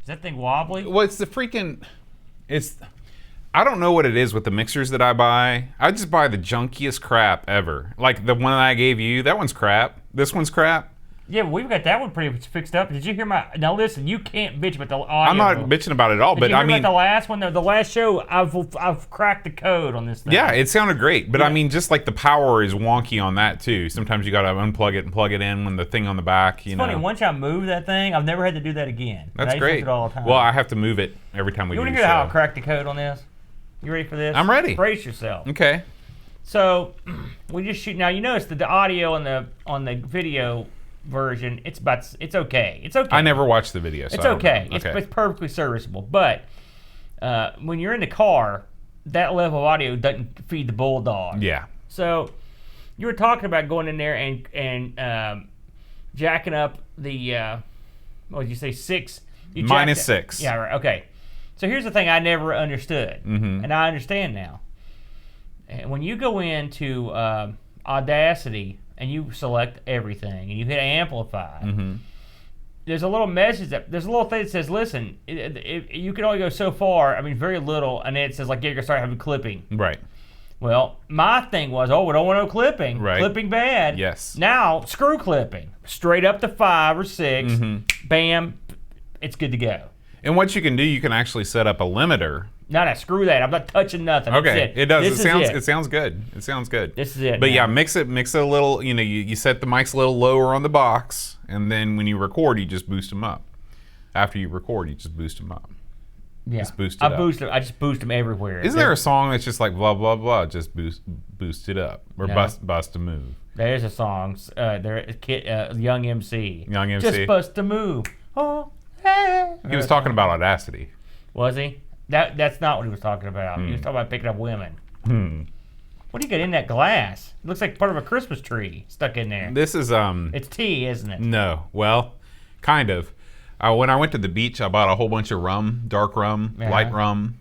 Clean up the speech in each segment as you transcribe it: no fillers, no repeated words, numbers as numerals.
Is that thing wobbly? Well, it's the freaking... I don't know what it is with the mixers that I buy. I just buy the junkiest crap ever. Like the one I gave you, that one's crap. This one's crap. Yeah, we've got that one pretty fixed up. Did you hear my... Now listen, you can't bitch about the audio. I'm not bitching about it at all, but I mean... about the last one, the last show, I've cracked the code on this thing. Yeah, it sounded great, but I mean, just like the power is wonky on that too. Sometimes you got to unplug it and plug it in when the thing on the back, you know. It's funny, once I move that thing, I've never had to do that again. That's great. I used to do it all the time. Well, I have to move it every time we do You want the to hear how I show. cracked the code on this? You ready for this? I'm ready. Brace yourself. Okay. So, we just shoot... Now, you notice that the audio on the video version, it's okay. It's okay. I never watched the video, so it's okay. It's perfectly serviceable. But when you're in the car, that level of audio doesn't feed the bulldog. Yeah. So you were talking about going in there and jacking up the what did you say, 6? Minus 6. Yeah, right. Okay. So here's the thing I never understood, and I understand now. When you go into Audacity and you select everything and you hit amplify, there's a little message there's a little thing that says, listen, you can only go so far. I mean, very little, and then it says like, yeah, you're gonna start having clipping. Right. Well, my thing was, we don't want no clipping. Right. Clipping bad. Yes. Now screw clipping. Straight up to 5 or 6. Bam, it's good to go. And what you can do, you can actually set up a limiter. No, screw that. I'm not touching nothing. Okay, it does. This It sounds good. It sounds good. This is it. But now. yeah, mix it a little. You know, you set the mics a little lower on the box, and then when you record, you just boost them up. After you record, you just boost them up. Yeah, just boost it up. I just boost them everywhere. Isn't there a song that's just like blah blah blah? Just boost it up or bust a move. There's a song. Young MC. Young MC. Just bust a move. Oh, hey. He was talking about Audacity. Was he? That's not what he was talking about. He was talking about picking up women. What do you got in that glass? It looks like part of a Christmas tree stuck in there. This is It's tea, isn't it? No, well, kind of. When I went to the beach, I bought a whole bunch of rum, dark rum, light rum,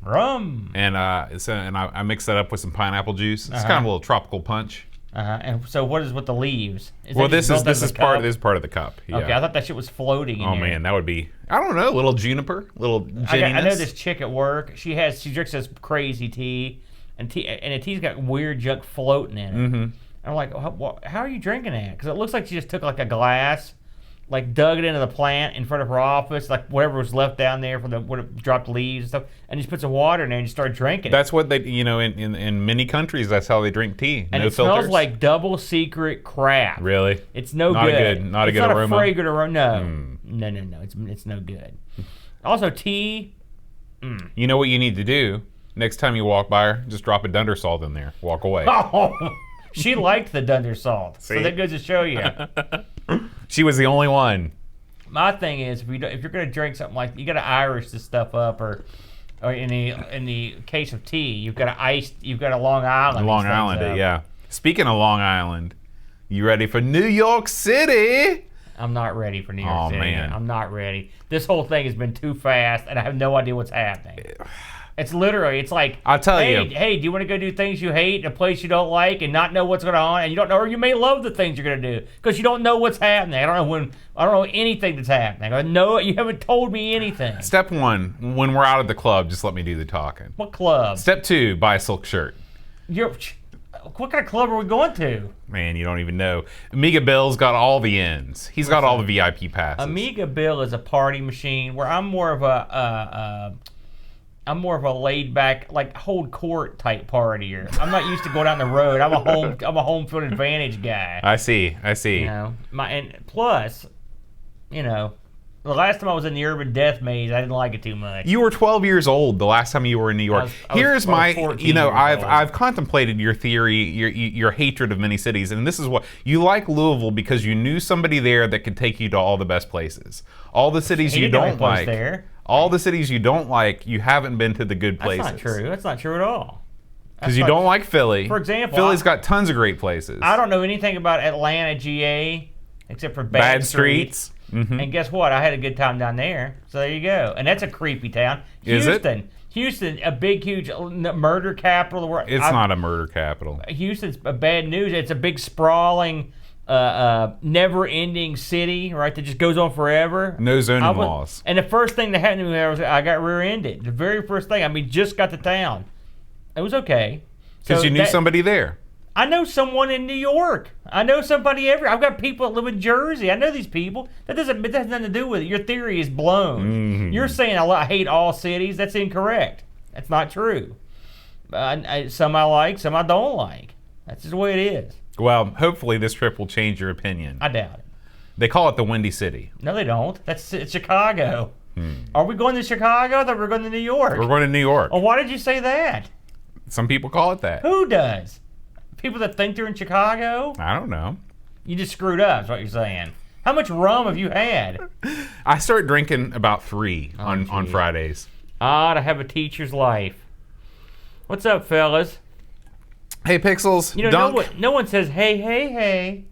and I mixed that up with some pineapple juice. It's kind of a little tropical punch. And so what is with the leaves? This is part of the cup. Yeah. Okay, I thought that shit was floating in there. Man, that would be, I don't know, a little juniper, a little ginniness. I know this chick at work. She drinks this crazy tea, and the tea's got weird junk floating in it. I'm like, how are you drinking that? Because it looks like she just took like a glass, like dug it into the plant in front of her office, like whatever was left down there from where it dropped leaves and stuff, and just put some water in there and just started drinking. That's what they, in many countries, that's how they drink tea. And no it filters. smells like double secret crap. Really? It's no not good. Not a good aroma. It's not a fragrant aroma. No. It's no good. Also, tea. You know what you need to do? Next time you walk by her, just drop a dunder salt in there. Walk away. Oh, she liked the dunder salt. See? So that goes to show you. She was the only one. My thing is, if you're gonna drink something like, you gotta Irish this stuff up, or in the case of tea, you've got a Long Island. Long Island, yeah. Speaking of Long Island, you ready for New York City? I'm not ready for New York City. Man. I'm not ready. This whole thing has been too fast, and I have no idea what's happening. It's literally, it's like, I'll tell you. Hey, do you want to go do things you hate in a place you don't like and not know what's going on, and you don't know, or you may love the things you're going to do because you don't know what's happening. I don't know anything that's happening. You haven't told me anything. Step 1, when we're out of the club, just let me do the talking. What club? Step 2, buy a silk shirt. What kind of club are we going to? Man, you don't even know. Amiga Bill's got all the ends. He's got all the VIP passes. Amiga Bill is a party machine where I'm more of a laid back, like hold court type partier. I'm not used to going down the road. I'm a home field advantage guy. I see. And plus, the last time I was in the Urban Death Maze, I didn't like it too much. You were 12 years old the last time you were in New York. Here's my, I've contemplated your theory, your hatred of many cities, and this is what you like Louisville because you knew somebody there that could take you to all the best places. All the cities you don't like. All the cities you don't like, you haven't been to the good places. That's not true. That's not true at all. Because you don't like Philly. For example, Philly's got tons of great places. I don't know anything about Atlanta, GA, except for bad streets. And guess what? I had a good time down there. So there you go. And that's a creepy town. Houston, a big, huge murder capital of the world. It's not a murder capital. Houston's bad news. It's a big, sprawling never-ending city, right, that just goes on forever. No zoning laws. And the first thing that happened to me was I got rear-ended. The very first thing. I mean, just got to town. It was okay. Because you knew somebody there. I know someone in New York. I know somebody everywhere. I've got people that live in Jersey. I know these people. That has nothing to do with it. Your theory is blown. Mm-hmm. You're saying I hate all cities. That's incorrect. That's not true. Some I like, some I don't like. That's just the way it is. Well, hopefully this trip will change your opinion. I doubt it. They call it the Windy City. No, they don't. It's Chicago. Are we going to Chicago? I thought we were going to New York. We're going to New York. Oh, why did you say that? Some people call it that. Who does? People that think they're in Chicago? I don't know. You just screwed up, is what you're saying. How much rum have you had? I start drinking about 3 on Fridays. To have a teacher's life. What's up, fellas? Hey, Pixels. You know, no one says, hey,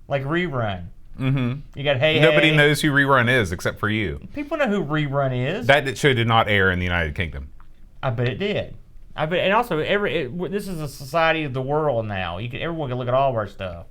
like Rerun. Mm-hmm. You got hey. Nobody knows who Rerun is except for you. People know who Rerun is. That show did not air in the United Kingdom. I bet it did. And also, this is a society of the world now. Everyone can look at all of our stuff.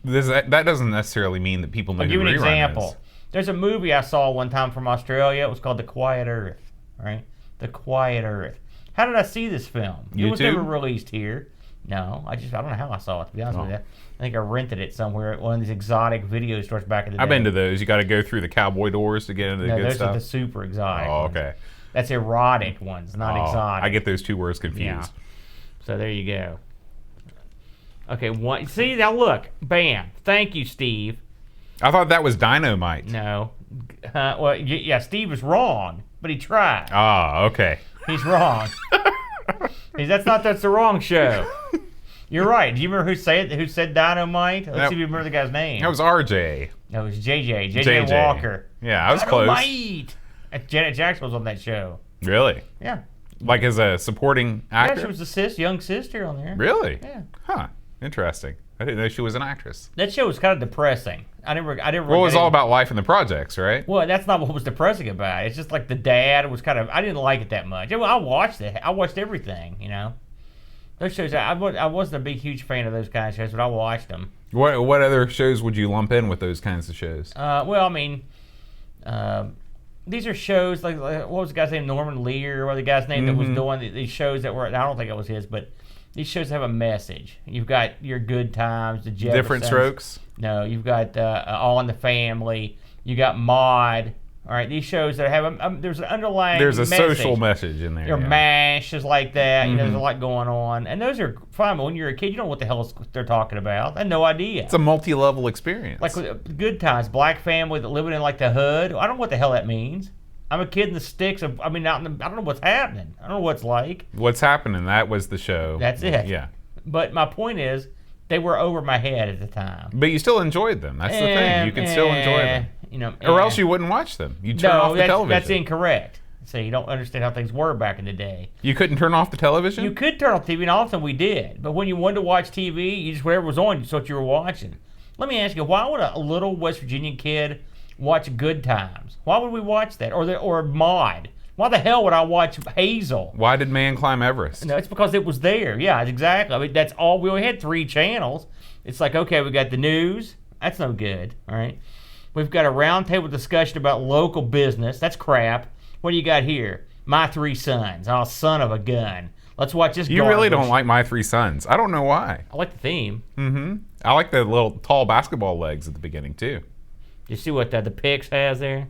That doesn't necessarily mean that people know who Rerun is. I'll give you an example. There's a movie I saw one time from Australia. It was called The Quiet Earth. Right? The Quiet Earth. How did I see this film? YouTube? It was never released here. No, I don't know how I saw it, to be honest with you. I think I rented it somewhere at one of these exotic video stores back in the day. I've been to those. You got to go through the cowboy doors to get into the good stuff? No, those are the super exotic ones. Okay. That's erotic ones, not exotic. I get those two words confused. Yeah. So there you go. Okay, see, now look. Bam. Thank you, Steve. I thought that was Dynamite. No. Well, yeah, Steve was wrong, but he tried. Okay. He's wrong. That's the wrong show. You're right. Do you remember who said Dynamite? Let's see if you remember the guy's name. That was RJ. No, it was JJ Walker. Yeah, I was close. Dynamite! Janet Jackson was on that show. Really? Yeah. Like as a supporting actor? Yeah, she was the young sister on there. Really? Yeah. Huh. Interesting. I didn't know she was an actress. That show was kind of depressing. I never. Well, it was all about life in the projects, right? Well, that's not what was depressing about it. It's just like the dad was kind of. I didn't like it that much. I watched it. I watched everything. You know, those shows. I wasn't a big, huge fan of those kind of shows, but I watched them. What other shows would you lump in with those kinds of shows? Well, I mean, these are shows like what was the guy's name? Norman Lear, or the guy's name that was doing these shows that were. I don't think it was his, but. These shows have a message. You've got your Good Times, the Jeffersons. Different Strokes? No, you've got All in the Family. You got Maude. All right, these shows that have there's an underlying There's a message. social message in there. Your MASH is like that. You know, there's a lot going on. And those are fine, but when you're a kid, you don't know what the hell they're talking about. I had no idea. It's a multi-level experience. Like with Good Times, black family that living in like the hood. I don't know what the hell that means. I'm a kid in the sticks. I don't know what's happening. I don't know what it's like. What's happening? That was the show. That's it. Yeah. But my point is, they were over my head at the time. But you still enjoyed them. That's the thing. You can still enjoy them. You know, or else you wouldn't watch them. You'd turn off the television. That's incorrect. So you don't understand how things were back in the day. You couldn't turn off the television? You could turn off TV, and often we did. But when you wanted to watch TV, you just whatever was on, that's what you were watching. Let me ask you, why would a little West Virginian kid watch Good Times? Why would we watch that? Or Maude? Why the hell would I watch Hazel? Why did man climb Everest? No, it's because it was there. Yeah, exactly. I mean, that's all. We only had 3 channels. It's like, okay, we got the news. That's no good. All right. We've got a roundtable discussion about local business. That's crap. What do you got here? My 3 Sons. Oh, son of a gun. Let's watch this. You really don't like My 3 Sons. I don't know why. I like the theme. Mm-hmm. I like the little tall basketball legs at the beginning too. You see what the Pix has there?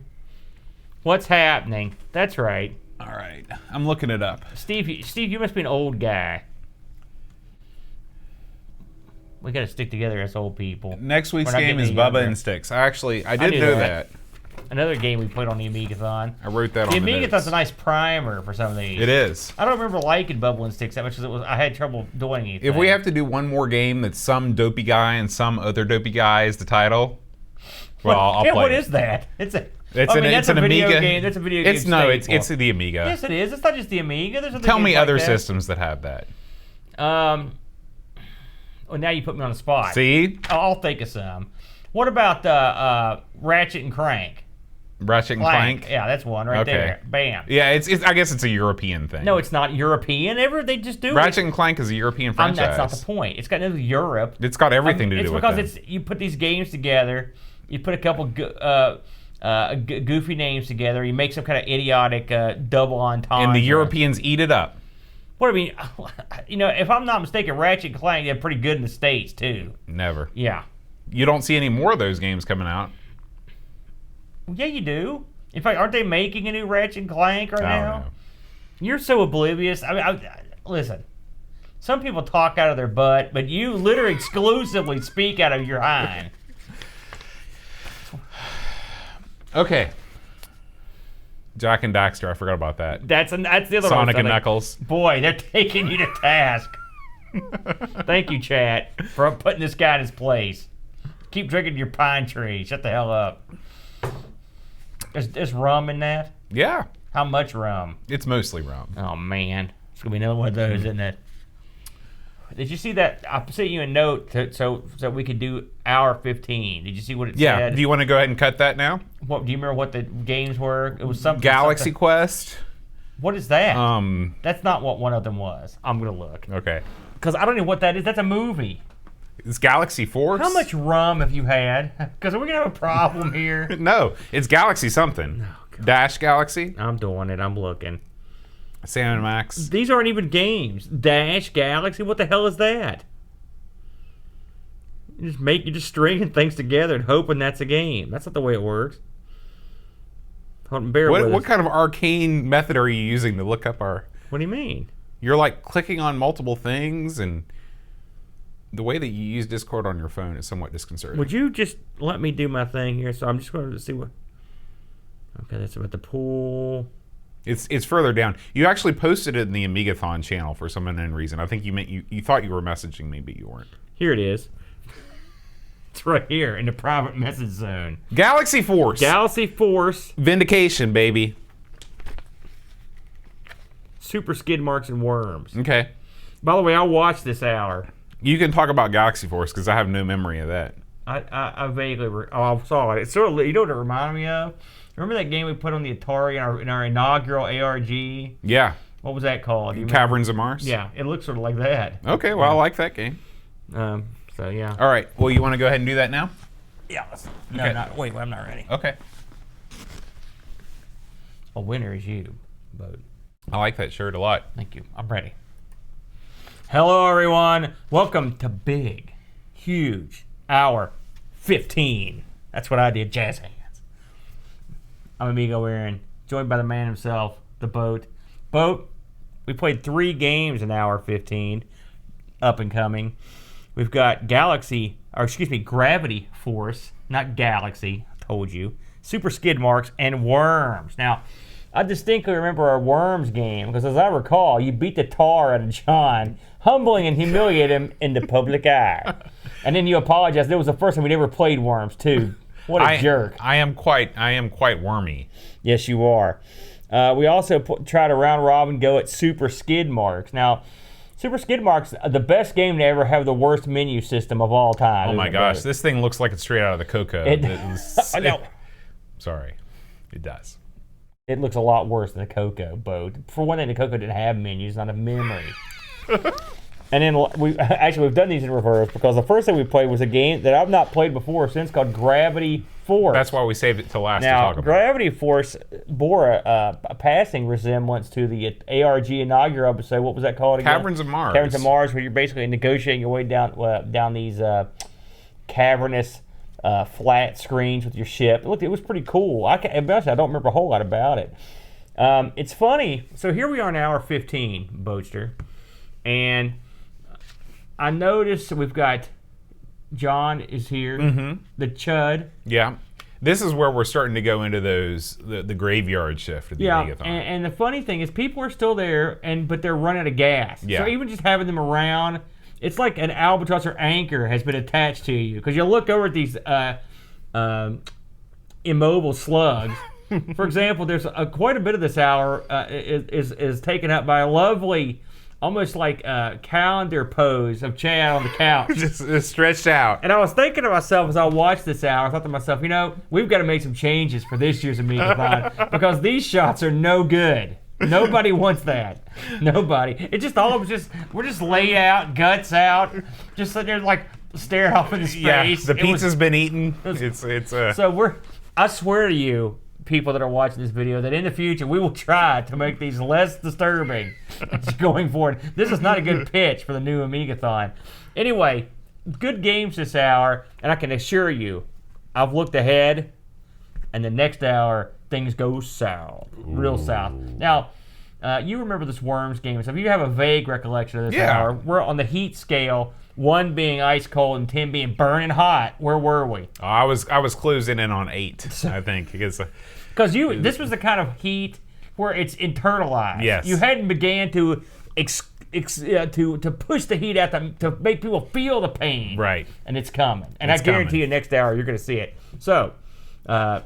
What's happening? That's right. All right. I'm looking it up. Steve, you must be an old guy. We got to stick together as old people. Next week's game is Bubba and Sticks. I did know that. Another game we played on the Amigathon. I wrote that on the notes. The Amigathon's a nice primer for some of these. It is. I don't remember liking Bubba and Sticks that much because I had trouble doing anything. If we have to do one more game that's some dopey guy and some other dopey guy is the title, well, I'll play What it. is that? It's an Amiga game. That's a video game. It's the Amiga. Yes, it is. It's not just the Amiga. There's other Tell me other like systems that have that. Well, now you put me on the spot. See? I'll think of some. What about Ratchet and Crank? Ratchet and Clank? Yeah, that's one right there. Bam. Yeah, it's. I guess it's a European thing. No, it's not European. They just do Ratchet and Clank is a European franchise. That's not the point. It's got nothing to do with Europe. It's got everything to do with it. It's because you put these games together, you put a couple goofy names together, you make some kind of idiotic double entendre. And the Europeans eat it up. What I mean, if I'm not mistaken, Ratchet and Clank, they're pretty good in the States, too. Never. Yeah. You don't see any more of those games coming out. Yeah, you do. In fact, aren't they making a new Ratchet and Clank right now? I don't know. You're so oblivious. I mean, listen. Some people talk out of their butt, but you literally exclusively speak out of your hind. Okay. Jack and Daxter, I forgot about that. That's the other one. Sonic and Knuckles. Boy, they're taking you to task. Thank you, chat, for putting this guy in his place. Keep drinking your pine tree. Shut the hell up. There's rum in that? Yeah. How much rum? It's mostly rum. Oh, man. It's going to be another one of those, isn't it? Did you see that? I sent you a note so we could do hour 15. Did you see what it said? Yeah. Do you want to go ahead and cut that now? Do you remember what the games were? It was something. Galaxy Quest. What is that? That's not what one of them was. I'm going to look. Okay. Because I don't know what that is. That's a movie. It's Galaxy Force. How much rum have you had? Because we're going to have a problem here. No, it's Galaxy something. Oh, Dash Galaxy. I'm doing it. I'm looking. Sam and Max. These aren't even games. Dash Galaxy. What the hell is that? You're just stringing things together and hoping that's a game. That's not the way it works. What kind of arcane method are you using to look up our... What do you mean? You're like clicking on multiple things, and the way that you use Discord on your phone is somewhat disconcerting. Would you just let me do my thing here? So I'm just going to see what... Okay, that's about the pool. It's further down. You actually posted it in the Amigathon channel for some unknown reason. I think you meant you thought you were messaging me, but you weren't. Here it is. It's right here in the private message zone. Galaxy Force. Galaxy Force. Vindication, baby. Super skid marks and worms. Okay. By the way, I watched this hour. You can talk about Galaxy Force because I have no memory of that. I vaguely I saw it. It's sort of, you know what it reminded me of? Remember that game we put on the Atari in our inaugural ARG? Yeah. What was that called? Caverns of Mars? Yeah, it looks sort of like that. Okay, well, I like that game. So, yeah. All right. Well, you want to go ahead and do that now? Yeah. Okay. Wait, I'm not ready. Okay. A winner is you, Bode. I like that shirt a lot. Thank you. I'm ready. Hello, everyone. Welcome to Big, Huge, Hour 15. That's what I did, jazz hands. I'm Amigo Aaron, joined by the man himself, the Boat. Boat, we played 3 games in Hour 15, up and coming. We've got Gravity Force, not Galaxy, I told you. Super Skid Marks, and Worms. Now, I distinctly remember our Worms game, because as I recall, you beat the tar out of John, humbling and humiliating him in the public eye. And then you apologized. That was the first time we'd ever played Worms, too. What a jerk. I am quite wormy. Yes, you are. We also tried a round robin go at Super Skid Marks. Now, Super Skid Marks, the best game to ever have the worst menu system of all time. Oh my gosh, this thing looks like it's straight out of the Coco. I know. Sorry, it does. It looks a lot worse than the Coco boat. For one thing, the Coco didn't have menus, not a memory. And then we've done these in reverse because the first thing we played was a game that I've not played before since called Gravity Force. That's why we saved it till last to now, talk about. Gravity Force bore a passing resemblance to the ARG inaugural episode. What was that called again? Caverns of Mars. Caverns of Mars, where you're basically negotiating your way down these cavernous flat screens with your ship. It was pretty cool. I don't remember a whole lot about it. It's funny. So here we are in hour 15, Boatster, and I noticed we've got John is here, the Chud. Yeah. This is where we're starting to go into the graveyard shift of the Amigathon. And the funny thing is people are still there, but they're running out of gas. Yeah. So even just having them around, it's like an albatross or anchor has been attached to you. Because you look over at these immobile slugs. For example, there's quite a bit of this hour is taken up by a lovely almost like a calendar pose of Chad on the couch. just stretched out. And I was thinking to myself as I watched this hour, I thought to myself, we've got to make some changes for this year's Amiga-thon because these shots are no good. Nobody wants that. Nobody. It just we're just laid out, guts out, just sitting there like staring off into space. Yeah, the pizza's been eaten. So I swear to you, people that are watching this video, that in the future we will try to make these less disturbing going forward. This is not a good pitch for the new Amiga-thon. Anyway, good games this hour, and I can assure you, I've looked ahead, and the next hour things go south, real south. Now, you remember this Worms game, so if you have a vague recollection of this hour, we're on the heat scale, 1 being ice cold and 10 being burning hot. Where were we? I was closing in on 8, I think, because this was the kind of heat where it's internalized. Yes. You hadn't began to to push the heat out to make people feel the pain. Right. And it's coming. And I guarantee you next hour you're going to see it. So, get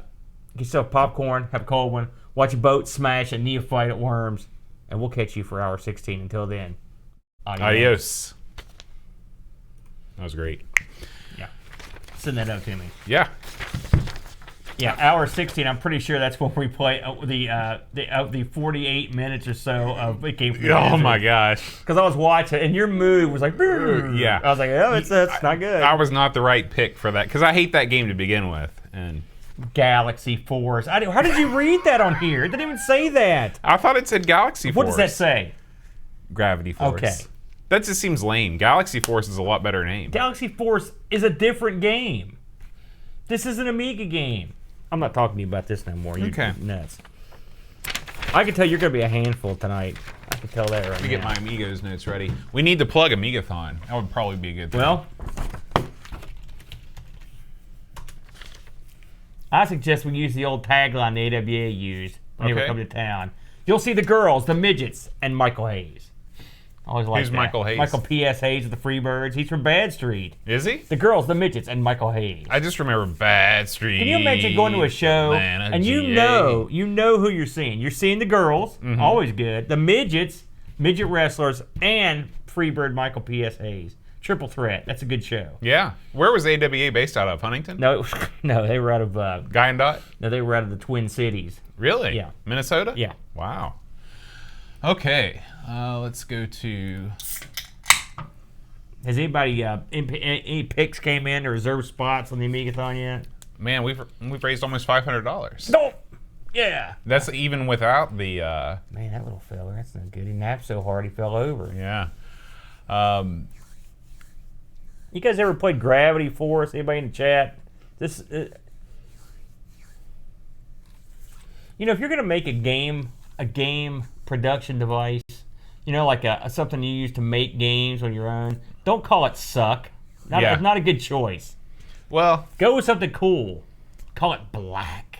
yourself popcorn, have a cold one, watch a boat smash a neophyte at Worms, and we'll catch you for hour 16. Until then, adios. That was great. Yeah. Send that up to me. Yeah. Yeah, hour 16. I'm pretty sure that's when we play the 48 minutes or so of it came from Oh my gosh! Because I was watching, and your mood was like, yeah. I was like, oh, it's not good. I was not the right pick for that because I hate that game to begin with. And Galaxy Force. How did you read that on here? It didn't even say that. I thought it said Galaxy Force. What does that say? Gravity Force. Okay. That just seems lame. Galaxy Force is a lot better name. Galaxy Force is a different game. This is an Amiga game. I'm not talking to you about this no more. You're nuts. I can tell you're going to be a handful tonight. I can tell that right now. Let me get my Amigos notes ready. We need to plug Amiga-thon. That would probably be a good thing. Well, I suggest we use the old tagline the AWA used when they would come to town. You'll see the girls, the midgets, and Michael Hayes. Always like Who's Michael Hayes? Michael P.S. Hayes of the Freebirds. He's from Bad Street. Is he? The girls, the midgets, and Michael Hayes. I just remember Bad Street. Can you imagine going to a show and you know who you're seeing? You're seeing the girls, always good. The midgets, midget wrestlers, and Freebird Michael P.S. Hayes. Triple threat. That's a good show. Yeah. Where was AWA based out of? Huntington? No, they were out of Guy and Dot? No, they were out of the Twin Cities. Really? Yeah. Minnesota? Yeah. Wow. Okay. Let's go to. Has anybody any picks came in to reserve spots on the Amiga-thon yet? Man, we've raised almost $500. No. Yeah. That's even without the. Man, that little fella, that's not good. He napped so hard he fell over. Yeah. You guys ever played Gravity Force? Anybody in the chat? This. If you're gonna make a game production device, like something you use to make games on your own, don't call it Suck. Not a good choice. Well, go with something cool. Call it Black,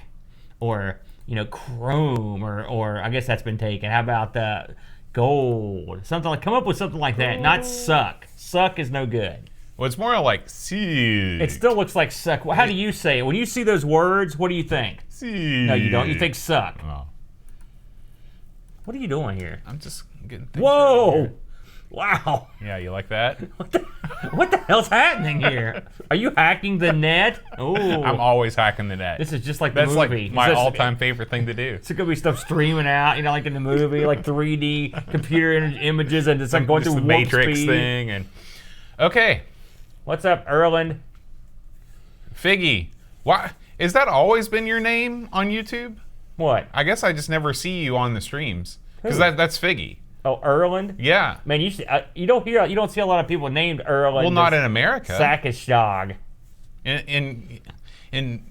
or Chrome, or I guess that's been taken. How about Gold? Something like. Come up with something like that. Not Suck. Suck is no good. Well, it's more like Sick. It still looks like Suck. How do you say it? When you see those words, what do you think? Sick. No, you don't. You think Suck. Oh. What are you doing here? I'm just getting things Whoa! here. Wow. Yeah, you like that? What the hell's happening here? Are you hacking the net? Oh. I'm always hacking the net. This is just like the movie. That's like my all-time favorite thing to do. It's going to be stuff streaming out, like in the movie, like 3D computer images, and it's like going through the Matrix speed. Thing. And okay. What's up, Erland? Figgy. Why is that always been your name on YouTube? What? I guess I just never see you on the streams because that's Figgy. Oh, Erland? Yeah. Man, you don't see a lot of people named Erland. Well, not in America. Sackestog. In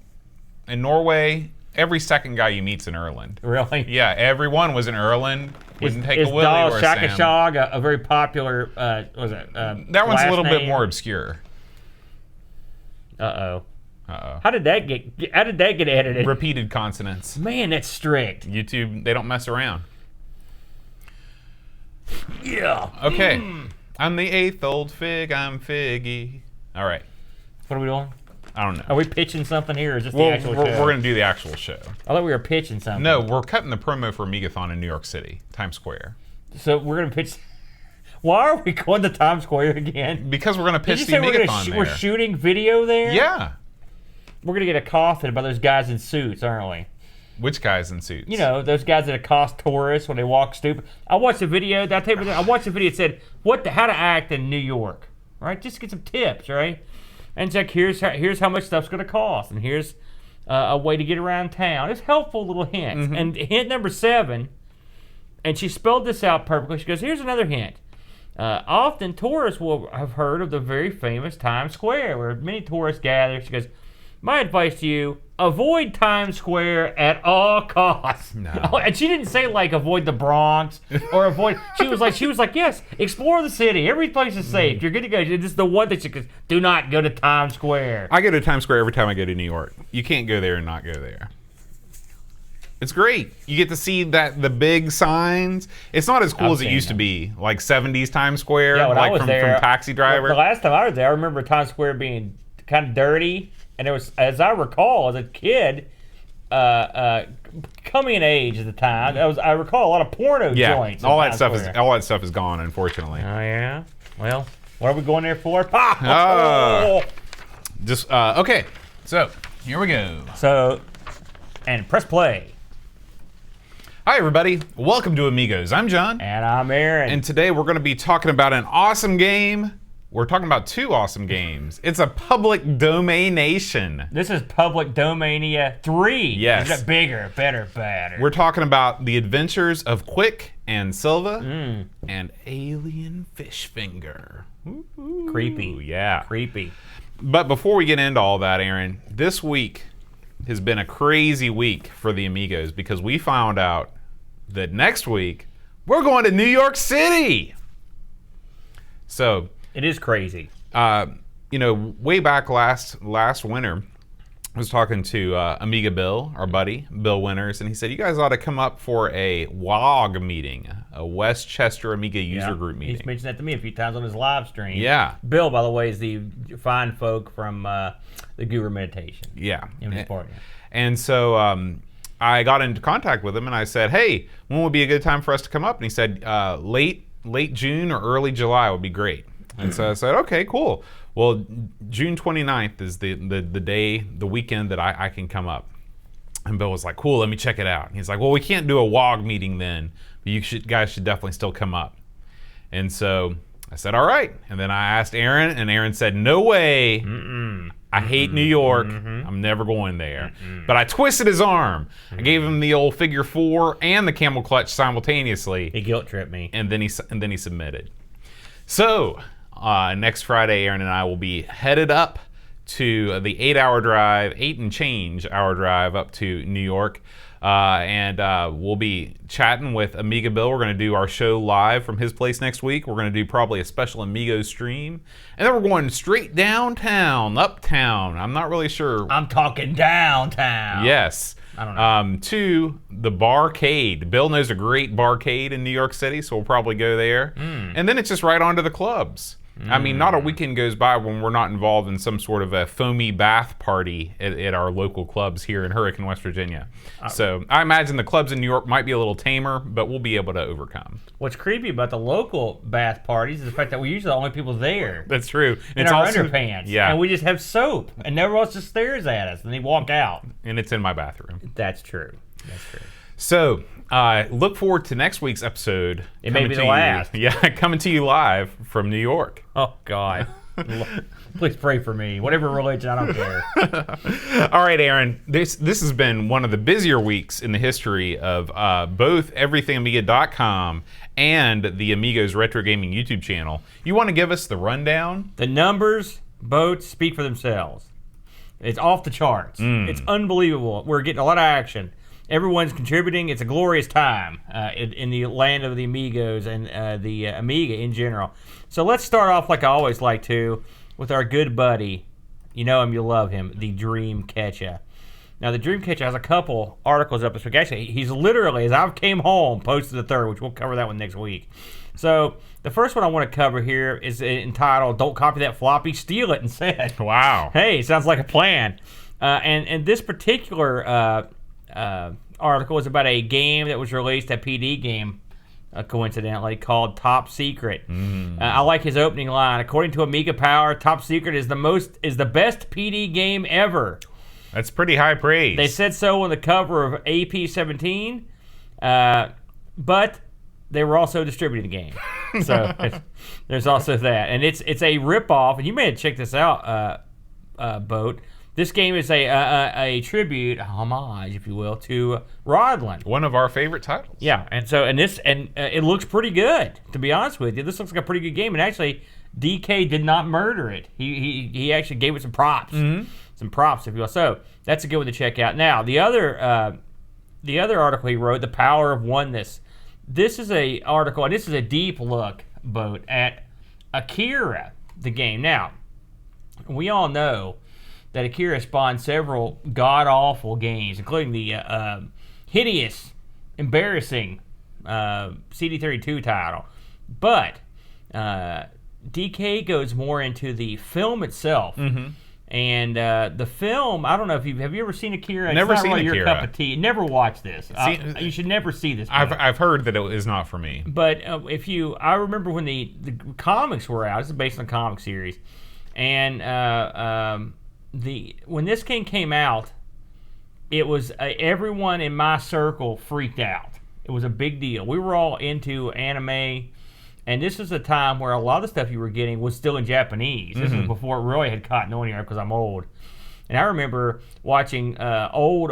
Norway, every second guy you meet's an Erland. Really? Yeah, everyone was an Erland. Wouldn't take a Willie or a Sam. Sackestog a very popular? That one's a little bit more obscure. Uh-oh. How did that get edited? Repeated consonants. Man, that's strict. YouTube, they don't mess around. Yeah. Okay. I'm the 8th old fig. I'm Figgy. All right. What are we doing? I don't know. Are we pitching something here, or is this the actual show? We're going to do the actual show. I thought we were pitching something. No, we're cutting the promo for Amiga-thon in New York City, Times Square. So we're going to pitch. Why are we going to Times Square again? Because we're going to pitch the Amigathon there. We're shooting video there? Yeah. We're going to get accosted by those guys in suits, aren't we? Which guys in suits? You know, those guys that accost tourists when they walk stupid. I watched a video. I watched a video that said, how to act in New York, right? Just get some tips, right? And it's like, here's how much stuff's going to cost, and here's a way to get around town. It's helpful little hints. Mm-hmm. And hint number 7, and she spelled this out perfectly. She goes, here's another hint. Often tourists will have heard of the very famous Times Square, where many tourists gather. She goes, my advice to you, avoid Times Square at all costs. No. And she didn't say like avoid the Bronx or avoid. She was like, yes, explore the city. Every place is safe. You're good to go. This is the one thing she goes, do not go to Times Square. I go to Times Square every time I go to New York. You can't go there and not go there. It's great. You get to see the big signs. It's not as cool as it used to be, like 70s Times Square, yeah, when like I was from Taxi Driver. The last time I was there, I remember Times Square being kind of dirty. And it was, as I recall, as a kid, coming in age at the time, I recall a lot of porno joints. All that stuff is gone, unfortunately. Oh yeah. Well, what are we going there for? Okay. So here we go. And press play. Hi everybody. Welcome to Amigos. I'm John. And I'm Aaron. And today we're going to be talking about an awesome game. We're talking about 2 awesome games. It's a public domaination. This is Public Domania 3. Yes. Is it bigger, better, badder? We're talking about the adventures of Quik and Silva and Alien Fish Finger. Ooh, creepy. Yeah. Creepy. But before we get into all that, Aaron, this week has been a crazy week for the Amigos because we found out that next week we're going to New York City. It is crazy. Way back last winter, I was talking to Amiga Bill, our buddy, Bill Winters, and he said, you guys ought to come up for a WOG meeting, a Westchester Amiga user group meeting. He's mentioned that to me a few times on his live stream. Yeah. Bill, by the way, is the fine folk from the Guru Meditation. Yeah. Party. And so I got into contact with him, and I said, hey, when would be a good time for us to come up? And he said, late June or early July would be great. And so I said, okay, cool. Well, June 29th is the weekend that I can come up. And Bill was like, cool, let me check it out. And he's like, well, we can't do a WOG meeting then, but you guys should definitely still come up. And so I said, all right. And then I asked Aaron, and Aaron said, no way. I hate New York. I'm never going there. But I twisted his arm. I gave him the old figure 4 and the camel clutch simultaneously. He guilt tripped me. And then he submitted. So next Friday, Aaron and I will be headed up to the 8 and change hour drive up to New York. And we'll be chatting with Amiga Bill. We're going to do our show live from his place next week. We're going to do probably a special Amigo stream. And then we're going straight downtown, uptown. I'm not really sure. I'm talking downtown. Yes. I don't know. To the barcade. Bill knows a great barcade in New York City, so we'll probably go there. And then it's just right on to the clubs. I mean, not a weekend goes by when we're not involved in some sort of a foamy bath party at our local clubs here in Hurricane, West Virginia. So I imagine the clubs in New York might be a little tamer, but we'll be able to overcome. What's creepy about the local bath parties is the fact that we're usually the only people there. That's true. In our underpants. Yeah. And we just have soap, and everyone else just stares at us, and they walk out. And it's in my bathroom. That's true. So, look forward to next week's episode. It may be the last. Coming to you live from New York. Oh, God. Please pray for me. Whatever religion, I don't care. All right, Aaron. This has been one of the busier weeks in the history of both EverythingAmiga.com and the Amigos Retro Gaming YouTube channel. You want to give us the rundown? The numbers, both speak for themselves. It's off the charts. It's unbelievable. We're getting a lot of action. Everyone's contributing. It's a glorious time in the land of the Amigos and the Amiga in general. So let's start off like I always like to with our good buddy. You know him, you love him, the Dreamcatcher. Now, the Dreamcatcher has a couple articles up this week. Actually, he's literally, as I came home, posted the third, which we'll cover that one next week. So the first one I want to cover here is entitled, Don't Copy That Floppy, Steal It Instead. Wow. Hey, sounds like a plan. And this particular article is about a game that was released, a PD game, coincidentally, called Top Secret. I like his opening line. According to Amiga Power, Top Secret is the best PD game ever. That's pretty high praise. They said so on the cover of AP17, but they were also distributing the game. So there's also that. And it's a ripoff, and you may have checked this out, Boat. This game is a tribute, a homage, if you will, to Rodland. One of our favorite titles. Yeah, and it looks pretty good, to be honest with you. This looks like a pretty good game, and actually, DK did not murder it. He actually gave it some props. Some props, if you will. So that's a good one to check out. Now, the other article he wrote, The Power of Oneness. This is a article, and this is a deep look, Boat, at Akira, the game. Now, we all know that Akira spawned several god-awful games, including the hideous, embarrassing CD32 title. But DK goes more into the film itself. And the film, I don't know if have you ever seen Akira? Never seen really Akira. Your cup of tea. Never watched this. You should never see this. I've heard that it is not for me. But I remember when the comics were out. This is based on a comic series, and when this game came out, it was everyone in my circle freaked out. It was a big deal. We were all into anime. And this is a time where a lot of the stuff you were getting was still in Japanese. This was before it really had caught on here because I'm old. And I remember watching old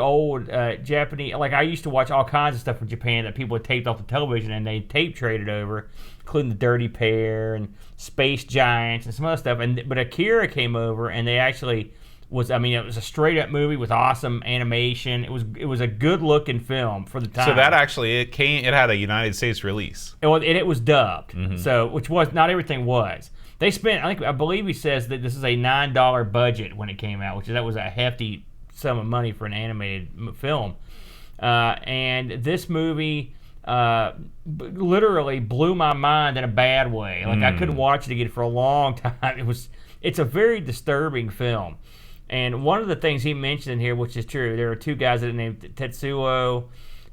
Japanese, like I used to watch all kinds of stuff from Japan that people had taped off the television and they tape traded over, including The Dirty Pair and Space Giants and some other stuff. But Akira came over and they actually it was a straight up movie with awesome animation. It was a good looking film for the time. So that actually it had a United States release. It was dubbed. So which was not everything was. They spent I believe he says that this is a $9 budget when it came out, that was a hefty sum of money for an animated film. And this movie literally blew my mind in a bad way. Like I couldn't watch it again for a long time. It's a very disturbing film. And one of the things he mentioned in here, which is true, there are two guys that are named Tetsuo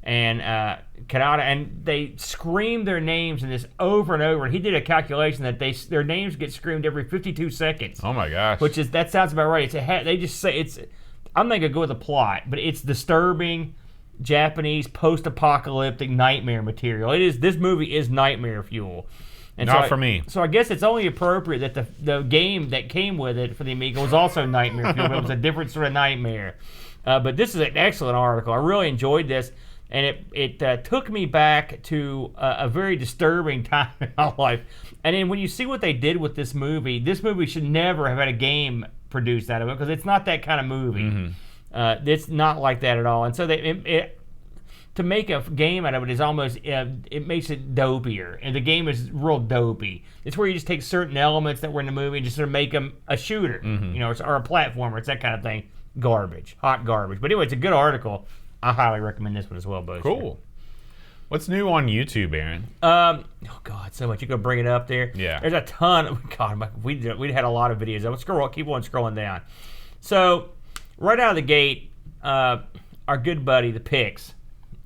and Kanata, and they scream their names in this over and over. And he did a calculation that their names get screamed every 52 seconds. Oh my gosh! That sounds about right. They just say it's. I'm not gonna go with the plot, but it's disturbing Japanese post-apocalyptic nightmare material. This movie is nightmare fuel. And Not for me. So I guess it's only appropriate that the game that came with it for the Amiga was also nightmare fuel. It was a different sort of nightmare. But this is an excellent article. I really enjoyed this, and it took me back to a very disturbing time in my life. And then when you see what they did with this movie should never have had a game produced out of it because it's not that kind of movie. It's not like that at all. And so to make a game out of it is almost, it makes it dopier. And the game is real dopey. It's where you just take certain elements that were in the movie and just sort of make them a shooter, or a platformer. It's that kind of thing. Garbage. Hot garbage. But anyway, it's a good article. I highly recommend this one as well, Bo. Cool. What's new on YouTube, Aaron? Oh, God, so much. You going to bring it up there? Yeah. There's a ton. God, we had a lot of videos. Keep on scrolling down. So, right out of the gate, our good buddy, the Pix,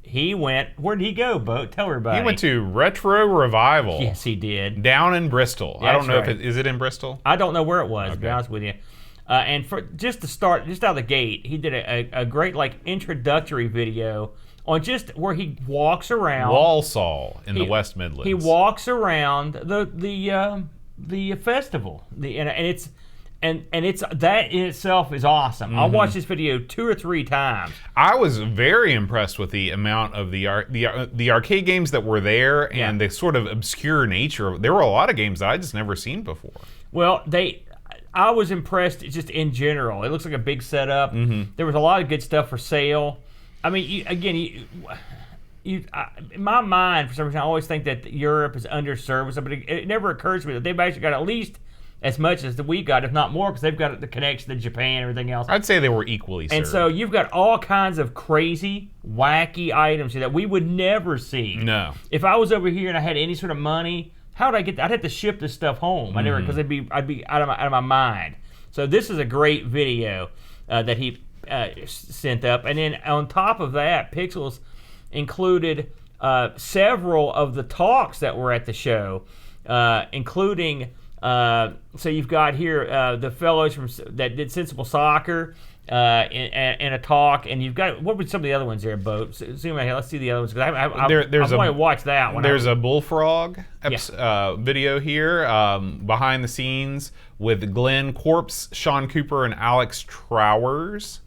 he went, where did he go, Bo? Tell everybody. He went to Retro Revival. Yes, he did. Down in Bristol. Yeah, I don't know right. is it in Bristol? I don't know where it was, to be honest with you. And for just to start, just out of the gate, he did a great introductory video on just where he walks around Walsall in the West Midlands. He walks around the festival, and it's that in itself is awesome. I watched this video 2 or 3 times. I was very impressed with the amount of the arcade games that were there and the sort of obscure nature. There were a lot of games that I just never seen before. Well, I was impressed just in general. It looks like a big setup. There was a lot of good stuff for sale. I mean, in my mind, for some reason, I always think that Europe is underserviced, but it never occurs to me that they've actually got at least as much as we got, if not more, because they've got the connection to Japan and everything else. I'd say they were equally served. And so you've got all kinds of crazy, wacky items here that we would never see. No. If I was over here and I had any sort of money, how would I get? I'd have to ship this stuff home. I never, because I'd be out of my mind. So this is a great video that he sent up, and then on top of that, Pixels included several of the talks that were at the show, including, so you've got here the fellows that did Sensible Soccer in a talk, and you've got, what were some of the other ones there, Bo? Zoom out here, let's see the other ones, because I want to watch that one. There's a Bullfrog video here, behind the scenes, with Glenn Corpse, Sean Cooper, and Alex Trowers.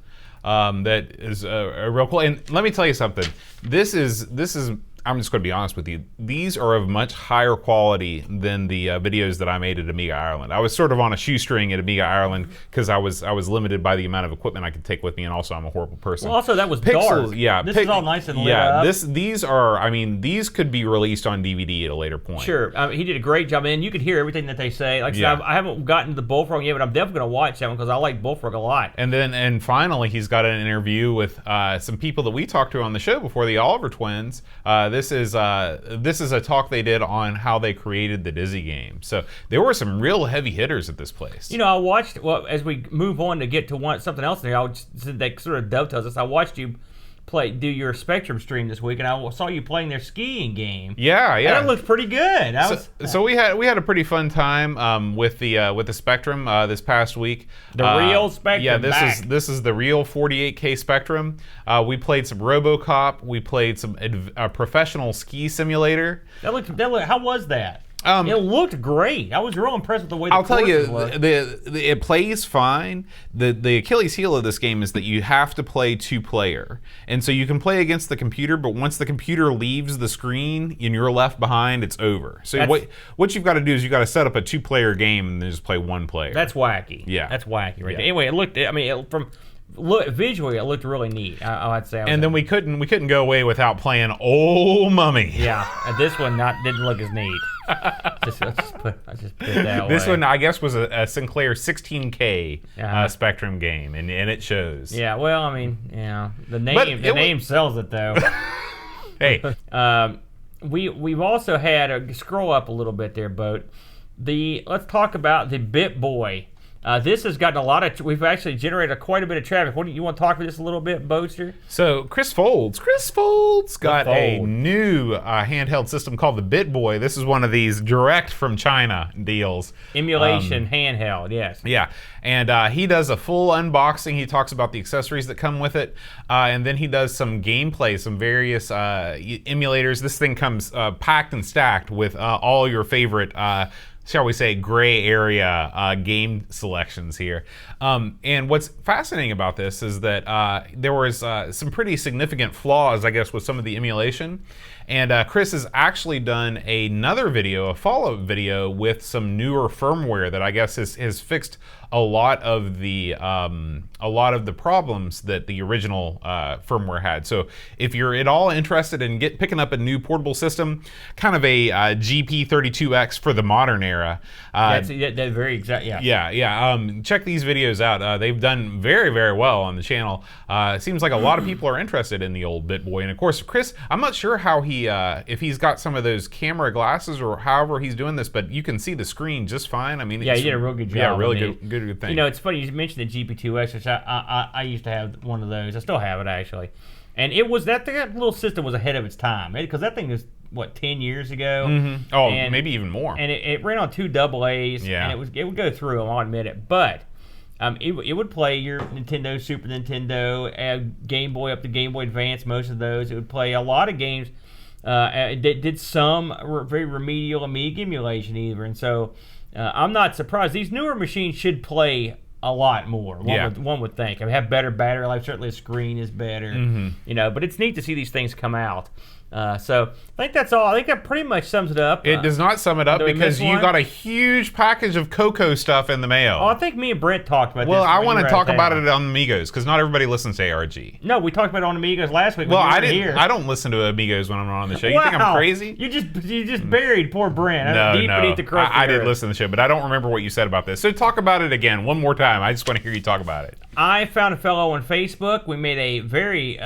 That is real cool. And let me tell you something. This is. I'm just going to be honest with you. These are of much higher quality than the videos that I made at Amiga Ireland. I was sort of on a shoestring at Amiga Ireland because I was limited by the amount of equipment I could take with me, and also I'm a horrible person. Well, also that was dark. Yeah, this is all nice and lit up. These are. I mean, these could be released on DVD at a later point. Sure, he did a great job, and you could hear everything that they say. Like I said, I haven't gotten to the Bullfrog yet, but I'm definitely going to watch that one because I like Bullfrog a lot. And finally, he's got an interview with some people that we talked to on the show before, the Oliver twins. This is a talk they did on how they created the Dizzy game. So there were some real heavy hitters at this place. You know, I watched, well, as we move on to get to something else there, that sort of dovetails us. I watched you do your Spectrum stream this week, and I saw you playing their skiing game. Yeah. And it looked pretty good. So we had a pretty fun time with the Spectrum this past week. The real Spectrum. Yeah, this is the real 48K Spectrum. We played some Robocop. We played some professional ski simulator. That looked. How was that? It looked great. I was real impressed with the way the courses looked. It plays fine. The Achilles heel of this game is that you have to play 2-player. And so you can play against the computer, but once the computer leaves the screen and you're left behind, it's over. So what you've got to do is you've got to set up a 2-player game and then just play 1 player. That's wacky. Yeah. That's wacky right there. Anyway, it looked, visually, it looked really neat. I'd say. And then we couldn't go away without playing Old Mummy. Yeah, and this one didn't look as neat. Let's just put it that way. This one, I guess, was a Sinclair 16K Spectrum game, and it shows. Yeah, well, I mean, the name sells it though. Hey, we've also had a scroll up a little bit there, Boat. Let's talk about the BitBoy. This has gotten we've actually generated quite a bit of traffic. What do you want to talk about this a little bit, Boatster? So Chris Folds got a new handheld system called the BitBoy. This is one of these direct from China deals. Emulation handheld, yes. Yeah, and he does a full unboxing. He talks about the accessories that come with it, and then he does some gameplay, some various emulators. This thing comes packed and stacked with all your favorite shall we say, gray area game selections here. And what's fascinating about this is that there was some pretty significant flaws, I guess, with some of the emulation. And Chris has actually done another video, a follow-up video, with some newer firmware that I guess has fixed a lot of the problems that the original firmware had. So if you're at all interested in picking up a new portable system, kind of a GP32X for the modern era. That's very exact. Yeah. Yeah. Check these videos out. They've done very, very well on the channel. It seems like a lot of people are interested in the old BitBoy. And of course, Chris, I'm not sure how if he's got some of those camera glasses or however he's doing this, but you can see the screen just fine. I mean, he did a real good job. Yeah, really good thing. You know, it's funny you mentioned the GP2X, which I used to have one of those. I still have it actually, and it was that little system was ahead of its time because that thing was 10 years ago. Mm-hmm. Oh, and maybe even more. And it ran on 2 AA's. Yeah. And it would go through them. I'll admit it, but. It would play your Nintendo, Super Nintendo, Game Boy up to Game Boy Advance, most of those. It would play a lot of games. It did some very remedial Amiga emulation either. And so I'm not surprised. These newer machines should play a lot more. One would think. I mean, have better battery life. Certainly the screen is better. Mm-hmm. You know, but it's neat to see these things come out. So I think that's all. I think that pretty much sums it up. It does not sum it up because you got a huge package of Coco stuff in the mail. Oh, I think me and Brent talked about this. Well, I want to talk about it on Amigos because not everybody listens to ARG. No, we talked about it on Amigos last week. Well, I didn't. I don't listen to Amigos when I'm on the show. You think I'm crazy? You just buried poor Brent. No, deep beneath the crust. I did listen to the show, but I don't remember what you said about this. So talk about it again one more time. I just want to hear you talk about it. I found a fellow on Facebook. We made a very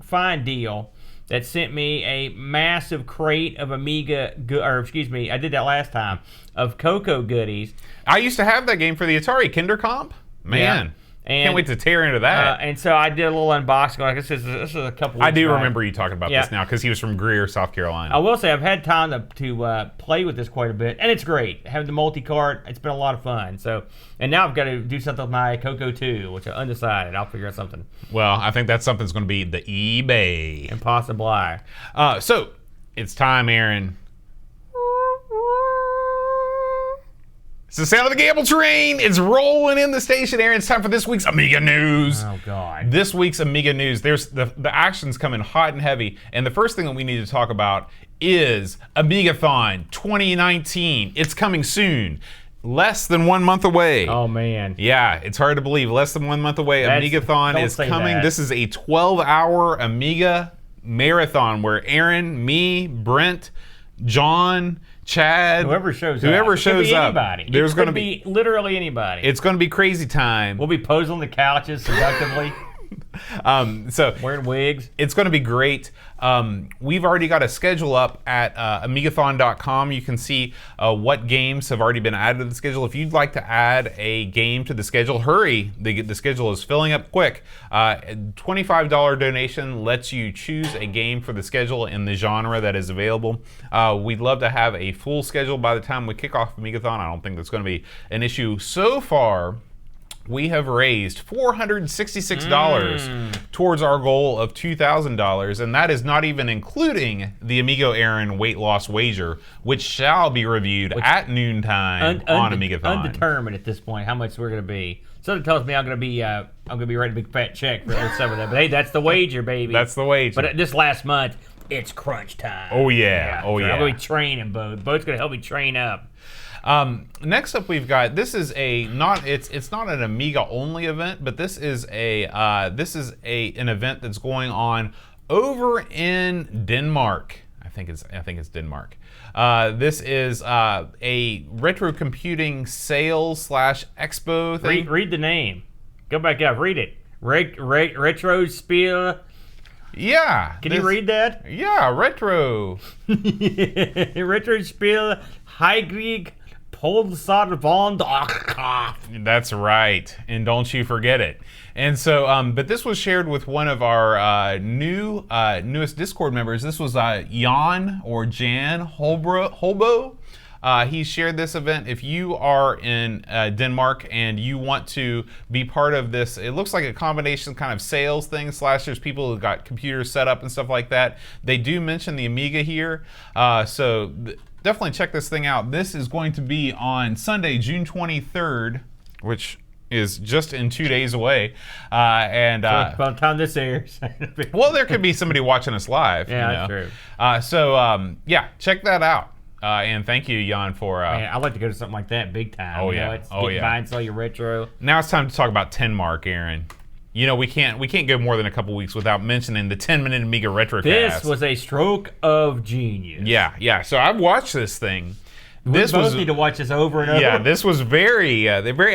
fine deal that sent me a massive crate of Amiga, I did that last time, of Coco goodies. I used to have that game for the Atari, Kindercomp. Man. And, can't wait to tear into that. And so I did a little unboxing. I guess this is a couple weeks I do back. remember you talking about this now because he was from Greer, South Carolina. I will say I've had time to play with this quite a bit, and it's great. Having the multi-cart, it's been a lot of fun. So, and now I've got to do something with my Coco 2, which I'm undecided. I'll figure out something. Well, I think that something's going to be the eBay. Impossible. So, it's time, Aaron. It's the sound of the gamble train. It's rolling in the station, Aaron. It's time for this week's Amiga news. Oh, God. This week's Amiga news. There's the action's coming hot and heavy. And the first thing that we need to talk about is Amigathon 2019. It's coming soon. Less than 1 month away. Oh, man. Yeah, it's hard to believe. Less than 1 month away. Amigathon is coming. This is a 12-hour Amiga marathon where Aaron, me, Brent, John, Chad, whoever shows up. Anybody. There's going to be literally anybody. It's going to be crazy time. We'll be posing on the couches seductively. So wearing wigs. It's going to be great. We've already got a schedule up at amigathon.com. You can see what games have already been added to the schedule. If you'd like to add a game to the schedule, hurry. The schedule is filling up quick. $25 donation lets you choose a game for the schedule in the genre that is available. We'd love to have a full schedule by the time we kick off Amigathon. I don't think that's going to be an issue. So far, we have raised $466 towards our goal of $2,000, and that is not even including the Amigo Aaron weight loss wager, which shall be reviewed at noontime on Amigathon. Undetermined at this point how much we're going to be. Something tells me I'm going to be writing a big fat check for some of that. But hey, that's the wager, baby. That's the wager. But this last month, it's crunch time. Oh yeah, I'm going to be training, Bo. Bo's going to help me train up. Next up, we've got it's not an Amiga only event, but this is an event that's going on over in Denmark. I think it's Denmark. This is a retro computing sales / expo thing. Read the name. Go back up. Read it. Retro Spiel. Yeah. Can you read that? Yeah, retro. Retro Spiel Heigrig. That's right, and don't you forget it. And so, but this was shared with one of our newest Discord members. This was Jan Holbo. He shared this event. If you are in Denmark and you want to be part of this, it looks like a combination kind of sales thing / there's people who got computers set up and stuff like that. They do mention the Amiga here, so definitely check this thing out. This is going to be on Sunday, June 23rd, which is just in 2 days away. By the time this airs. Well, there could be somebody watching us live. Yeah, that's true. Yeah, check that out. And thank you, Jan, for... Man, I'd like to go to something like that big time. Oh, yeah. Buy and sell your retro. Now it's time to talk about Tenmark, Aaron. You know, we can't go more than a couple weeks without mentioning the 10-minute Amiga Retrocast. This was a stroke of genius. Yeah. So I've watched this thing. We both need to watch this over and over. Yeah, this was very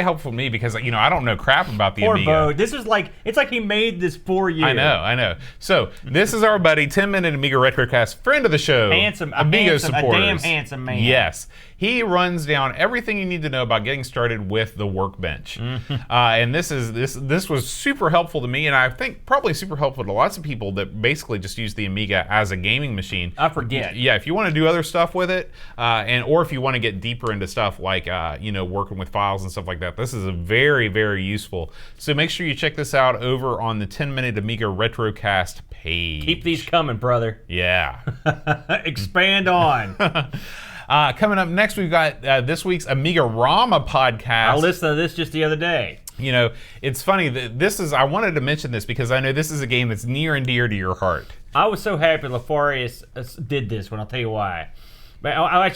helpful to me because, you know, I don't know crap about the Amiga. Poor Bo. This is like, it's like he made this for you. I know. So, this is our buddy, 10-minute Amiga Retrocast, friend of the show. Amiga supporters. A damn handsome man. Yes. He runs down everything you need to know about getting started with the workbench. And this was super helpful to me, and I think probably super helpful to lots of people that basically just use the Amiga as a gaming machine. I forget. Yeah, if you want to do other stuff with it, or if you want to get deeper into stuff like working with files and stuff like that, this is a very, very useful. So make sure you check this out over on the 10-minute Amiga Retrocast page. Keep these coming, brother. Yeah. Expand on. Coming up next, we've got this week's Amiga Rama podcast. I listened to this just the other day. You know, it's funny that I wanted to mention this because I know this is a game that's near and dear to your heart. I was so happy Lafarius did this one. I'll tell you why. But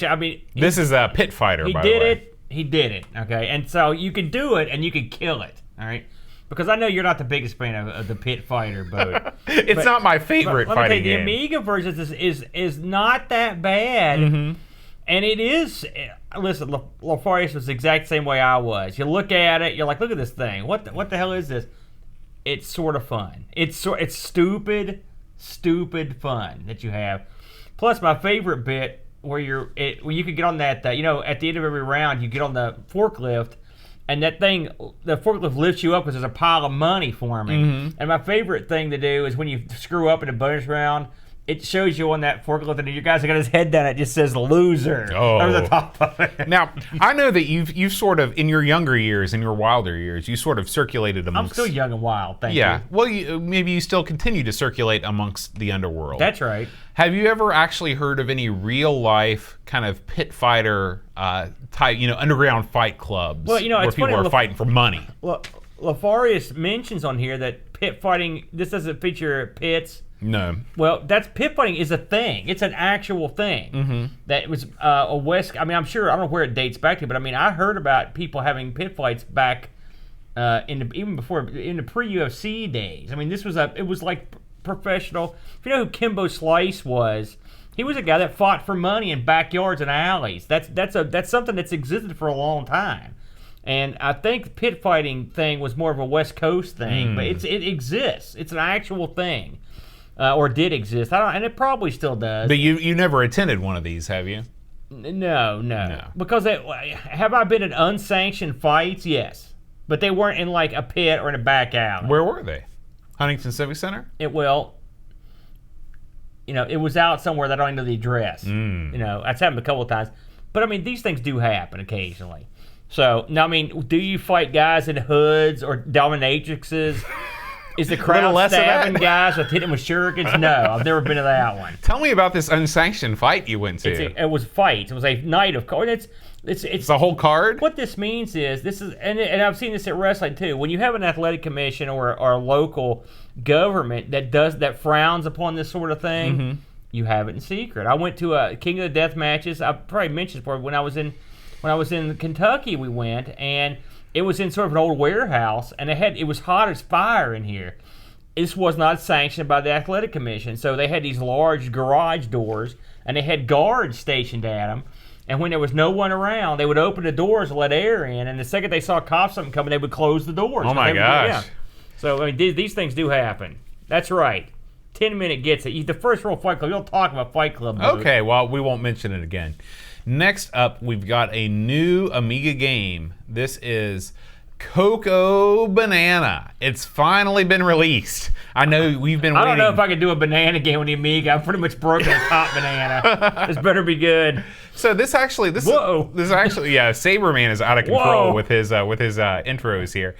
this is a Pit Fighter, by the way. He did it, okay? And so you can do it and you can kill it, all right? Because I know you're not the biggest fan of the Pit Fighter, but it's not my favorite fighting game. The Amiga version is not that bad. Mm-hmm. And it is, listen, Lafarius was the exact same way I was. You look at it, you're like, look at this thing. What the hell is this? It's sort of fun. It's stupid fun that you have. Plus, my favorite bit where you could get on that, at the end of every round, you get on the forklift and that thing, the forklift lifts you up because there's a pile of money forming. And my favorite thing to do is when you screw up in a bonus round, it shows you on that forklift, and your guy's got his head down. It just says "loser" over the top of it. Now, I know that you've sort of, in your younger years, in your wilder years, you sort of circulated amongst. I'm still young and wild. Thank you. Yeah. Well, maybe you still continue to circulate amongst the underworld. That's right. Have you ever actually heard of any real life kind of pit fighter type, underground fight clubs? Well, where it's people funny, are fighting for money. Well, Lafarius mentions on here that pit fighting. This doesn't feature pits. No. Well, pit fighting is a thing. It's an actual thing. That was a West. I mean, I'm sure I don't know where it dates back to, but I mean, I heard about people having pit fights back even before in the pre-UFC days. I mean, it was like professional. If you know who Kimbo Slice was, he was a guy that fought for money in backyards and alleys. That's something that's existed for a long time. And I think the pit fighting thing was more of a West Coast thing, but it exists. It's an actual thing. Or did exist. And it probably still does. But you never attended one of these, have you? No. Because have I been in unsanctioned fights? Yes. But they weren't in like a pit or in a back alley. Where were they? Huntington Civic Center? It was out somewhere that I don't know the address. That's happened a couple of times. But I mean, these things do happen occasionally. So, now, I mean, do you fight guys in hoods or dominatrixes? Is the crowd stabbing guys with hitting with shurikens? No, I've never been to that one. Tell me about this unsanctioned fight you went to. It was fights. It was a night of cards. It's the whole card. What this means is and I've seen this at wrestling too. When you have an athletic commission or a local government that frowns upon this sort of thing, you have it in secret. I went to a King of the Death matches. I probably mentioned before when I was in Kentucky. We went and. It was in sort of an old warehouse, and it was hot as fire in here. This was not sanctioned by the athletic commission, so they had these large garage doors, and they had guards stationed at them. And when there was no one around, they would open the doors and let air in, and the second they saw cops something coming, they would close the doors. Oh my gosh! So I mean, these things do happen. That's right. 10-minute gets it. The first rule of Fight Club. You don't talk about Fight Club. Okay, well we won't mention it again. Next up, we've got a new Amiga game. This is Cocoa Banana. It's finally been released. I know we've been waiting. I don't know if I could do a banana game with the Amiga. I've pretty much broken the top banana. This better be good. So this is actually, Saberman is out of control with his intros here.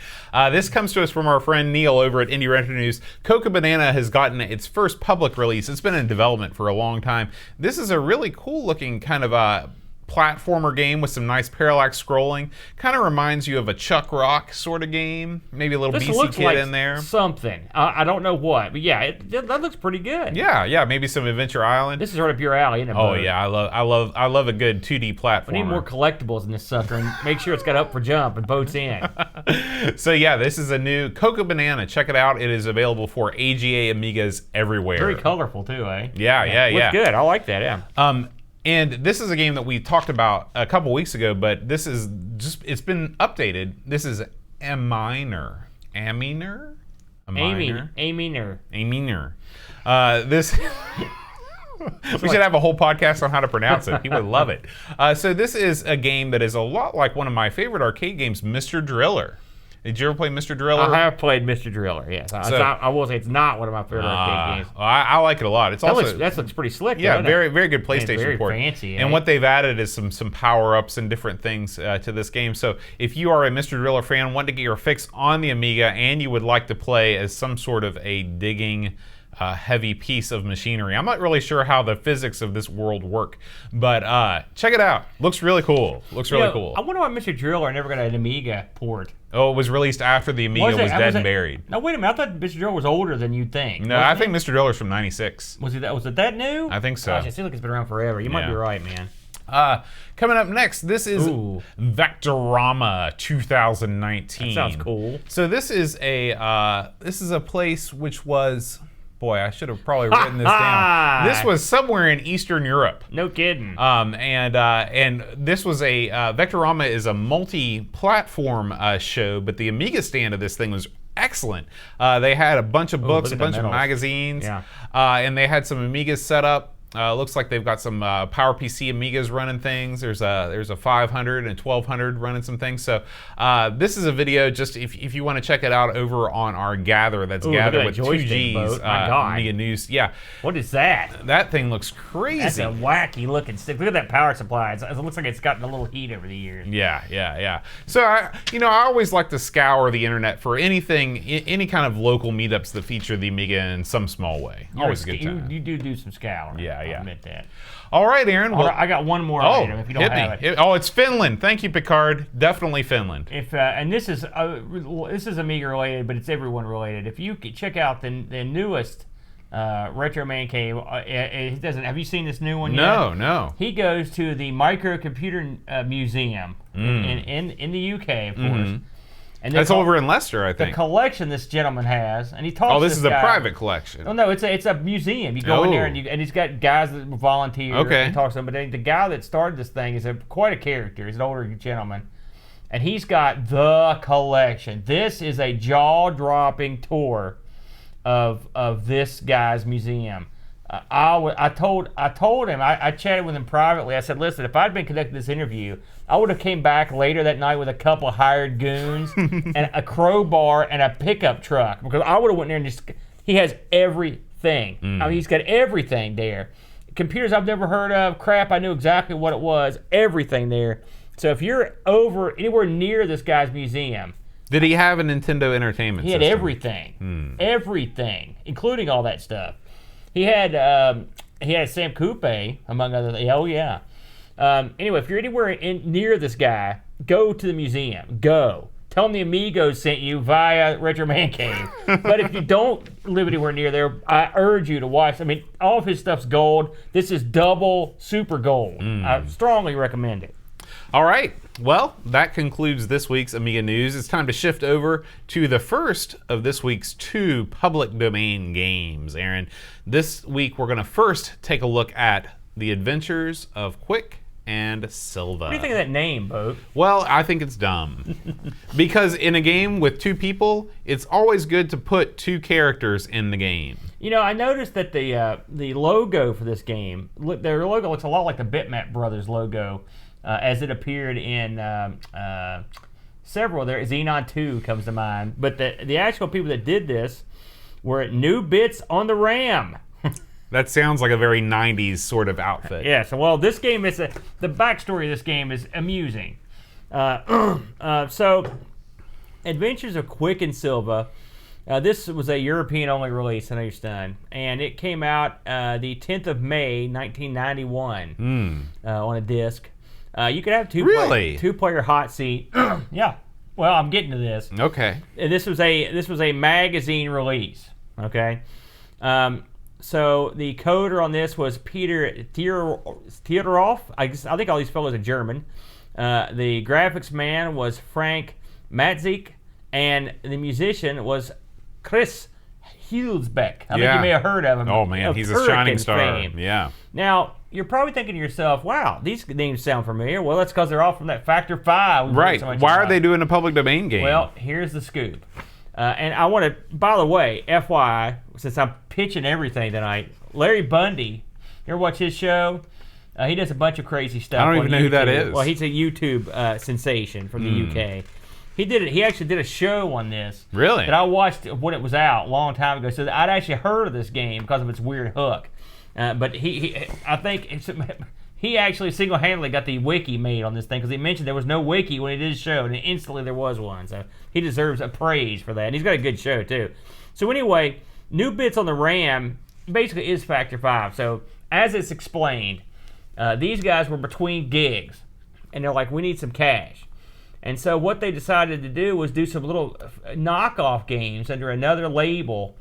This comes to us from our friend Neil over at Indie Retro News. Cocoa Banana has gotten its first public release. It's been in development for a long time. This is a really cool looking kind of platformer game with some nice parallax scrolling. Kind of reminds you of a Chuck Rock sort of game. Maybe a little BC Kid like in there. Something. I don't know what, but yeah, that looks pretty good. Yeah. Maybe some Adventure Island. This is right up your alley, isn't it? Oh yeah, I love a good 2D platformer. We need more collectibles in this sucker, and make sure it's got up for jump and boats in. So yeah, this is a new Cocoa Banana. Check it out. It is available for AGA Amigas everywhere. Very colorful too, eh? Yeah. Looks good. I like that. Yeah. And this is a game that we talked about a couple weeks ago, but this is it's been updated. This is Aminer. This we should have a whole podcast on how to pronounce it. He would love it. So this is a game that is a lot like one of my favorite arcade games, Mr. Driller. Did you ever play Mr. Driller? I have played Mr. Driller, yes. I will say it's not one of my favorite arcade games. I like it a lot. That looks pretty slick. Yeah, very good PlayStation very port. Fancy. And what they've added is some power-ups and different things to this game. So if you are a Mr. Driller fan, want to get your fix on the Amiga, and you would like to play as some sort of a digging heavy piece of machinery. I'm not really sure how the physics of this world work, but check it out. Looks really cool. Cool. I wonder why Mr. Driller never got an Amiga port. Oh, it was released after the Amiga was dead and buried. No, wait a minute. I thought Mr. Driller was older than you'd think. No, I think Mr. Driller's from '96. Was it that new? I think so. Gosh, it seems like it's been around forever. You might be right, man. Coming up next, this is Vectorama 2019. That sounds cool. So this is a place which was, boy, I should have probably written this down. This was somewhere in Eastern Europe. No kidding. And this was Vectorama is a multi-platform show, but the Amiga stand of this thing was excellent. They had a bunch of books, a bunch of magazines, and they had some Amigas set up. Looks like they've got some PowerPC Amigas running things. There's a 500 and 1200 running some things. So this is a video just if you want to check it out over on our Gather. That's Gather with 2Gs. Amiga News. Yeah. What is that? That thing looks crazy. That's a wacky looking stick. Look at that power supply. It looks like it's gotten a little heat over the years. Yeah. So I always like to scour the internet for anything, any kind of local meetups that feature the Amiga in some small way. Always a good time. You do some scouring. Yeah. I'll admit that. All right, Aaron. Well, I got one more item if you don't have it. It's Finland. Thank you, Picard. Definitely Finland. And this is Amiga related, but it's everyone related. If you could check out the newest Retro Man Cave, it doesn't. Have you seen this new one yet? No. He goes to the Microcomputer Museum in the UK, of course. And that's over in Leicester, I think. The collection this gentleman has, and he talks. Oh, this is a private collection. Oh no, it's a museum. You go in there and he's got guys that volunteer. Okay. And talks to them. But the guy that started this thing is quite a character. He's an older gentleman, and he's got the collection. This is a jaw-dropping tour of this guy's museum. I told him, I chatted with him privately. I said, listen, if I'd been conducting this interview, I would have came back later that night with a couple of hired goons and a crowbar and a pickup truck, because I would have went there and he has everything. I mean, he's got everything there. Computers I've never heard of, crap, I knew exactly what it was, everything there. So if you're anywhere near this guy's museum. Did he have a Nintendo Entertainment System? He had everything. Everything, including all that stuff. He had Sam Coupe, among other things. Oh, yeah. Anyway, if you're anywhere near this guy, go to the museum. Go. Tell him the Amigos sent you via Retro Man Cave. But if you don't live anywhere near there, I urge you to watch. I mean, all of his stuff's gold. This is double super gold. I strongly recommend it. All right. Well, that concludes this week's Amiga News. It's time to shift over to the first of this week's 2 public domain games, Aaron. This week, we're going to first take a look at the adventures of Quik and Silva. What do you think of that name, Bo? Well, I think it's dumb. Because in a game with 2 people, it's always good to put 2 characters in the game. You know, I noticed that the logo for this game, their logo looks a lot like the Bitmap Brothers logo. As it appeared in several there. Xenon 2 comes to mind. But the actual people that did this were New Bits on the RAM. That sounds like a very 90s sort of outfit. Yeah, so, well, this game is, the backstory of this game is amusing. So, Adventures of Quik and Silva. This was a European-only release, I understand. And it came out the 10th of May, 1991 on a disc. You could have two-player hot seat. Yeah. Well, I'm getting to this. Okay. This was a magazine release. Okay. So the coder on this was Peter Tierhoff. I think all these fellows are German. The graphics man was Frank Matzik, and the musician was Chris Hilsbeck. I think you may have heard of him. Oh man, he's a shining star. Fame. Yeah. Now, you're probably thinking to yourself, wow, these names sound familiar. Well, that's because they're all from that Factor 5. Right. Why are they doing a public domain game? Well, here's the scoop. And I want to, by the way, FYI, since I'm pitching everything tonight, Larry Bundy, you ever watch his show? He does a bunch of crazy stuff. I don't even know who that is. Well, he's a YouTube sensation from the UK. He actually did a show on this. Really? That I watched when it was out a long time ago. So I'd actually heard of this game because of its weird hook. But I think he actually single-handedly got the wiki made on this thing, because he mentioned there was no wiki when he did his show, and instantly there was one. So he deserves a praise for that. And he's got a good show, too. So anyway, New Bits on the RAM basically is Factor 5. So as it's explained, these guys were between gigs, and they're like, we need some cash. And so what they decided to do was do some little knockoff games under another label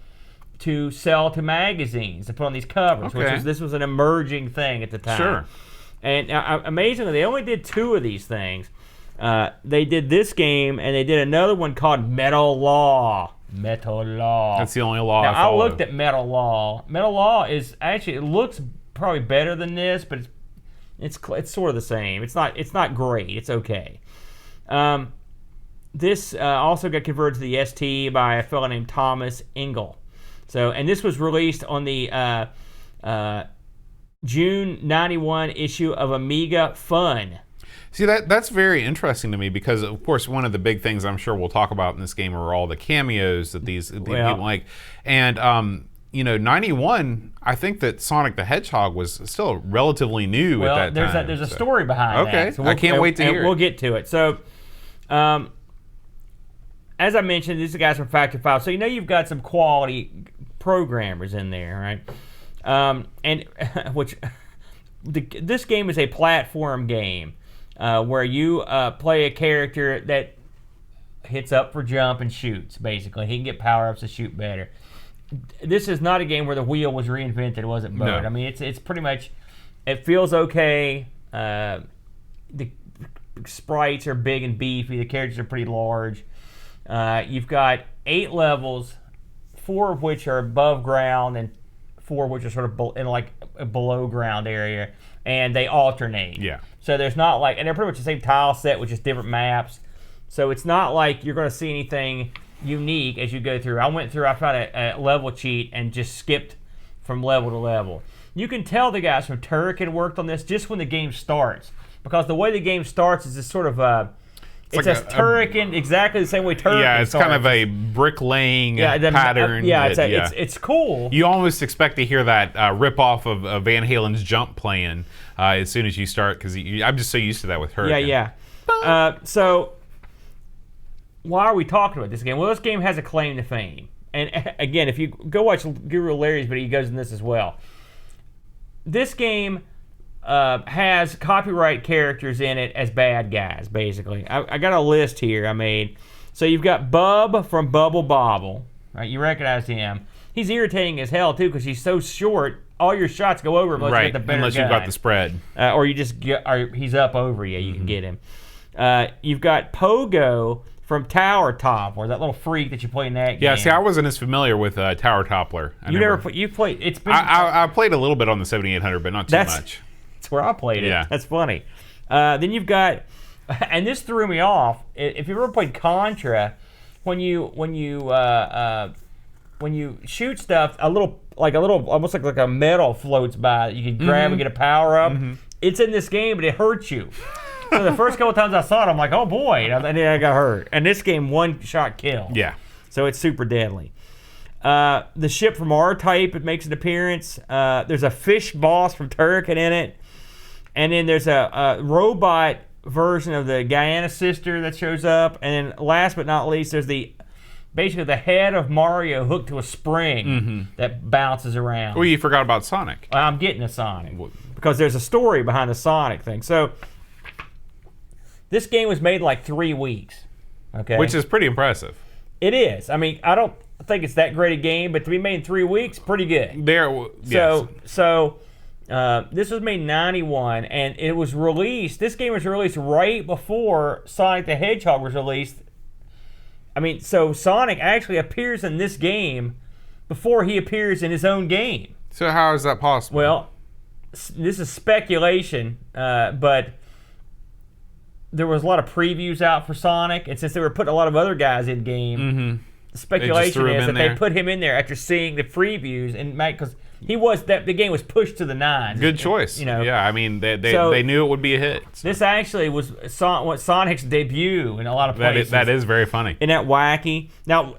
to sell to magazines, to put on these covers, this was an emerging thing at the time. Sure. And amazingly, they only did 2 of these things. They did this game, and they did another one called Metal Law. Metal Law. That's the only law now, I follow. I looked at Metal Law. Metal Law is actually, it looks probably better than this, but it's sort of the same. It's not great. It's okay. This also got converted to the ST by a fellow named Thomas Engel. So, and this was released on the June 91 issue of Amiga Fun. See, that's very interesting to me because, of course, one of the big things I'm sure we'll talk about in this game are all the cameos that these people like. And, 91, I think that Sonic the Hedgehog was still relatively new at that time. There's a story behind that. Okay, so I can't wait to hear it. We'll get to it. So, as I mentioned, these are guys from Factor 5. So, you've got some quality programmers in there, right? This game is a platform game. Where you play a character that hits up for jump and shoots, basically. He can get power-ups to shoot better. This is not a game where the wheel was reinvented. It wasn't Bode. No. I mean, it's pretty much, it feels okay. The sprites are big and beefy. The characters are pretty large. You've got 8 levels, 4 of which are above ground and 4 of which are sort of in like a below ground area. And they alternate. Yeah. So there's not like, and they're pretty much the same tile set with just different maps. So it's not like you're going to see anything unique as you go through. I found a level cheat and just skipped from level to level. You can tell the guys from Turrican worked on this just when the game starts. Because the way the game starts is this sort of it's like a Turrican, exactly the same way Turrican starts. Yeah, it's kind of a bricklaying pattern. It's cool. You almost expect to hear that rip-off of Van Halen's Jump playing as soon as you start, because I'm just so used to that with Turrican. Yeah. So, why are we talking about this game? Well, this game has a claim to fame. And again, if you go watch Guru Larry's video, he goes in this as well. This game has copyright characters in it as bad guys, basically. I got a list here I made. So you've got Bub from Bubble Bobble. Right? You recognize him. He's irritating as hell, too, because he's so short. All your shots go over him unless you get the better unless you've got the spread. Or you just he's up over you. You can get him. You've got Pogo from Tower Top, or that little freak that you play in that game. Yeah, see, I wasn't as familiar with Tower Toppler. You played. It's been. I played a little bit on the 7800, but not too much. That's where I played it. Yeah. That's funny. Then you've got, and this threw me off. If you ever played Contra, when you shoot stuff, almost like a metal floats by that you can grab and get a power up. Mm-hmm. It's in this game, but it hurts you. So the first couple times I saw it, I'm like, oh boy, and then I got hurt. And this game, one shot kill. Yeah. So it's super deadly. The ship from R-Type, it makes an appearance. There's a fish boss from Turrican in it. And then there's a robot version of the Guyana sister that shows up. And then last but not least, there's basically the head of Mario hooked to a spring that bounces around. Well, you forgot about Sonic. I'm getting to Sonic because there's a story behind the Sonic thing. So this game was made in like 3 weeks. Okay, which is pretty impressive. It is. I mean, I don't think it's that great a game, but to be made in 3 weeks, pretty good. So this was made in 91, and it was released. This game was released right before Sonic the Hedgehog was released. I mean, so Sonic actually appears in this game before he appears in his own game. So how is that possible? Well, this is speculation, but there was a lot of previews out for Sonic, and since they were putting a lot of other guys in game, the speculation is that they put him in there after seeing the previews, and because the game was pushed to the nines. Good choice. Yeah, I mean they knew it would be a hit. So. This actually was Sonic's debut in a lot of places. That is very funny. Isn't that wacky? Now,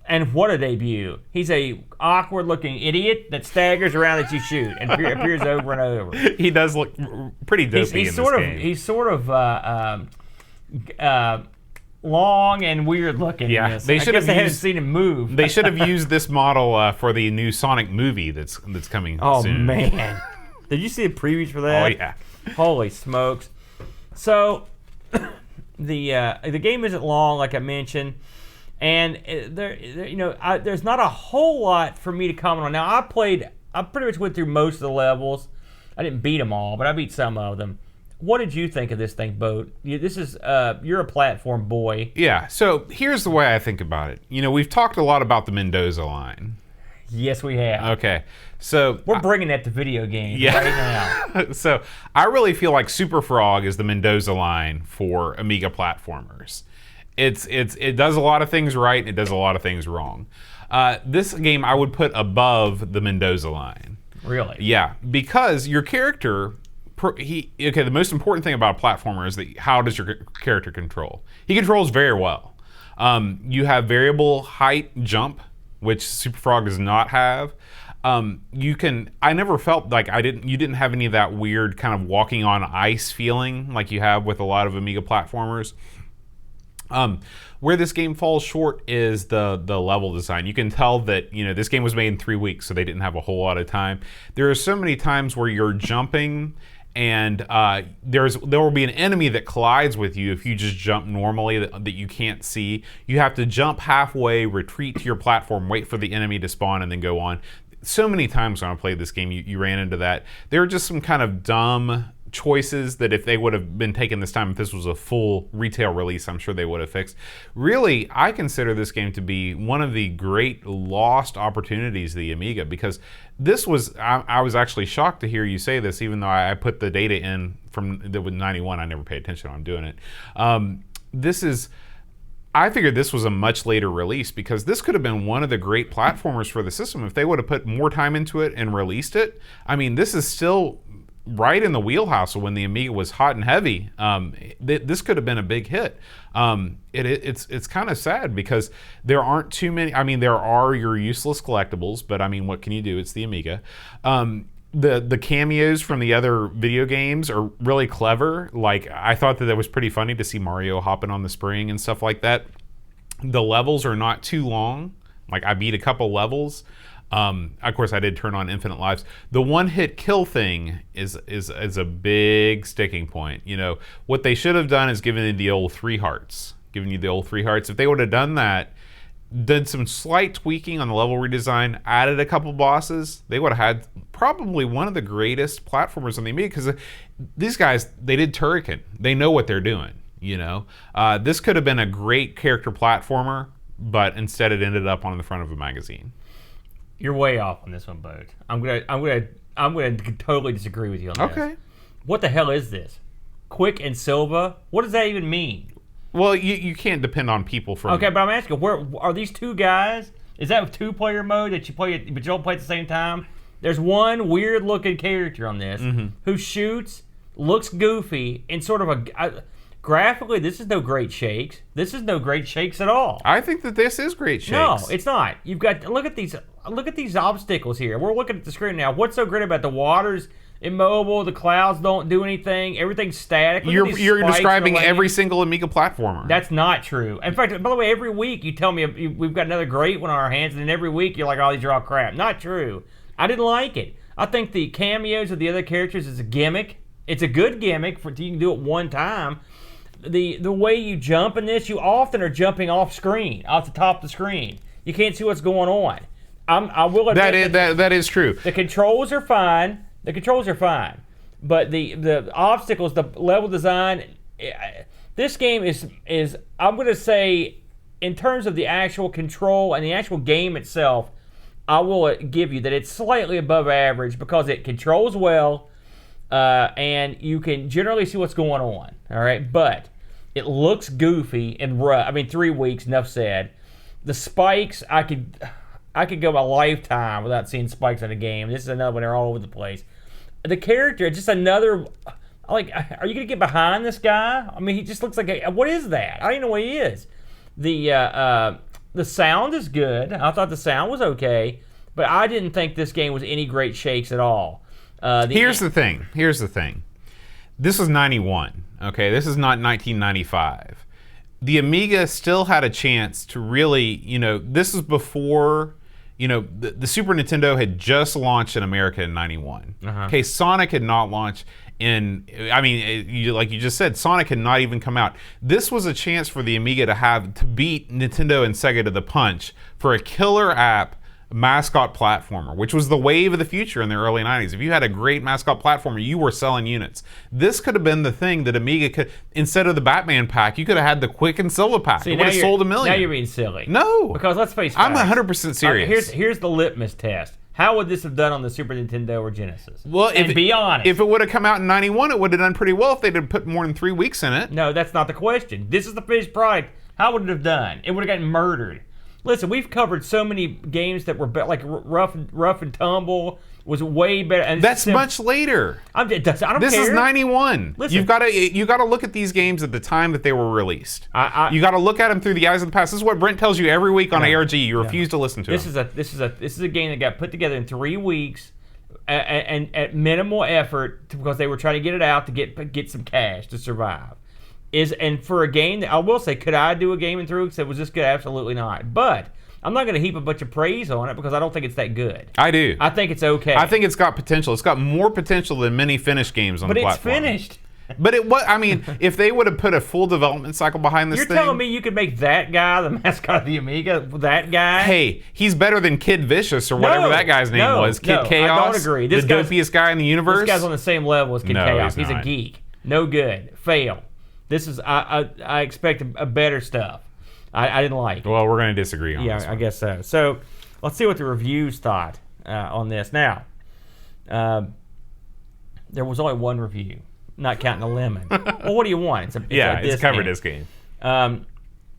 and what a debut! He's a awkward-looking idiot that staggers around that you shoot and appears over and over. He does look pretty dopey in this game. He's sort of long and weird looking. Yeah, in this. They haven't seen him move. They should have used this model for the new Sonic movie that's coming soon. Oh man, did you see the previews for that? Oh yeah, holy smokes! So the game isn't long, like I mentioned. And there's not a whole lot for me to comment on. Now, I pretty much went through most of the levels. I didn't beat them all, but I beat some of them. What did you think of this thing, Boat? You're a platform boy. Yeah, so here's the way I think about it. We've talked a lot about the Mendoza line. Yes, we have. Okay, so we're bringing that to video games right now. So I really feel like Super Frog is the Mendoza line for Amiga platformers. It does a lot of things right. It does a lot of things wrong. This game I would put above the Mendoza line. Really? Yeah, because your character, the most important thing about a platformer is that how does your character control? He controls very well. You have variable height jump, which Super Frog does not have. I never felt like you didn't have any of that weird kind of walking on ice feeling like you have with a lot of Amiga platformers. Where this game falls short is the level design. You can tell that this game was made in 3 weeks, so they didn't have a whole lot of time. There are so many times where you're jumping and there will be an enemy that collides with you if you just jump normally that you can't see. You have to jump halfway, retreat to your platform, wait for the enemy to spawn, and then go on. So many times when I played this game, you ran into that. There were just some kind of dumb choices that if they would have been taken this time, if this was a full retail release, I'm sure they would have fixed. Really, I consider this game to be one of the great lost opportunities of the Amiga, because this was, I was actually shocked to hear you say this, even though I put the data in from the 91. I never pay attention when I'm doing it. I figured this was a much later release, because this could have been one of the great platformers for the system if they would have put more time into it and released it. I mean, this is still right in the wheelhouse of when the Amiga was hot and heavy. This could have been a big hit. It's kind of sad because there aren't too many. I mean, there are your useless collectibles, but I mean, what can you do? It's the Amiga. The cameos from the other video games are really clever. Like, I thought that was pretty funny to see Mario hopping on the spring and stuff like that. The levels are not too long. Like, I beat a couple levels. Of course, I did turn on Infinite Lives. The one-hit kill thing is a big sticking point. What they should have done is given you the old 3 hearts. If they would have done that, did some slight tweaking on the level redesign, added a couple bosses, they would have had probably one of the greatest platformers on the Amiga, because these guys, they did Turrican. They know what they're doing, This could have been a great character platformer, but instead it ended up on the front of a magazine. You're way off on this one, Bode. I'm gonna totally disagree with you on this. Okay. What the hell is this? Quik and Silva? What does that even mean? Well, you can't depend on people from... Okay, but I'm asking, where are these two guys? Is that a 2-player mode that you play, but you don't play at the same time? There's one weird-looking character on this who shoots, looks goofy, and sort of graphically, this is no great shakes. This is no great shakes at all. I think that this is great shakes. No, it's not. You've got look at these obstacles here. We're looking at the screen now. What's so great about the water's immobile? The clouds don't do anything. Everything's static. You're describing every single Amiga platformer. That's not true. In fact, by the way, every week you tell me we've got another great one on our hands, and then every week you're like, "Oh, these are all crap." Not true. I didn't like it. I think the cameos of the other characters is a gimmick. It's a good gimmick you can do it one time. The way you jump in this, you often are jumping off screen, off the top of the screen. You can't see what's going on. I will admit that is true. The controls are fine. But the obstacles, the level design, this game is I'm going to say, in terms of the actual control and the actual game itself, I will give you that it's slightly above average because it controls well, and you can generally see what's going on. All right, but it looks goofy and rough. I mean, 3 weeks, enough said. The spikes, I could go a lifetime without seeing spikes in a game. This is another one. They're all over the place. The character, just another, like, are you going to get behind this guy? I mean, he just looks like what is that? I don't even know what he is. The sound is good. I thought the sound was okay, but I didn't think this game was any great shakes at all. Here's the thing. This is 91, okay? This is not 1995. The Amiga still had a chance to really, this is before, the Super Nintendo had just launched in America in 91. Okay, Sonic had not launched like you just said, Sonic had not even come out. This was a chance for the Amiga to beat Nintendo and Sega to the punch for a killer app mascot platformer, which was the wave of the future in the early 90s. If you had a great mascot platformer, you were selling units. This could have been the thing that Amiga could, instead of the Batman pack, you could have had the Quik and Silva pack. It would have sold 1 million. Now you're being silly. No. Because let's face it. I'm 100% serious. Here's the litmus test. How would this have done on the Super Nintendo or Genesis? Well, be honest. If it would have come out in 91, it would have done pretty well if they'd have put more than 3 weeks in it. No, that's not the question. This is the finished product. How would it have done? It would have gotten murdered. Listen, we've covered so many games that were like rough and tumble was way better. And that's much later. I don't care. This is 91. Listen. You got to look at these games at the time that they were released. You got to look at them through the eyes of the past. This is what Brent tells you every week on ARG. You refuse to listen to him. This is a game that got put together in 3 weeks, and at minimal effort because they were trying to get it out to get some cash to survive. And for a game that I will say, could I do a game in 3 weeks that was this good? Absolutely not. But I'm not going to heap a bunch of praise on it because I don't think it's that good. I do. I think it's okay. I think it's got potential. It's got more potential than many finished games on the platform. But it's finished. But if they would have put a full development cycle behind this thing. You're telling me you could make that guy the mascot of the Amiga? That guy? Hey, he's better than Kid Vicious or whatever that guy's name was. Kid Chaos. I don't agree. The dopiest guy in the universe. This guy's on the same level as Kid Chaos. He's a geek. No good. Fail. This is I expect a better stuff. I didn't like it. Well, we're going to disagree on this. Yeah, I guess so. So let's see what the reviews thought on this. Now, there was only one review, not counting the Lemon. Well, what do you want? It's covered this game.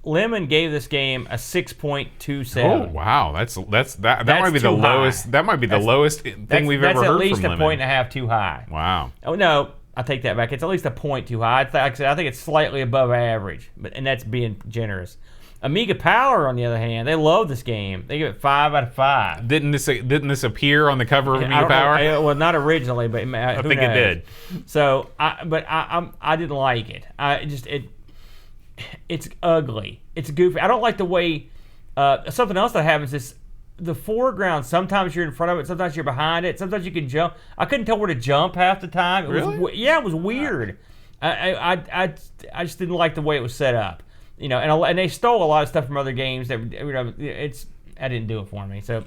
Lemon gave this game a 6.27. Oh wow, that might be the lowest. High. That might be the lowest thing we've ever heard from Lemon. That's at least a point and a half too high. Wow. Oh no. I take that back. It's at least a point too high. I think it's slightly above average, and that's being generous. Amiga Power, on the other hand, they love this game. They give it 5 out of 5. Didn't this appear on the cover of Amiga Power? Well, not originally, but I think it did. So, I didn't like it. It's ugly. It's goofy. I don't like the way. Something else that happens is the foreground. Sometimes you're in front of it. Sometimes you're behind it. Sometimes you can jump. I couldn't tell where to jump half the time. Really? It was weird. I just didn't like the way it was set up. And they stole a lot of stuff from other games. That I didn't do it for me. So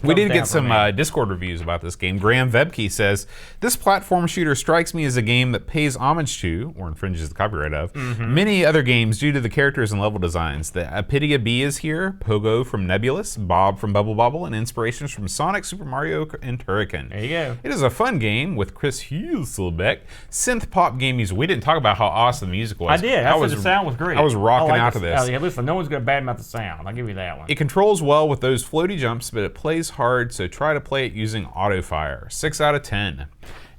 we did get some Discord reviews about this game. Graham Vebke says, this platform shooter strikes me as a game that pays homage to, or infringes the copyright of, many other games due to the characters and level designs. The Apidia Bee is here, Pogo from Nebulous, Bob from Bubble Bobble, and inspirations from Sonic, Super Mario, and Turrican. There you go. It is a fun game with Chris Hülselbeck. Synth pop game music. We didn't talk about how awesome the music was. I did. The sound was great. I was rocking out to this. Oh, yeah, listen, no one's going to badmouth the sound. I'll give you that one. It controls well with those floaty jumps, but it plays hard, so try to play it using auto fire. 6 out of 10.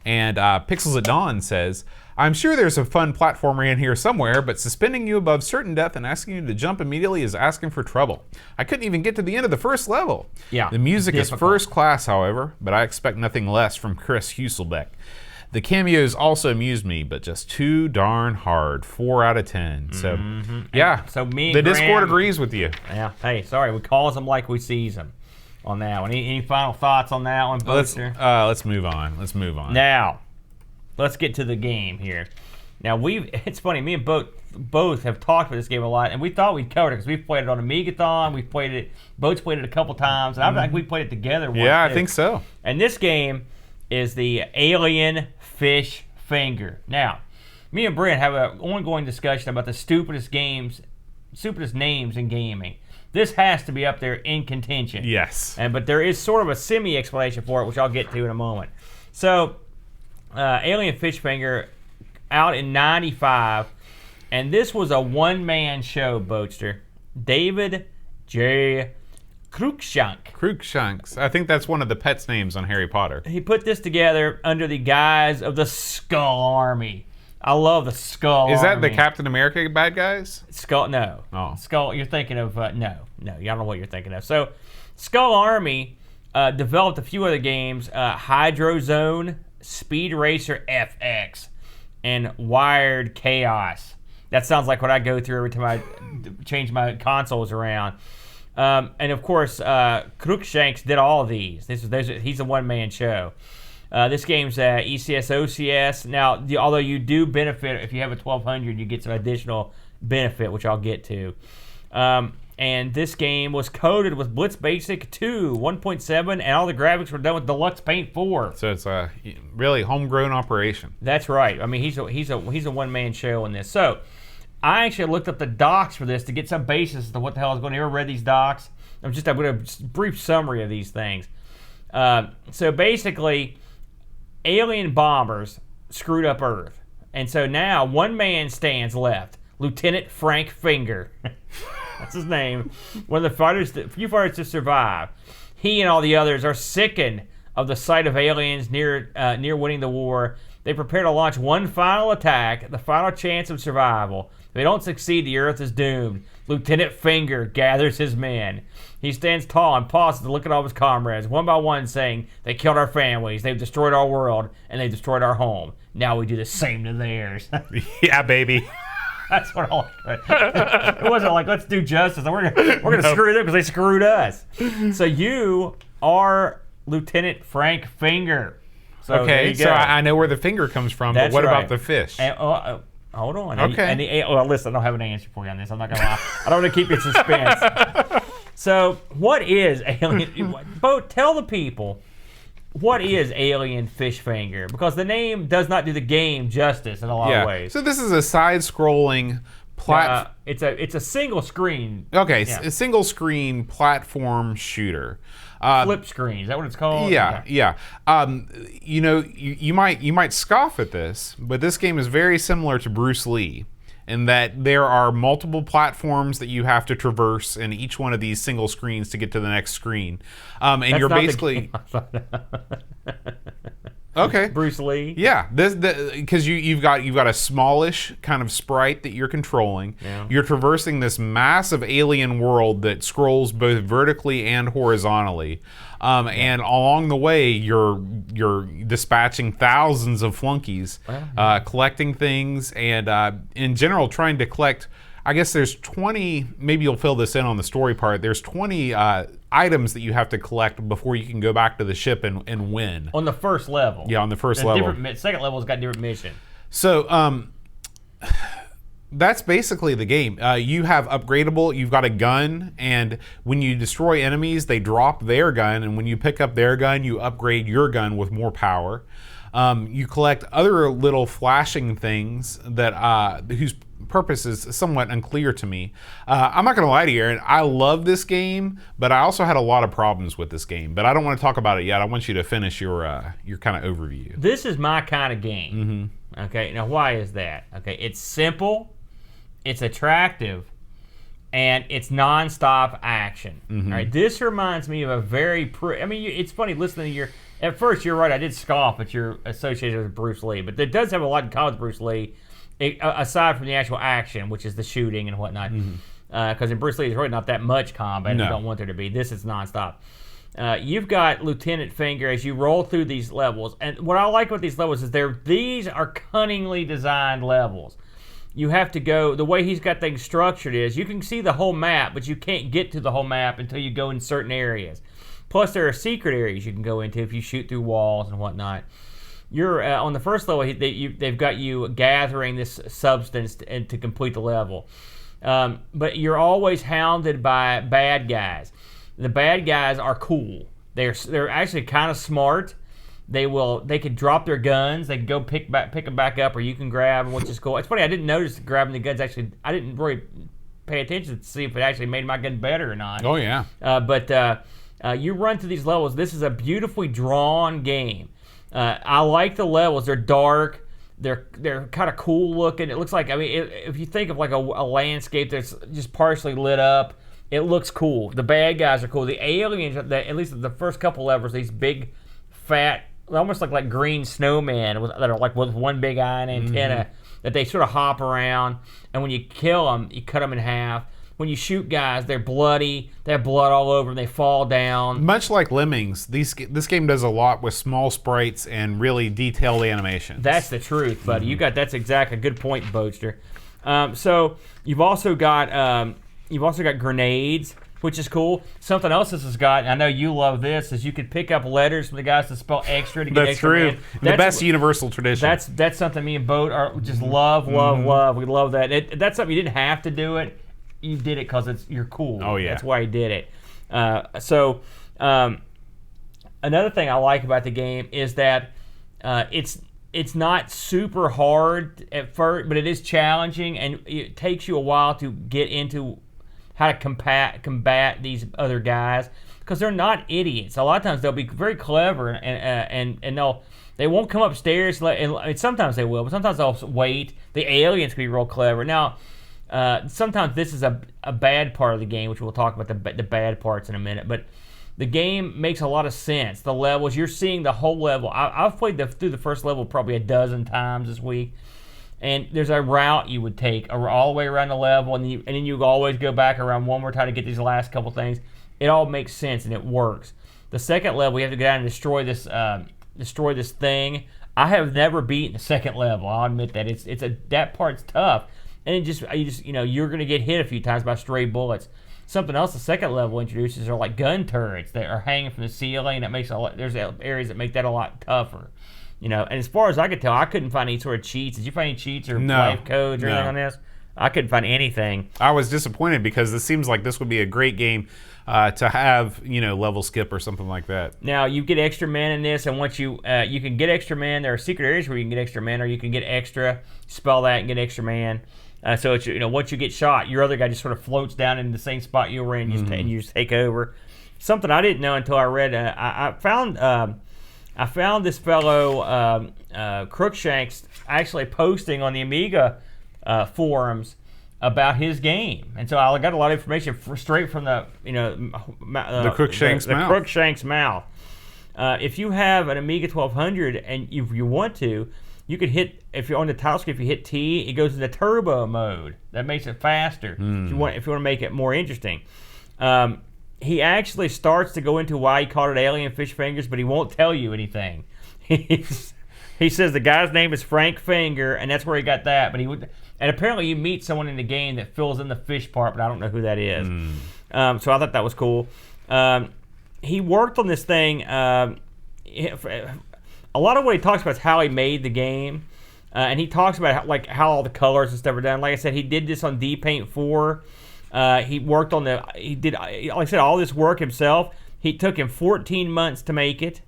And Pixels at Dawn says, I'm sure there's a fun platformer in here somewhere, but suspending you above certain depth and asking you to jump immediately is asking for trouble. I couldn't even get to the end of the first level. Yeah, the music is first class, however, but I expect nothing less from Chris Hülselbeck. The cameos also amused me, but just too darn hard. 4 out of 10. So, yeah. So me and the Graham, Discord agrees with you. Yeah. Hey, sorry, we calls them like we sees them on that one. Any final thoughts on that one, Poster? Let's move on. Now, let's get to the game here. Now it's funny. Me and both have talked about this game a lot, and we thought we'd covered it because we've played it on Amigathon. We've played it. Both played it a couple times, and I think we played it together. Yeah, I think so. And this game is the Alien Fish Finger. Now, me and Brent have an ongoing discussion about the stupidest names in gaming. This has to be up there in contention. Yes. But there is sort of a semi-explanation for it, which I'll get to in a moment. So, Alien Fish Finger out in 95, and this was a one-man show, Boatster. David J. Cruikshanks. I think that's one of the pets' names on Harry Potter. He put this together under the guise of the Skull Army. I love the Skull Army. Is that the Captain America bad guys? No. Oh. Skull, you're thinking of, no. I don't know what you're thinking of. So, Skull Army developed a few other games, Hydro Zone, Speed Racer FX, and Wired Chaos. That sounds like what I go through every time I change my consoles around. And of course, Cruikshanks did all of these. He's a one-man show. This game's ECS OCS. Now, although you do benefit if you have a 1200, you get some additional benefit, which I'll get to. And this game was coded with Blitz Basic 2, 1.7, and all the graphics were done with Deluxe Paint 4. So it's a really homegrown operation. That's right. I mean, he's a one-man show in this. So I actually looked up the docs for this to get some basis as to what the hell I was going to. You ever read these docs? I'm going to brief summary of these things. So basically, alien bombers screwed up Earth. And so now one man stands left, Lieutenant Frank Finger. That's his name. One of the few fighters to survive. He and all the others are sickened of the sight of aliens near winning the war, they prepare to launch one final attack, the final chance of survival. If they don't succeed, the Earth is doomed. Lieutenant Finger gathers his men. He stands tall and pauses to look at all of his comrades, one by one, saying, "They killed our families, they've destroyed our world, and they've destroyed our home. Now we do the same to theirs." Yeah, baby. That's what I like. It wasn't like, let's do justice. We're gonna screw them because they screwed us. So you are Lieutenant Frank Finger. So okay, so I know where the finger comes from, but what about the fish? And, hold on. Okay. Listen, I don't have an answer for you on this. I'm not gonna lie. I don't want to keep you in suspense. So, what is alien? Bo, tell the people, what is Alien Fish Finger? Because the name does not do the game justice in a lot of ways. So this is a side-scrolling platform. It's a single screen. Okay, a single screen platform shooter. Flip screen, is that what it's called? Yeah. You might scoff at this, but this game is very similar to Bruce Lee in that there are multiple platforms that you have to traverse in each one of these single screens to get to the next screen. And you're basically okay. Bruce Lee. Yeah, because you've got a smallish kind of sprite that you're controlling. Yeah. You're traversing this massive alien world that scrolls both vertically and horizontally, and along the way you're dispatching thousands of flunkies, collecting things, and in general trying to collect. I guess there's 20, maybe you'll fill this in on the story part, there's 20 items that you have to collect before you can go back to the ship and win. On the first level. Yeah, on the first level. Second level's got different mission. So that's basically the game. You have upgradable, you've got a gun, and when you destroy enemies, they drop their gun, and when you pick up their gun, you upgrade your gun with more power. You collect other little flashing things that whose purpose is somewhat unclear to me. I'm not going to lie to you, Aaron. I love this game, but I also had a lot of problems with this game. But I don't want to talk about it yet. I want you to finish your kind of overview. This is my kind of game. Mm-hmm. Okay, now why is that? Okay, it's simple, it's attractive, and it's nonstop action. Mm-hmm. All right, this reminds me of a very. It's funny listening to your. At first, you're right. I did scoff at your associated with Bruce Lee, but it does have a lot in common with Bruce Lee. Aside from the actual action, which is the shooting and whatnot, because in Bruce Lee there's really not that much combat. You don't want there to be. This is nonstop. You've got Lieutenant Finger as you roll through these levels, and what I like about these levels is these are cunningly designed levels. You have to go, the way he's got things structured is you can see the whole map, but you can't get to the whole map until you go in certain areas. Plus there are secret areas you can go into if you shoot through walls and whatnot. You're on the first level. They've got you gathering this substance to complete the level, but you're always hounded by bad guys. The bad guys are cool. They're actually kind of smart. They can drop their guns. They can go pick them back up, or you can grab them, which is cool. It's funny. I didn't notice grabbing the guns. Actually, I didn't really pay attention to see if it actually made my gun better or not. Oh yeah. But you run through these levels. This is a beautifully drawn game. I like the levels. They're dark. They're kind of cool looking. It looks like, if you think of like a landscape that's just partially lit up, it looks cool. The bad guys are cool. The aliens, at least the first couple levels, these big, fat, almost like green snowmen that are like with one big eye and antenna that they sort of hop around. And when you kill them, you cut them in half. When you shoot guys, they're bloody. They have blood all over them. They fall down. Much like Lemmings, this game does a lot with small sprites and really detailed animations. That's the truth, buddy. That's exactly a good point, Boatster. So you've also got grenades, which is cool. Something else this has got, and I know you love this, is you could pick up letters from the guys to spell extra to get extra. That's true. The best universal tradition. That's something me and Boat just love. We love that. That's something you didn't have to do it. You did it because you're cool. Oh yeah, that's why you did it. Another thing I like about the game is that it's not super hard at first, but it is challenging, and it takes you a while to get into how to combat these other guys because they're not idiots. A lot of times they'll be very clever and they won't come upstairs. And sometimes they will, but sometimes they'll wait. The aliens can be real clever. Now. Sometimes this is a bad part of the game, which we'll talk about the bad parts in a minute. But The game makes a lot of sense. The levels, you're seeing the whole level. I've played through the first level probably a dozen times this week. And there's a route you would take all the way around the level, and then you always go back around one more time to get these last couple things. It all makes sense and it works. The second level, you have to go down and destroy this thing. I have never beaten the second level. I'll admit that that part's tough, and you're going to get hit a few times by stray bullets. Something else the second level introduces are like gun turrets that are hanging from the ceiling. That makes there's areas that make that a lot tougher. And as far as I could tell, I couldn't find any sort of cheats. Did you find any cheats or life codes or anything on this? I couldn't find anything. I was disappointed because this seems like this would be a great game to have, level skip or something like that. Now, you get extra men in this, and once you can get extra men, there are secret areas where you can get extra men, or you can get extra, spell that, and get extra man. So it's, once you get shot, your other guy just sort of floats down in the same spot you were in, and you just take over. Something I didn't know until I read. I found this fellow Crookshanks actually posting on the Amiga forums about his game, and so I got a lot of information straight from the Crookshanks mouth. The Crookshanks mouth. If you have an Amiga 1200 and if you want to, you could hit, if you're on the title screen, if you hit T, it goes into turbo mode. That makes it faster. If you want to make it more interesting. He actually starts to go into why he called it Alien Fish Fingers, but he won't tell you anything. He says the guy's name is Frank Finger, and that's where he got that. But and apparently you meet someone in the game that fills in the fish part, but I don't know who that is. So I thought that was cool. He worked on this thing. A lot of what he talks about is how he made the game, and he talks about how all the colors and stuff are done. Like I said, he did this on D-Paint 4. He worked on he did, like I said, all this work himself. He took him 14 months to make it.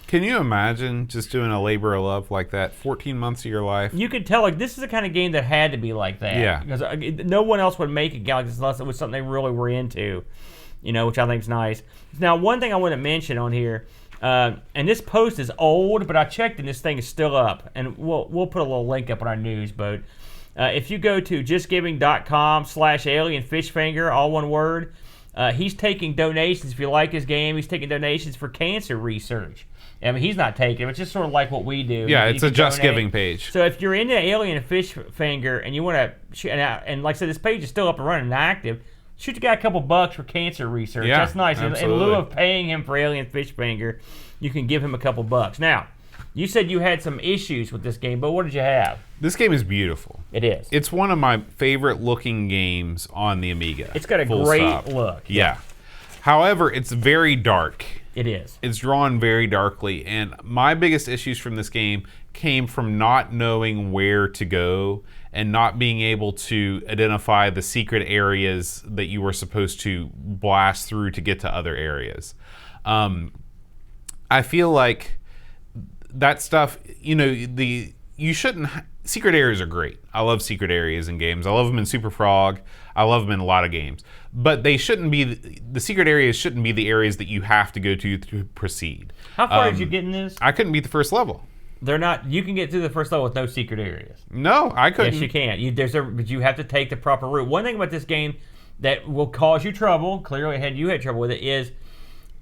Can you imagine just doing a labor of love like that? 14 months of your life. You could tell, this is the kind of game that had to be like that. Yeah. Because no one else would make a game like this unless it was something they really were into, which I think is nice. Now, one thing I want to mention on here, and this post is old, but I checked and this thing is still up. And we'll put a little link up on our news boat. If you go to justgiving.com/alienfishfinger, all one word, he's taking donations. If you like his game, he's taking donations for cancer research. I mean, he's not taking them. It's just sort of like what we do. Yeah, it's a Just Giving page. So if you're into Alien Fish Finger and you want to, and like I said, this page is still up and running and active, shoot the guy a couple bucks for cancer research. Yeah, that's nice. Absolutely. In lieu of paying him for Alien Fish Finger, you can give him a couple bucks. Now, you said you had some issues with this game, but what did you have? This game is beautiful. It is. It's one of my favorite looking games on the Amiga. It's got a great look. Yeah. However, it's very dark. It is. It's drawn very darkly, and my biggest issues from this game came from not knowing where to go and not being able to identify the secret areas that you were supposed to blast through to get to other areas. I feel like that stuff, you shouldn't. Secret areas are great. I love secret areas in games. I love them in Super Frog. I love them in a lot of games. But they shouldn't be, the secret areas shouldn't be the areas that you have to go to proceed. How far did you get in this? I couldn't beat the first level. They're not, you can get through the first level with no secret areas. No, I couldn't. Yes, you can. But you have to take the proper route. One thing about this game that will cause you trouble, clearly you had trouble with it, is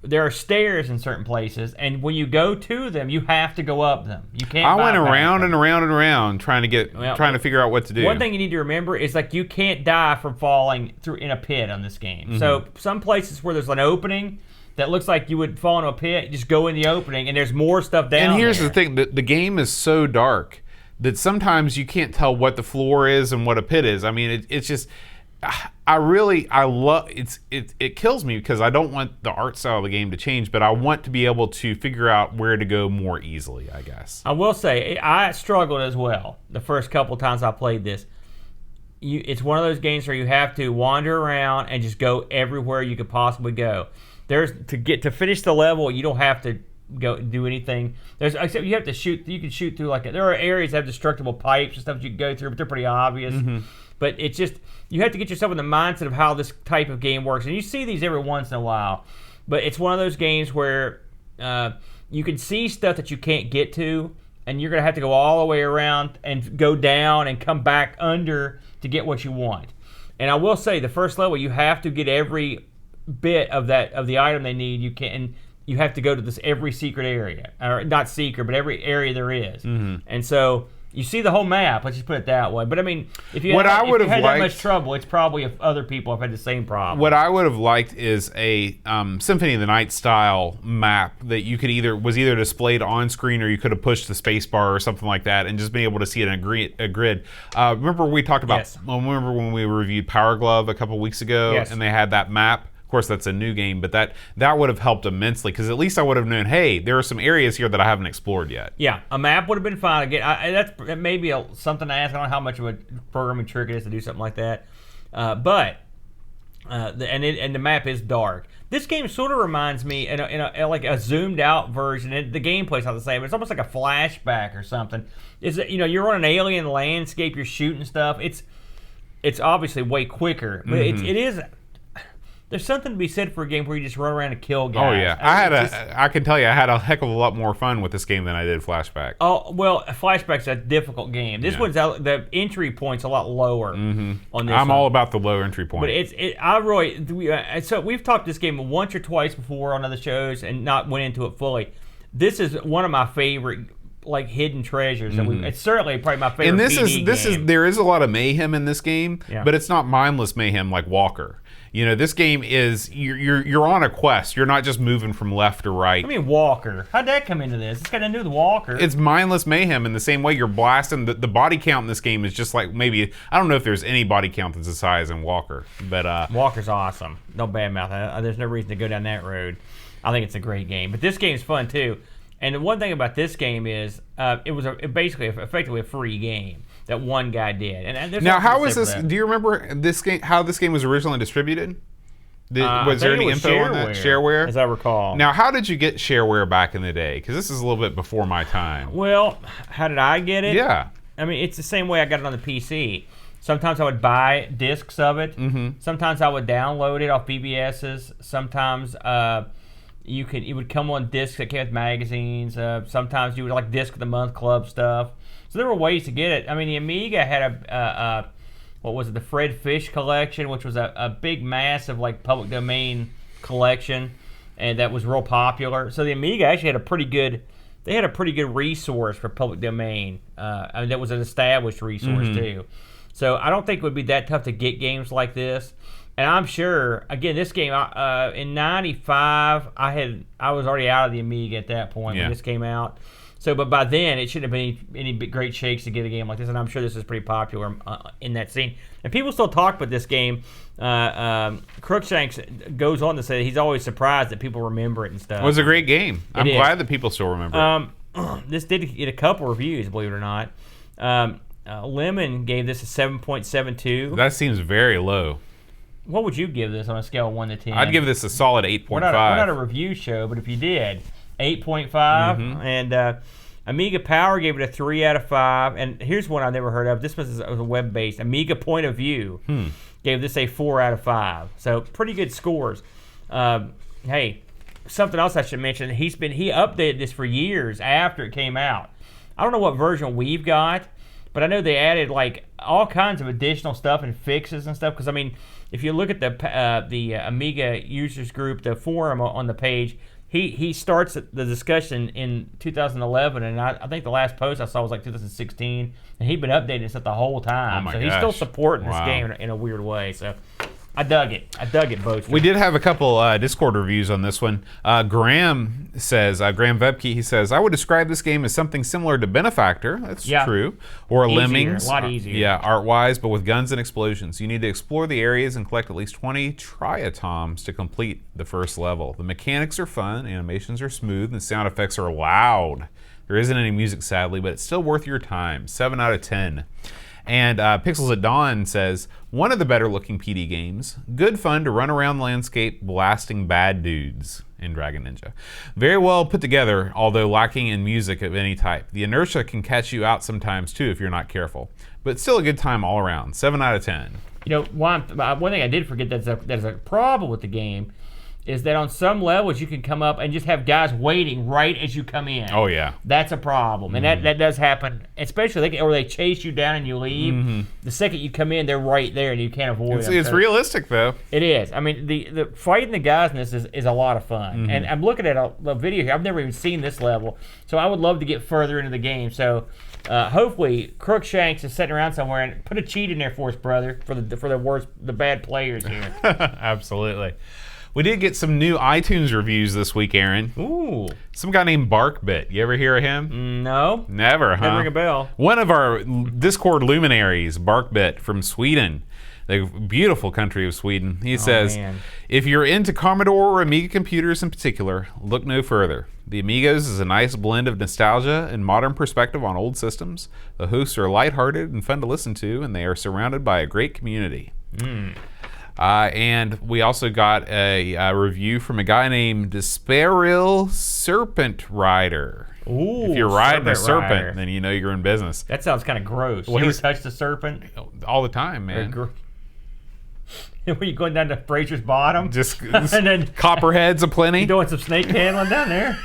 there are stairs in certain places, and when you go to them, you have to go up them. You can't. I went around and around and around trying to figure out what to do. One thing you need to remember is you can't die from falling through in a pit on this game. Mm-hmm. So some places where there's an opening that looks like you would fall into a pit, just go in the opening, and there's more stuff down there. And here's the thing: the game is so dark that sometimes you can't tell what the floor is and what a pit is. I mean, it's just. I love it kills me because I don't want the art style of the game to change, but I want to be able to figure out where to go more easily, I guess. I will say I struggled as well the first couple times I played this. It's one of those games where you have to wander around and just go everywhere you could possibly go. To finish the level, you don't have to go do anything. Except you have to shoot. You can shoot through there are areas that have destructible pipes and stuff that you can go through, but they're pretty obvious. Mm-hmm. But it's just, you have to get yourself in the mindset of how this type of game works. And you see these every once in a while. But it's one of those games where you can see stuff that you can't get to, and you're going to have to go all the way around and go down and come back under to get what you want. And I will say, the first level, you have to get every bit of the item they need, you have to go to every secret area, or not secret, but every area there is. And so you see the whole map. Let's just put it that way. But I mean, if you had that much trouble, it's probably if other people have had the same problem. What I would have liked is a Symphony of the Night style map that you could was either displayed on screen, or you could have pushed the space bar or something like that, and just been able to see it in a grid. Remember we talked about? Yes. Remember when we reviewed Power Glove a couple weeks ago, yes. and they had that map. Of course, that's a new game, but that would have helped immensely, because at least I would have known, hey, there are some areas here that I haven't explored yet. Yeah, a map would have been fine. Again, that may be something to ask. I don't know how much of a programming trick it is to do something like that, but the map is dark. This game sort of reminds me, in like a zoomed out version. The gameplay's not the same. It's almost like a flashback or something. You're on an alien landscape. You're shooting stuff. It's obviously way quicker, but it is. There's something to be said for a game where you just run around and kill guys. Oh yeah, I can tell you, I had a heck of a lot more fun with this game than I did Flashback. Oh well, Flashback's a difficult game. This one's the entry point's a lot lower on this. I'm all about the low entry point. But so we've talked this game once or twice before on other shows and not went into it fully. This is one of my favorite hidden treasures. It's certainly probably my favorite. And there is a lot of mayhem in this game, but it's not mindless mayhem like Walker. This game is you're on a quest. You're not just moving from left to right. I mean, Walker. How'd that come into this? It's got to do with Walker. It's mindless mayhem in the same way you're blasting. The body count in this game is just like maybe, I don't know if there's any body count that's as high as in Walker, but Walker's awesome. No badmouth. There's no reason to go down that road. I think it's a great game, but this game's fun too. And the one thing about this game is it was effectively a free game that one guy did. And now, how was this? Do you remember this game? How this game was originally distributed? Was there any info on that? Shareware, as I recall. Now, how did you get shareware back in the day? Because this is a little bit before my time. Well, how did I get it? Yeah. I mean, it's the same way I got it on the PC. Sometimes I would buy discs of it. Sometimes I would download it off BBSs. Sometimes it would come on discs that came with magazines. Sometimes you would disc of the month club stuff. So there were ways to get it. I mean, the Amiga had the Fred Fish collection, which was a big, massive public domain collection, and that was real popular. So the Amiga actually had a pretty good resource for public domain. That was an established resource too. So I don't think it would be that tough to get games like this. And I'm sure, again, this game in '95, I was already out of the Amiga at that point when this came out. So, but by then, it shouldn't have been any great shakes to get a game like this, and I'm sure this is pretty popular in that scene. And people still talk about this game. Crookshanks goes on to say he's always surprised that people remember it and stuff. It was a great game. I'm glad that people still remember it. This did get a couple reviews, believe it or not. Lemon gave this a 7.72. That seems very low. What would you give this on a scale of 1 to 10? I'd give this a solid 8.5. We're not a review show, but if you did, 8.5. And Amiga Power gave it a 3 out of 5. And here's one I never heard of. This was a web-based. Amiga Point of View gave this a 4 out of 5. So pretty good scores. Hey, something else I should mention. He updated this for years after it came out. I don't know what version we've got, but I know they added all kinds of additional stuff and fixes and stuff. Because I mean, if you look at the Amiga users group, the forum on the page, he starts the discussion in 2011, and I think the last post I saw was 2016, and he'd been updating this the whole time. Oh my so gosh. He's still supporting this game in a weird way. So I dug it both. We did have a couple Discord reviews on this one. Graham says, Graham Vebke, he says, I would describe this game as something similar to Benefactor. That's true. Or Lemmings. A lot easier. Yeah, art-wise, but with guns and explosions. You need to explore the areas and collect at least 20 triatoms to complete the first level. The mechanics are fun, animations are smooth, and sound effects are loud. There isn't any music, sadly, but it's still worth your time. 7 out of 10. And Pixels at Dawn says, one of the better looking PD games. Good fun to run around the landscape blasting bad dudes in Dragon Ninja. Very well put together, although lacking in music of any type. The inertia can catch you out sometimes too if you're not careful. But still a good time all around. 7 out of 10. One thing I did forget that's a problem with the game is that on some levels you can come up and just have guys waiting right as you come in. Oh, yeah. That's a problem. And that does happen, especially or they chase you down and you leave. The second you come in, they're right there and you can't avoid them. It's realistic, though. It is. I mean, the fighting the guys in this is a lot of fun. And I'm looking at a video here. I've never even seen this level. So I would love to get further into the game. So hopefully Crookshanks is sitting around somewhere and put a cheat in there for us, brother, for the bad players here. Absolutely. We did get some new iTunes reviews this week, Aaron. Ooh. Some guy named Barkbit. You ever hear of him? No. Never, huh? Never ring a bell. One of our Discord luminaries, Barkbit from Sweden, the beautiful country of Sweden. He says, if you're into Commodore or Amiga computers in particular, look no further. The Amigos is a nice blend of nostalgia and modern perspective on old systems. The hosts are lighthearted and fun to listen to, and they are surrounded by a great community. And we also got a review from a guy named Despairil Serpent Rider. Ooh, if you're riding a serpent, then you know you're in business. That sounds kind of gross. You ever touched a serpent? All the time, man. Were you going down to Fraser's Bottom? Just and then copperheads aplenty. You doing some snake handling down there?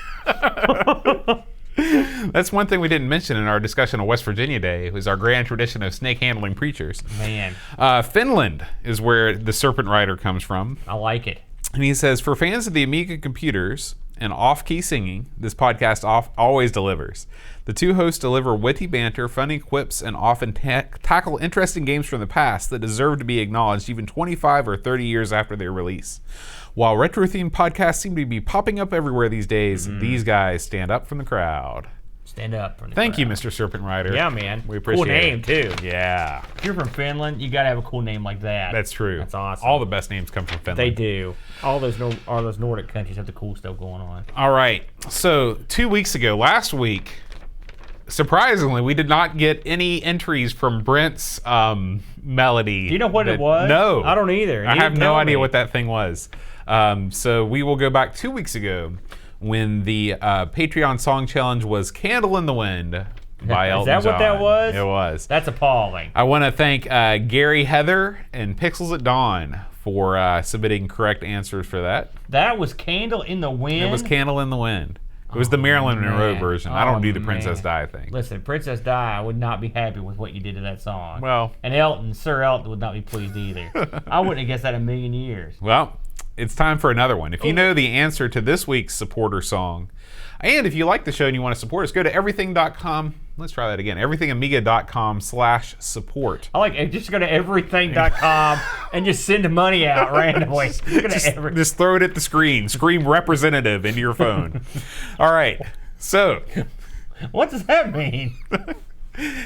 That's one thing we didn't mention in our discussion of West Virginia Day. It was our grand tradition of snake handling preachers. Man. Finland is where the Serpent Rider comes from. I like it. And he says, for fans of the Amiga computers and off-key singing, this podcast always delivers. The two hosts deliver witty banter, funny quips, and often tackle interesting games from the past that deserve to be acknowledged even 25 or 30 years after their release. While retro-themed podcasts seem to be popping up everywhere these days, these guys stand up from the crowd. Stand up from the Thank crowd. you, Mr. Serpent Rider. Yeah, man. We appreciate it. Cool name, too. Yeah. If you're from Finland, you got to have a cool name like that. That's true. That's awesome. All the best names come from Finland. They do. All those Nordic countries have the cool stuff going on. All right. So 2 weeks ago, last week, surprisingly, we did not get any entries from Brent's melody. Do you know what it was? No. I don't either. I have no idea what that thing was. So we will go back 2 weeks ago when the Patreon song challenge was Candle in the Wind by Elton John. Is that what that was? It was. That's appalling. I want to thank Gary Heather and Pixels at Dawn for submitting correct answers for that. That was Candle in the Wind? It was Candle in the Wind. It was the Marilyn Monroe version. I don't do the Princess Di thing. Listen, Princess Di would not be happy with what you did to that song. Well. And Sir Elton would not be pleased either. I wouldn't have guessed that in a million years. Well, it's time for another one. If you know the answer to this week's supporter song, and if you like the show and you want to support us, go to everything.com. Let's try that again. everythingamiga.com/support. I like it. Just go to everything.com and just send money out randomly. Just throw it at the screen. Scream representative into your phone. All right. So. What does that mean?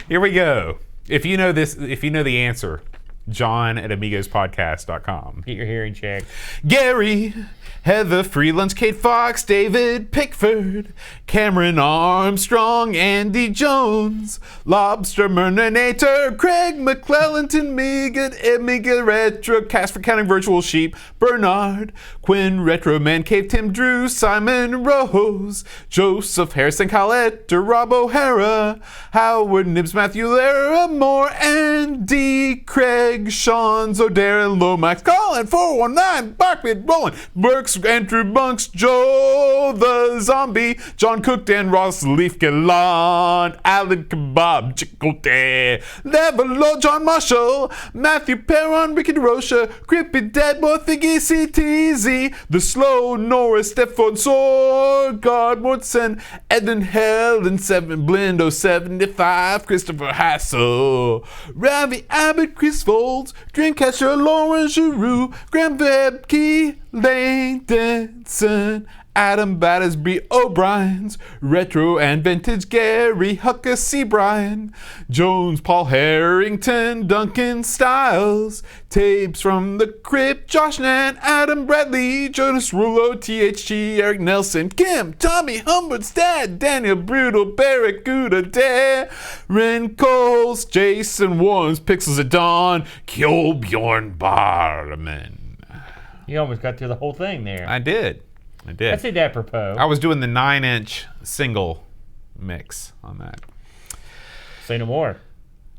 Here we go. If you know the answer, John at amigospodcast.com. Get your hearing checked. Gary, Heather Freelance, Kate Fox, David Pickford, Cameron Armstrong, Andy Jones, Lobster Murninator, Craig McClellan, Amiga Retro, Casper Counting Virtual Sheep, Bernard, Quinn Retro Man Cave, Tim Drew, Simon Rose, Joseph Harrison, Colette, Rob O'Hara, Howard Nibs, Matthew Lara, Moore, Andy, Craig, Sean, Darren, Lomax, Colin, 419, Barkbit, Roland, Burks, Andrew Bunks, Joe the Zombie, John Cook, Dan Ross, Leaf Gallant, Alan Kebab, Chicote, Levelo, John Marshall, Matthew Perron, Ricky DeRocha, Creepy Deadboy, Thiggy, CTZ, The Slow, Norris, Stefan Sorgard, Mortson, Eden Helen, 7 Blindo, 75, Christopher Hassel, Ravi Abbott, Chris Folds, Dreamcatcher, Lauren Giroux, Graham Webke, Lane Denson, Adam Battersby O'Brien's, Retro and Vintage, Gary Hucker, C. Bryan, Jones, Paul Harrington, Duncan Stiles, Tapes from the Crypt, Josh Nan, Adam Bradley, Jonas Rulo, THG, Eric Nelson, Kim, Tommy Humbert's dad, Daniel Brutal, Barracuda, Darren Coles, Jason Warnes, Pixels at Dawn, Kjolbjorn Barman. You almost got through the whole thing there. I did. That's it apropos. I was doing the 9-inch single mix on that. Say no more.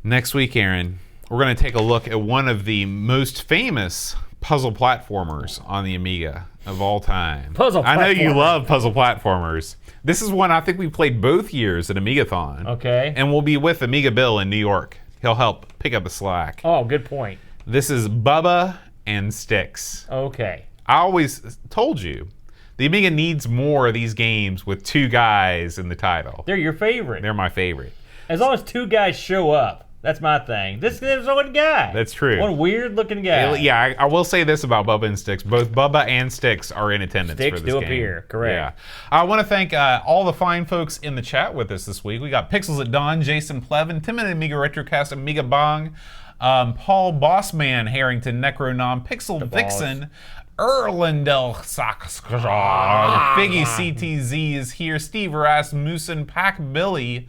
Next week, Aaron, we're going to take a look at one of the most famous puzzle platformers on the Amiga of all time. Puzzle I know you love puzzle platformers. This is one I think we played both years at Amigathon. Okay. And we'll be with Amiga Bill in New York. He'll help pick up the slack. Oh, good point. This is Bubba and Sticks. Okay. I always told you, the Amiga needs more of these games with two guys in the title. They're your favorite. They're my favorite. As long as two guys show up. That's my thing. There's one guy. That's true. One weird-looking guy. Yeah, I will say this about Bubba and Sticks. Both Bubba and Sticks are in attendance for this game. Sticks do appear, correct. Yeah. I want to thank all the fine folks in the chat with us this week. We got Pixels at Dawn, Jason Plevin, Tim and Amiga Retrocast, Amiga Bong, Paul Bossman, Harrington, Necronom, Pixel Vixen, Erlandel Sakskraw, Figgy CTZ is here, Steve Rasmussen, Pack Billy,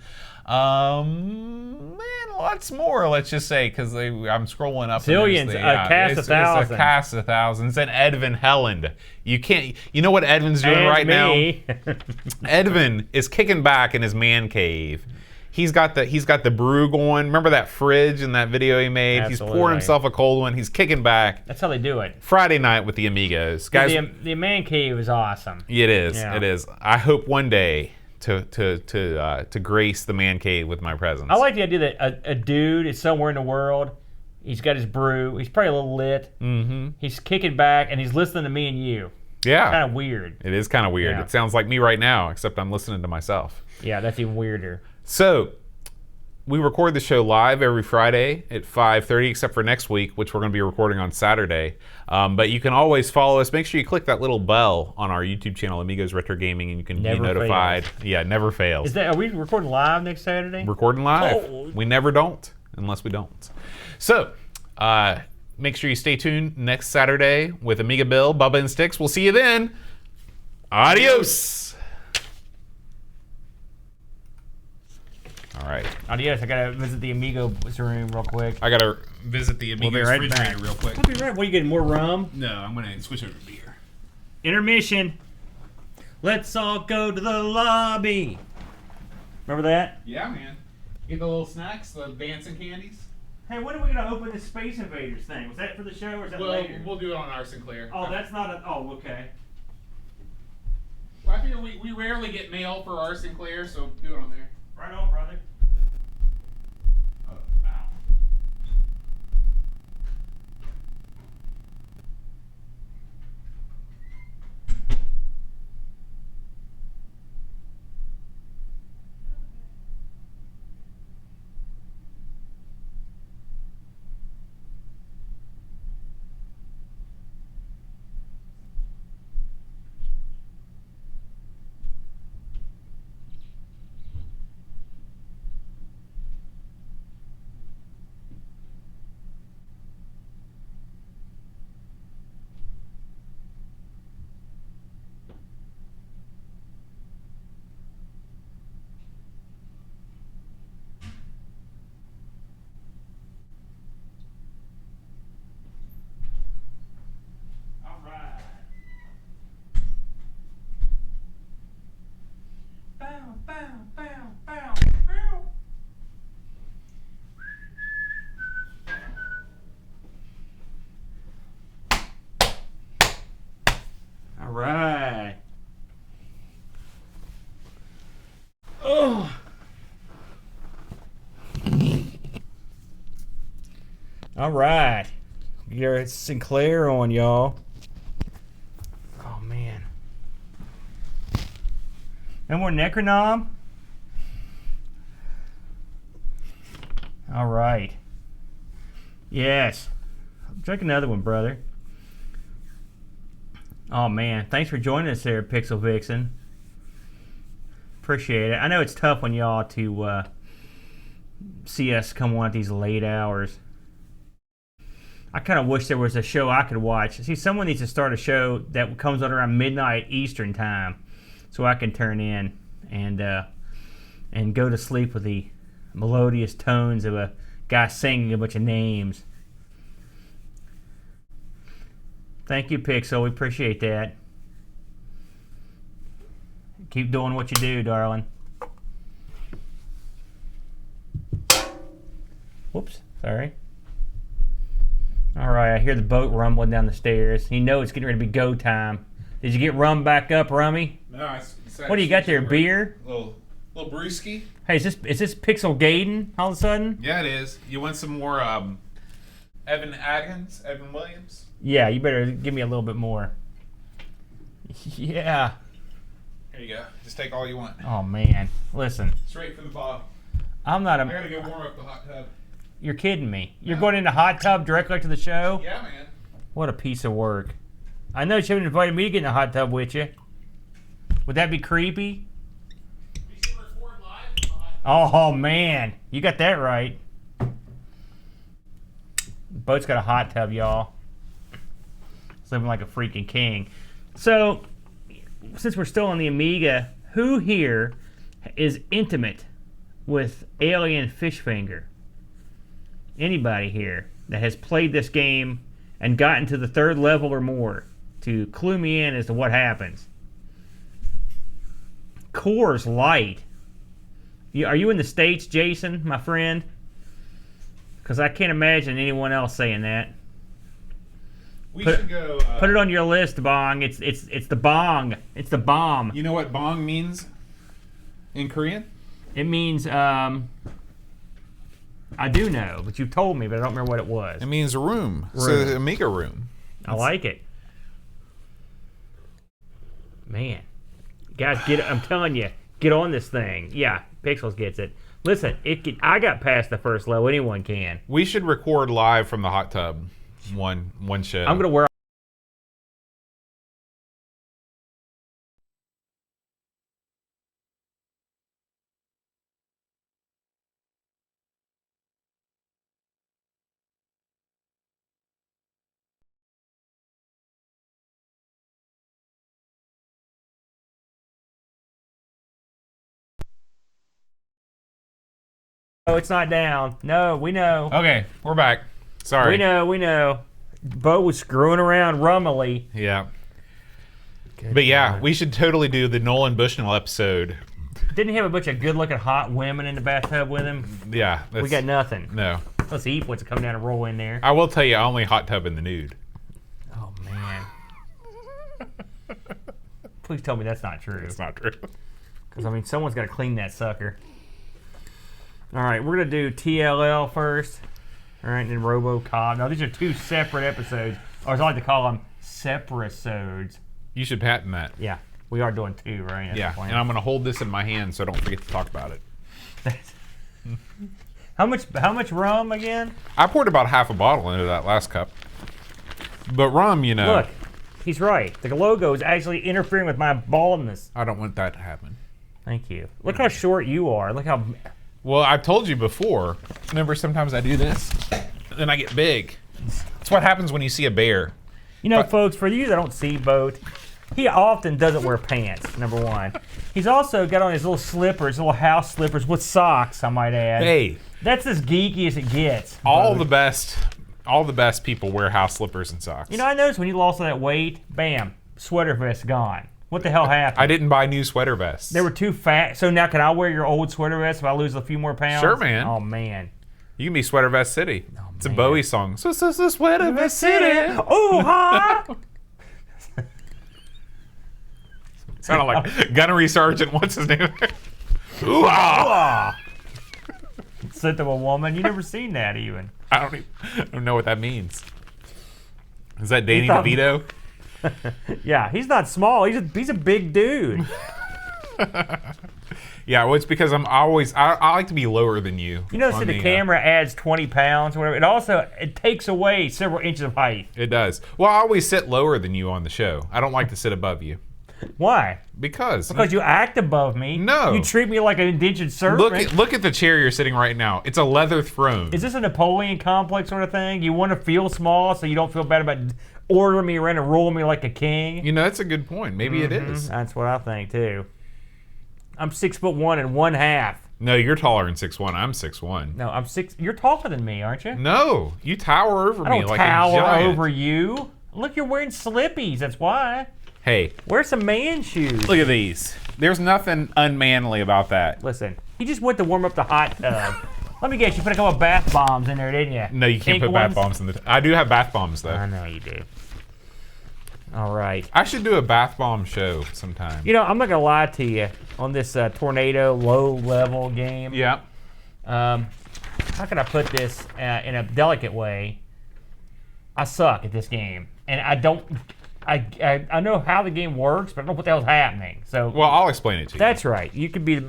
lots more, let's just say, because I'm scrolling up. Zillions, cast of thousands. It's a cast of thousands. And Edvin Helland. You know what Edvin's doing right now? Edvin is kicking back in his man cave. He's got the brew going. Remember that fridge in that video he made? Absolutely. He's pouring himself a cold one. He's kicking back. That's how they do it. Friday night with the Amigos. Guys, the man cave is awesome. It is. Yeah. It is. I hope one day to grace the man cave with my presence. I like the idea that a dude is somewhere in the world. He's got his brew. He's probably a little lit. Mm-hmm. He's kicking back and he's listening to me and you. Yeah. Kind of weird. It is kind of weird. Yeah. It sounds like me right now, except I'm listening to myself. Yeah, that's even weirder. So, we record the show live every Friday at 5:30, except for next week, which we're going to be recording on Saturday. But you can always follow us. Make sure you click that little bell on our YouTube channel, Amigos Retro Gaming, and you can be notified. Yeah, never fails. Are we recording live next Saturday? Recording live. Oh. We never don't, unless we don't. So, make sure you stay tuned next Saturday with Amiga Bill, Bubba, and Sticks. We'll see you then. Adios. All right. Adios. I gotta visit the Amigos room real quick. I gotta visit the Amigos refrigerator real quick. I'll be right. What are you getting? More rum? No, I'm gonna switch over to beer. Intermission. Let's all go to the lobby. Remember that? Yeah, man. Get the little snacks, the dancing candies. Hey, when are we gonna open this Space Invaders thing? Was that for the show or is that later? We'll do it on our Sinclair. Oh, that's not a. Oh, okay. Well, I figure we rarely get mail for our Sinclair, so do it on there. Right on, brother. All right. Oh. All right. Your Sinclair on, y'all. Oh, man. No more Necronom? All right. Yes. Drink another one, brother. Oh, man. Thanks for joining us there, Pixel Vixen. Appreciate it. I know it's tough on y'all to see us come on at these late hours. I kind of wish there was a show I could watch. See, someone needs to start a show that comes on around midnight Eastern time so I can turn in and go to sleep with the melodious tones of a guy singing a bunch of names. Thank you, Pixel. We appreciate that. Keep doing what you do, darling. Whoops, sorry. All right, I hear the boat rumbling down the stairs. You know it's getting ready to be go time. Did you get rum back up, Rummy? No, what do you got there? Beer? Little brewski. Hey, is this Pixel Gaiden all of a sudden? Yeah, it is. You want some more Evan Williams? Yeah, you better give me a little bit more. Yeah. Here you go. Just take all you want. Oh man, listen. Straight from the bottle. I'm not a. I gotta go warm up the hot tub. You're kidding me. You're going in the hot tub directly to the show? Yeah, man. What a piece of work. I know you haven't invited me to get in the hot tub with you. Would that be creepy? We should record live in the hot tub. Oh man, you got that right. The boat's got a hot tub, y'all. It's living like a freaking king. So, since we're still on the Amiga, who here is intimate with Alien Fishfinger? Anybody here that has played this game and gotten to the 3rd level or more to clue me in as to what happens? Coors Light. Are you in the States, Jason, my friend? Because I can't imagine anyone else saying that. We should go. Put it on your list, Bong. It's the bong. It's the bomb. You know what bong means in Korean? It means I do know, but you've told me, but I don't remember what it was. It means room. So the Amiga room. I like it. Man. Guys, I'm telling you, get on this thing. Yeah, Pixels gets it. Listen, I got past the 1st level. Anyone can. We should record live from the hot tub. One show. I'm gonna wear. No, it's not down. No, we know. Okay, we're back. Sorry. We know. Bo was screwing around rummily. Yeah. Good but yeah, God. we should totally do the Nolan Bushnell episode. Didn't he have a bunch of good-looking hot women in the bathtub with him? Yeah. We got nothing. No. Let's see what's come down and roll in there. I will tell you, I only hot tub in the nude. Oh, man. Please tell me that's not true. It's not true. Because, I mean, someone's got to clean that sucker. All right, we're going to do TLL first. All right, and then Robocop. Now, these are 2 separate episodes. Or as I like to call them, separasodes. You should patent that. Yeah, we are doing 2, right? That's yeah, and I'm going to hold this in my hand so I don't forget to talk about it. How much rum again? I poured about half a bottle into that last cup. But rum, you know. Look, he's right. The logo is actually interfering with my baldness. I don't want that to happen. Thank you. Look how short you are. Look how... Well, I've told you before. Remember, sometimes I do this, and then I get big. That's what happens when you see a bear. You know, folks, for you that don't see Boat, he often doesn't wear pants, number 1. He's also got on his little slippers, little house slippers with socks, I might add. Hey. That's as geeky as it gets. All the best people wear house slippers and socks. You know, I noticed when you lost all that weight, bam, sweater vest gone. What the hell happened? I didn't buy new sweater vests. They were too fat. So now can I wear your old sweater vest if I lose a few more pounds? Sure, man. Oh, man. You can be Sweater Vest City. Oh, it's a Bowie song. So Sweater Vest City. Oh, ha! Sounded like Gunnery Sergeant. What's his name? Ooh-ah! Sent to a woman. You never seen that even. I don't know what that means. Is that Danny DeVito? Yeah, he's not small. He's a big dude. Yeah, well, it's because I like to be lower than you. You know, the camera adds 20 pounds or whatever. It takes away several inches of height. It does. Well, I always sit lower than you on the show. I don't like to sit above you. Why? Because you act above me. No. You treat me like an indentured servant. Look at the chair you're sitting right now. It's a leather throne. Is this a Napoleon complex sort of thing? You want to feel small so you don't feel bad about ordering me around and ruling me like a king? You know, that's a good point. Maybe it is. That's what I think too. I'm 6'1" and 1/2. No, you're taller than 6'1". I'm 6'1". No, I'm 6. You're taller than me, aren't you? No, you tower over me like a giant. I don't tower giant. over you. Look, you're wearing slippies. That's why. Hey, wear some man shoes. Look at these. There's nothing unmanly about that. Listen, he just went to warm up the hot tub. Let me guess, you put a couple of bath bombs in there, didn't you? No, you can't put bath bombs in the... I do have bath bombs, though. I know you do. All right. I should do a bath bomb show sometime. You know, I'm not going to lie to you on this tornado low-level game. Yeah. How can I put this in a delicate way? I suck at this game. And I don't... I know how the game works, but I don't know what the hell's happening. So well, I'll explain it to you. That's right. You could be and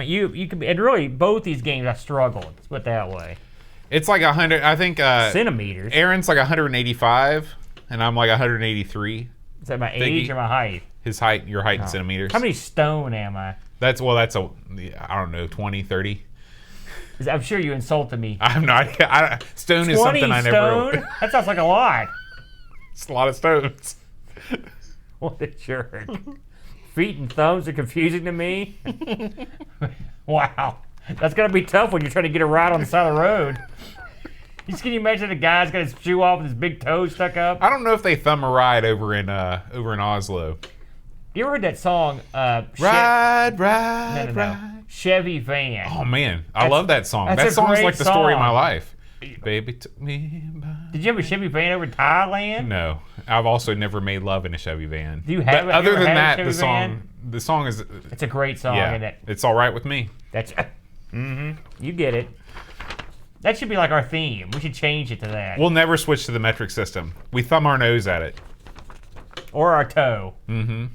really both these games I struggled. Let's put it that way. It's like 100. I think centimeters. Aaron's like 185, and I'm like 183. Is that my age or my height? His height, your height in centimeters. How many stone am I? That's I don't know, 20, 30. I'm sure you insulted me. I have no idea. Stone is something I never. 20 stone? That sounds like a lot. It's a lot of stones. What a jerk. Feet and thumbs are confusing to me. Wow. That's going to be tough when you're trying to get a ride on the side of the road. Can you imagine a guy's got his shoe off with his big toe stuck up? I don't know if they thumb a ride over in Oslo. You ever heard that song? Ride. Chevy Van. Oh, man. I love that song. That song is like the story of my life. Baby took me by. Did you have a Chevy van over in Thailand? No, I've also never made love in a Chevy van. Do you have? But other than that, the song is. It's a great song, isn't it? It's all right with me. That's. You get it. That should be like our theme. We should change it to that. We'll never switch to the metric system. We thumb our nose at it. Or our toe. Mm-hmm.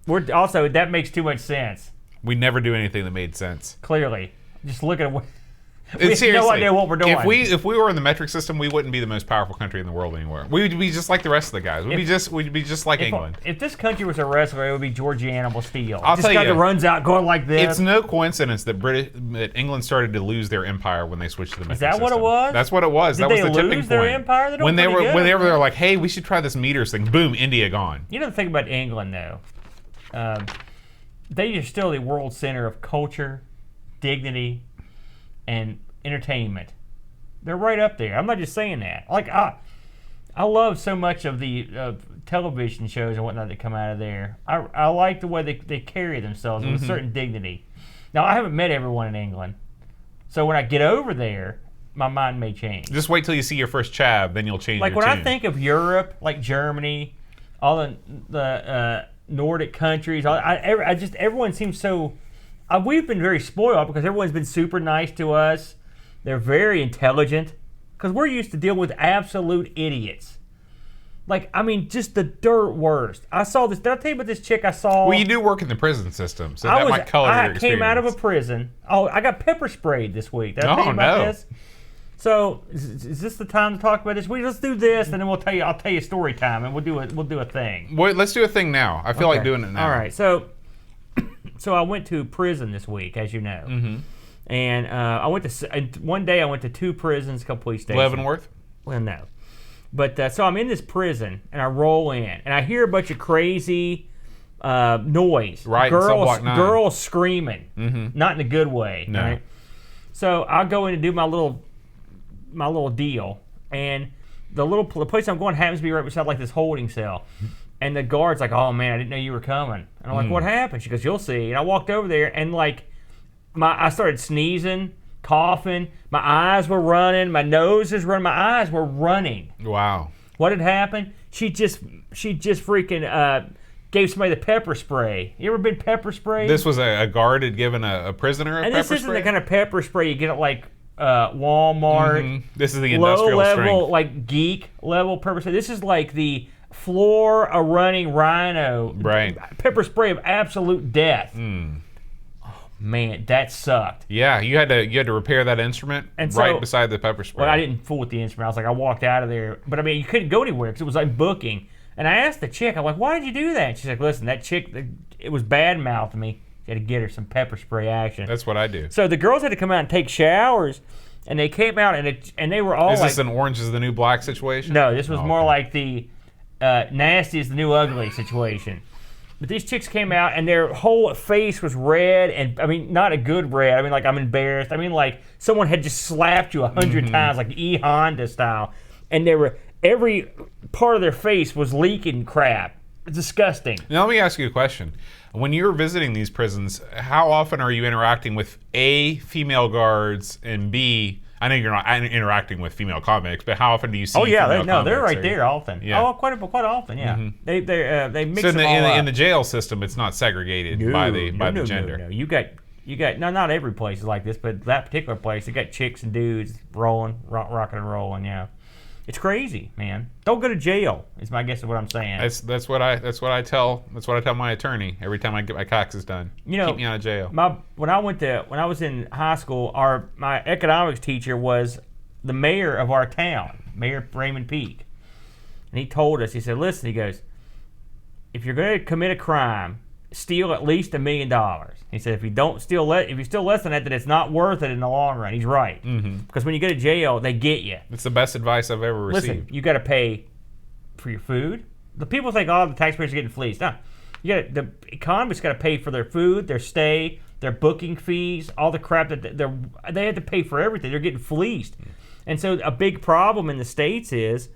We're also that makes too much sense. We never do anything that made sense. Clearly, just look at what. We have no idea what we're doing. If we were in the metric system, we wouldn't be the most powerful country in the world anymore. We'd be just like the rest of the guys. We'd be just like England. If this country was a wrestler, it would be Georgie Animal Steel. I'll this tell guy you, that runs out going like this. It's no coincidence that England started to lose their empire when they switched to the metric system. Is that what it was? That's what it was. Did that was they the tipping lose point. Their empire? When they were like, hey, we should try this meters thing. Boom, India gone. You know the thing about England though, they are still the world center of culture, dignity, and entertainment. They're right up there. I'm not just saying that. Like I love so much of the television shows and whatnot that come out of there. I like the way they carry themselves with a certain dignity. Now I haven't met everyone in England, so when I get over there, my mind may change. Just wait till you see your first chav, then you'll change. Like your when tune. I think of Europe, like Germany, all the Nordic countries, everyone seems so. We've been very spoiled because everyone's been super nice to us. They're very intelligent because we're used to dealing with absolute idiots. Like, I mean, just the dirt worst. I saw this. Did I tell you about this chick I saw? Well, you do work in the prison system, so that might color your experience. I came out of a prison. Oh, I got pepper sprayed this week. Did I tell you about this? So, is this the time to talk about this? Let's do this, and then I'll tell you story time, and we'll do a thing. Wait, let's do a thing now. I feel like doing it now. All right. So I went to prison this week, as you know. Mm-hmm. And one day I went to 2 prisons, a couple police stations. Leavenworth? Well, no. But so I'm in this prison, and I roll in, and I hear a bunch of crazy noise. Right, girls screaming, not in a good way. No. Right? So I'll go in and do my little deal, and the place I'm going happens to be right beside like this holding cell. And the guard's like, "Oh man, I didn't know you were coming." And I'm like, "What happened?" She goes, "You'll see." And I walked over there, and like. I started sneezing, coughing. My eyes were running. My nose was running. My eyes were running. Wow. What had happened? She just freaking gave somebody the pepper spray. You ever been pepper sprayed? This was a guard had given a prisoner a pepper spray? And this isn't the kind of pepper spray you get at like Walmart. Mm-hmm. This is the industrial low level, strength. like geek level pepper spray. This is like the floor a running rhino pepper spray of absolute death. Man, that sucked. Yeah, you had to repair that instrument right beside the pepper spray. Well, I didn't fool with the instrument. I was like, I walked out of there. But I mean, you couldn't go anywhere because it was like booking. And I asked the chick, I'm like, why did you do that? And she's like, listen, that chick, it was bad-mouthed me. You had to get her some pepper spray action. That's what I do. So the girls had to come out and take showers. And they came out and they were all Is this an Orange is the New Black situation? No, this was more like the nasty is the new ugly situation. But these chicks came out, and their whole face was red, and I mean, not a good red. I mean, like, I'm embarrassed. I mean, like, someone had just slapped you 100 times, like E. Honda style. And every part of their face was leaking crap. It's disgusting. Now, let me ask you a question. When you're visiting these prisons, how often are you interacting with A, female guards, and B, I know you're not interacting with female comics, but how often do you see? Oh yeah, female they're right comics? there often. Yeah. Oh, quite often. Yeah, they mix So them all up. in the jail system, it's not segregated by the gender. No. You got not every place is like this, but that particular place, they got chicks and dudes rolling, rocking and rolling. Yeah, it's crazy, man. Don't go to jail. Is my guess of what I'm saying. That's what I tell my attorney every time I get my taxes done. Keep me out of jail. When I was in high school, my economics teacher was the mayor of our town, Mayor Raymond Peak, and he told us. He said, "Listen," he goes, "if you're going to commit a crime, steal at least $1 million." He said, if you steal less than that, then it's not worth it in the long run. He's right. Because when you go to jail, they get you. It's the best advice I've ever received. Listen, you got to pay for your food. The people think, oh, the taxpayers are getting fleeced. No, the economists got to pay for their food, their stay, their booking fees, all the crap that they had to pay for everything. They're getting fleeced. And so a big problem in the States is,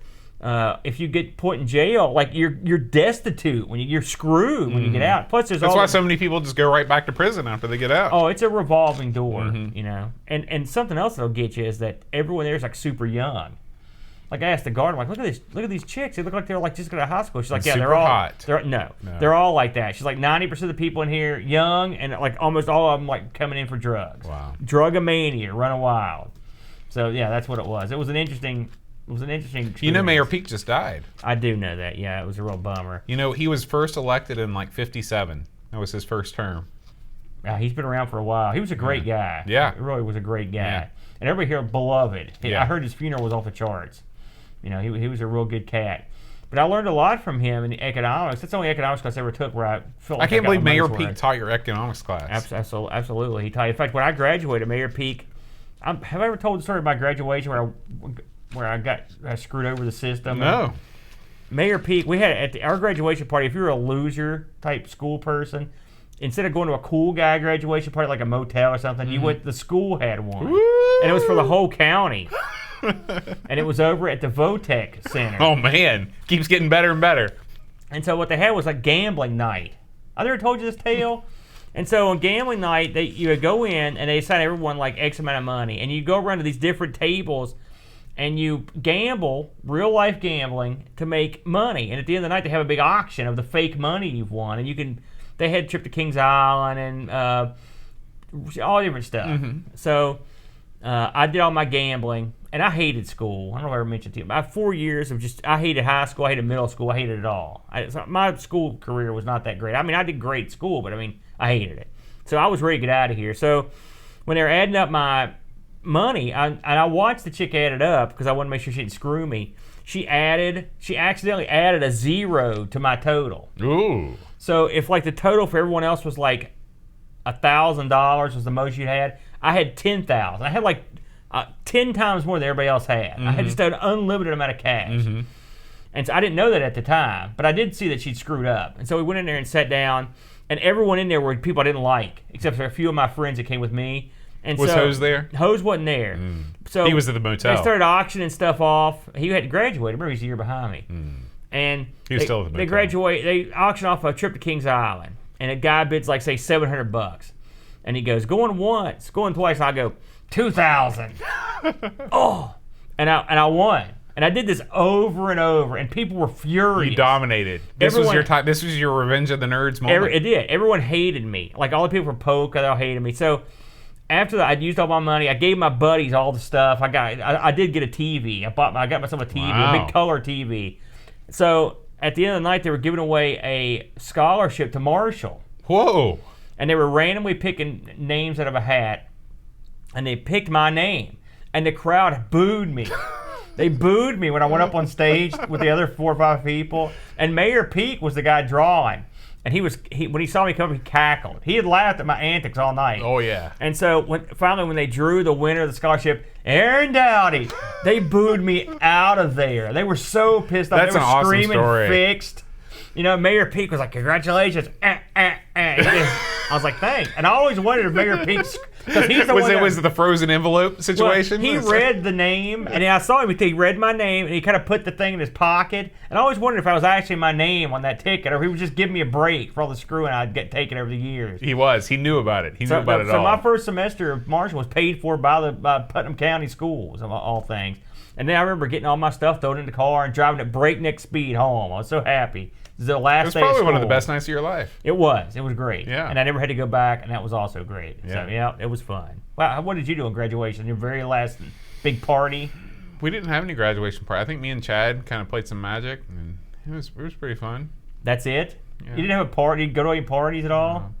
if you get put in jail, like you're destitute when you're screwed when you get out. Plus, that's why so many people just go right back to prison after they get out. Oh, it's a revolving door, And something else that'll get you is that everyone there is like super young. Like I asked the guard, I'm like, look at these chicks. They look like they're like just got out of high school. She's like, yeah, they're all hot. They're all like that. She's like 90% of the people in here young, and like almost all of them like coming in for drugs. Wow, drugomania, running wild. So yeah, that's what it was. It was an interesting experience. Mayor Peak just died. I do know that. Yeah, it was a real bummer. He was first elected in like 1957. That was his first term. He's been around for a while. He was a great guy. Yeah. He really was a great guy. Yeah. And everybody here beloved. Yeah. I heard his funeral was off the charts. He was a real good cat. But I learned a lot from him in economics. That's the only economics class I ever took where I felt like I can't believe Mayor Peak taught your economics class. Absolutely. He taught. In fact, when I graduated, Mayor Peak, have I ever told the story of my graduation where I got screwed over the system? No. Mayor Peak, we had at our graduation party, if you were a loser type school person, instead of going to a cool guy graduation party like a motel or something, you went, the school had one. Woo! And it was for the whole county. And it was over at the Votech Center. Oh man, keeps getting better and better. And so what they had was like gambling night. I never told you this tale. And so on gambling night, you would go in and they assign everyone like X amount of money, and you go around to these different tables and you gamble, real life gambling, to make money. And at the end of the night, they have a big auction of the fake money you've won, and they had trip to Kings Island and all different stuff. So I did all my gambling, and I hated school. I don't know if I ever mentioned to you. I had 4 years of I hated high school, I hated middle school, I hated it all. My school career was not that great. I mean, I did great at school, but I hated it. So I was ready to get out of here. So when they were adding up my money, I watched the chick add it up because I wanted to make sure she didn't screw me. She accidentally added a 0 to my total. Ooh. So if like the total for everyone else was like $1,000 was the most you had, I had 10,000. I had like 10 times more than everybody else had. I had just an unlimited amount of cash. And so I didn't know that at the time, but I did see that she'd screwed up. And so we went in there and sat down, and everyone in there were people I didn't like, except for a few of my friends that came with me. And was Hose there? Hose wasn't there. So he was at the motel. They started auctioning stuff off. He had graduated. Remember, he's a year behind me. And he was still at the motel. They auctioned off a trip to Kings Island, and a guy bids like say $700, and he goes, going once, going twice. I go, 2,000. Oh, and I won. And I did this over and over, and people were furious. You dominated. This was your time. This was your Revenge of the Nerds moment. It did. Everyone hated me. Like all the people from Polka, they all hated me. So after that, I'd used all my money. I gave my buddies all the stuff. I did get a TV. I got myself a TV, a big color TV. So at the end of the night, they were giving away a scholarship to Marshall. Whoa! And they were randomly picking names out of a hat, and they picked my name, and the crowd booed me. They booed me when I went up on stage with the other 4 or 5 people. And Mayor Peak was the guy drawing. And when he saw me come, he cackled. He had laughed at my antics all night. Oh, yeah. And so finally when they drew the winner of the scholarship, Aaron Dowdy, they booed me out of there. They were so pissed off. That's they were an awesome screaming story. Fixed. Mayor Peak was like, congratulations. I was like, thanks. And I always wondered if Mayor Pink's, because he's the one was it the frozen envelope situation? Well, he read the name, and I saw him. He read my name, and he kind of put the thing in his pocket. And I always wondered if I was actually my name on that ticket, or if he would just give me a break for all the screwing I'd get taken over the years. He was. He knew about it. He knew about it all. So my first semester of marching was paid for by Putnam County Schools, of all things. And then I remember getting all my stuff thrown in the car and driving at breakneck speed home. I was so happy. It was the last day of school. It was probably one of the best nights of your life. It was. It was great. Yeah. And I never had to go back, and that was also great. Yeah. So, yeah, it was fun. Wow, what did you do on graduation? Your very last big party? We didn't have any graduation party. I think me and Chad kind of played some Magic, and it was pretty fun. That's it? Yeah. You didn't have a party? You go to any parties at all?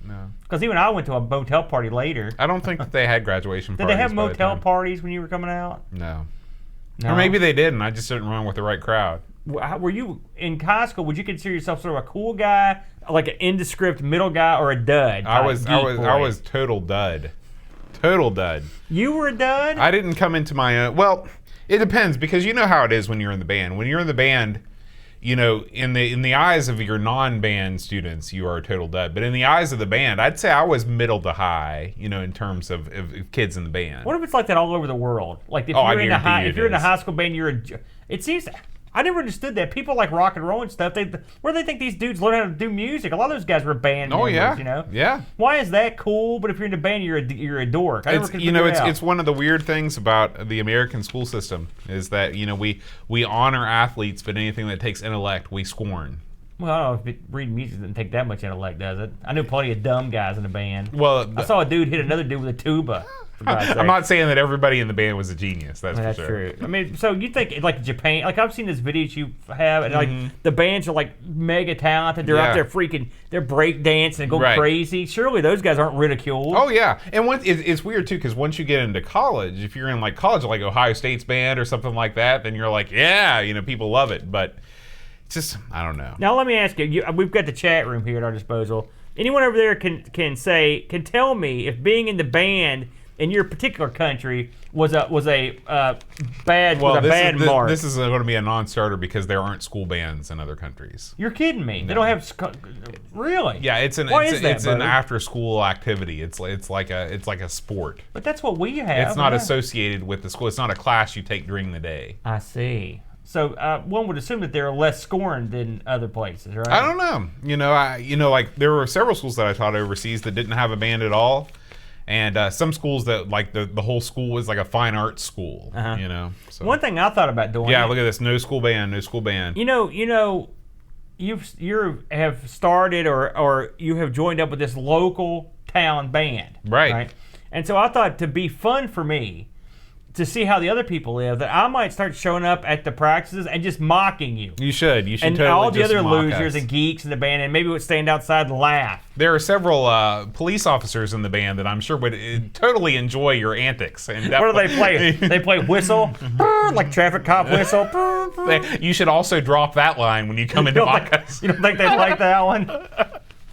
No. Because even I went to a motel party later. I don't think that they had graduation parties. Did they have motel parties when you were coming out? No. No. Or maybe they did, and I just didn't run with the right crowd. Were you in high school? Would you consider yourself sort of a cool guy, like an indescript middle guy, or a dud? I was total dud. Total dud. You were a dud? I didn't come into my own. Well, it depends, because you know how it is when you're in the band. When you're in the band, you know, in the eyes of your non-band students, you are a total dud. But in the eyes of the band, I'd say I was middle to high, you know, in terms of kids in the band. What if it's like that all over the world? Like if you're in a high school band, it seems. I never understood that. People like rock and roll and stuff. Where do they think these dudes learn how to do music? A lot of those guys were band members, yeah. You know? Yeah. Why is that cool? But if you're in a band, you're a dork. It's one of the weird things about the American school system is that, you know, we honor athletes, but anything that takes intellect, we scorn. Well, I don't know if reading music doesn't take that much intellect, does it? I knew plenty of dumb guys in the band. Well, I saw a dude hit another dude with a tuba. I'm not saying that everybody in the band was a genius. That's for sure. True. I mean, so you think like Japan? Like I've seen this videos you have, and like the bands are like mega talented. They're out there freaking, they're break dancing and go crazy. Surely those guys aren't ridiculed. Oh yeah, and it's weird too because once you get into college, if you're in like college, like Ohio State's band or something like that, then you're like, yeah, you know, people love it, but. It's just, I don't know. Now let me ask you. We've got the chat room here at our disposal. Anyone over there can tell me if being in the band in your particular country was a bad mark. This is going to be a non-starter because there aren't school bands in other countries. You're kidding me? No. They don't have really? Yeah, it's an after-school activity. It's like a sport. But that's what we have. It's not associated with the school. It's not a class you take during the day. I see. So one would assume that they're less scorned than other places, right? I don't know. Like there were several schools that I taught overseas that didn't have a band at all, and some schools that like the whole school was like a fine arts school. You know. So. One thing I thought about doing. Yeah, look at this. No school band. No school band. You know, you have started or you have joined up with this local town band, right? And so I thought to be fun for me. To see how the other people live, that I might start showing up at the practices and just mocking you. You should. You should and totally all the just other mock losers us. and geeks in the band, and maybe would stand outside and laugh. There are several police officers in the band that I'm sure would totally enjoy your antics. And what do they play? They play whistle, like traffic cop whistle. You should also drop that line when you come into mock us. You don't think they'd like that one?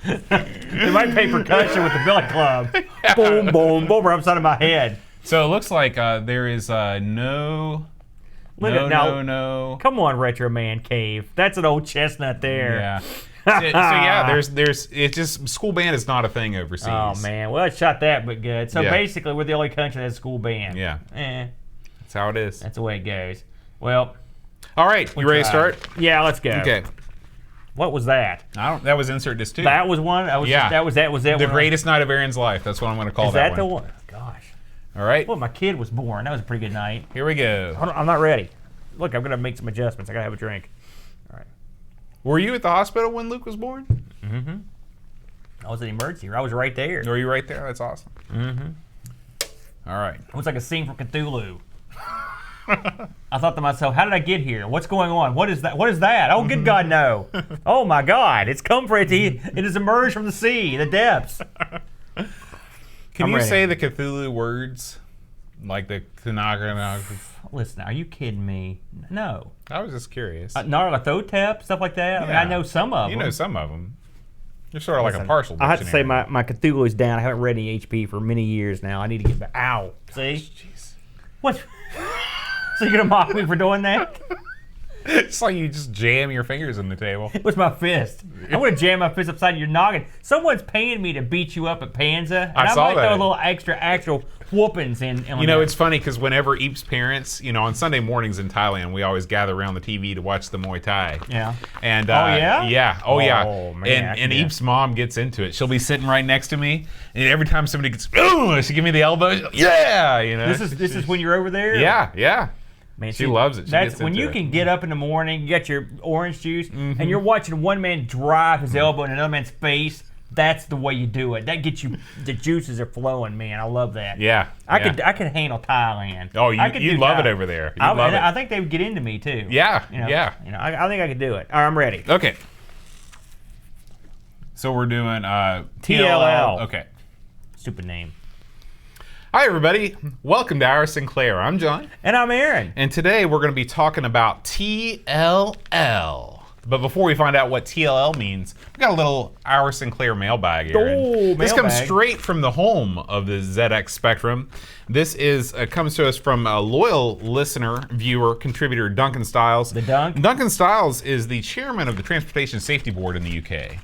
They might pay percussion with the billy club. Boom, boom, boom, right upside of my head. So it looks like there is no. Come on, Retro Man Cave. That's an old chestnut there. Yeah. So yeah, there's it's just school band is not a thing overseas. Oh man, well I shot that but good. So basically, we're the only country that has a school band. Yeah. That's how it is. That's the way it goes. Well. All right, you ready to start? Yeah, let's go. Okay. What was that? That was insert disc 2. That was one. That was that. The greatest night of Aaron's life. That's what I'm going to call that one. Is that the one? Gosh. All right. Well, my kid was born. That was a pretty good night. Here we go. Hold on, I'm not ready. Look, I'm going to make some adjustments. I got to have a drink. All right. Were you at the hospital when Luke was born? Mm-hmm. I was in emergency. I was right there. Were you right there? That's awesome. Mm-hmm. All right. It was like a scene from Cthulhu. I thought to myself, how did I get here? What's going on? What is that? What is that? Oh, good God, no. Oh, my God. It's come for it. It has emerged from the sea, the depths. Can you say the Cthulhu words? Like the Kanaga? Listen, are you kidding me? No. I was just curious. Nyarlathotep, stuff like that? Yeah. I mean, I know some of them. You know some of them. You're sort of like a partial dictionary. I have to say my Cthulhu is down. I haven't read any HP for many years now. I need to get back. Ow. See? Jeez. What? So you're going to mock me for doing that? It's like you just jam your fingers in the table. With my fist. I'm going to jam my fist upside your noggin. Someone's paying me to beat you up at Panza. And I saw might that. throw a little extra actual whoopings in. You know, it's funny because whenever Eep's parents, on Sunday mornings in Thailand, we always gather around the TV to watch the Muay Thai. Yeah. And oh, yeah? Yeah. Oh, yeah. Oh, man. And Eep's mom gets into it. She'll be sitting right next to me, and every time somebody gets, she give me the elbow. Yeah, This is when you're over there? Yeah. Man, she loves it. That's when you can get up in the morning, you got your orange juice, and you're watching one man drive his elbow in another man's face. That's the way you do it. That gets you, the juices are flowing, man. I love that. Yeah. I could handle Thailand. Oh, you love it over there. I think they would get into me too. Yeah. I think I could do it. All right, I'm ready. Okay. So we're doing TLL. Okay. Stupid name. Hi, everybody. Welcome to Our Sinclair. I'm John. And I'm Aaron. And today we're going to be talking about TLL. But before we find out what TLL means, we got a little Our Sinclair mailbag, Aaron. This comes straight from the home of the ZX Spectrum. This comes to us from a loyal listener, viewer, contributor, Duncan Stiles. The Dunk? Duncan Stiles is the chairman of the Transportation Safety Board in the UK.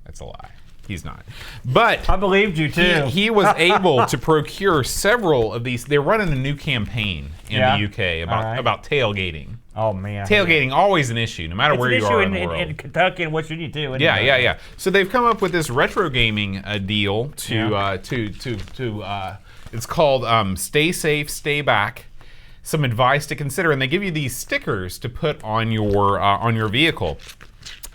That's a lie. He's not. But I believed you too. He was able to procure several of these. They're running a new campaign in the UK about tailgating. Oh, man. Tailgating, always an issue, no matter where you are in the world. In Kentucky and what should you do? Yeah. So they've come up with this retro gaming deal it's called Stay Safe, Stay Back. Some advice to consider, and they give you these stickers to put on your vehicle.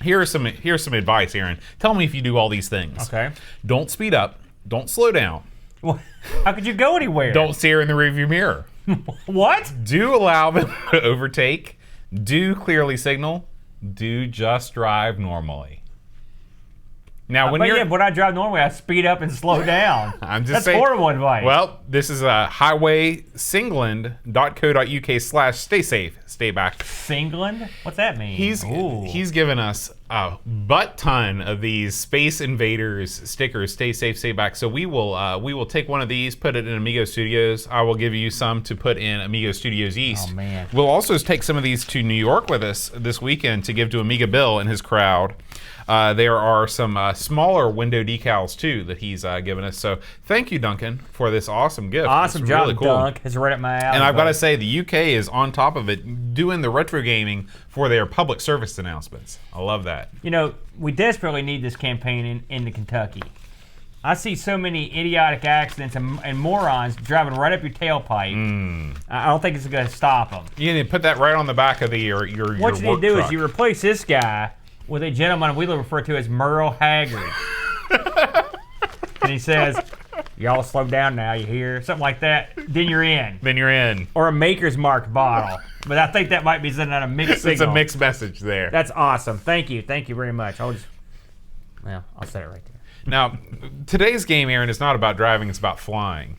Here's some advice, Aaron. Tell me if you do all these things. Okay. Don't speed up. Don't slow down. Well, how could you go anywhere? Don't stare in the rearview mirror. What? Do allow them to overtake. Do clearly signal. Do just drive normally. Now, when I drive normally, I speed up and slow down. I'm just That's saying. horrible advice. Well, this is highwaysingland.co.uk/stay safe, stay back. Singland? What's that mean? He's given us a butt ton of these Space Invaders stickers, stay safe, stay back. So we will take one of these, put it in Amigo Studios. I will give you some to put in Amigo Studios East. Oh, man. We'll also take some of these to New York with us this weekend to give to Amiga Bill and his crowd. There are some smaller window decals too that he's given us. So thank you, Duncan, for this awesome gift. Awesome it's job, really cool. Dunk. It's right up my alley. And I've got to say, the UK is on top of it, doing the retro gaming for their public service announcements. I love that. We desperately need this campaign in Kentucky. I see so many idiotic accidents and morons driving right up your tailpipe. I don't think it's going to stop them. You need to put that right on the back of your What you need to do truck. is you replace this guy with a gentleman we refer to as Merle Haggard. And he says, y'all slow down now, you hear? Something like that. Then you're in. Or a Maker's Mark bottle. But I think that might be sending out a mixed signal. It's a mixed message there. That's awesome. Thank you. Thank you very much. I'll set it right there. Now, today's game, Aaron, is not about driving, it's about flying.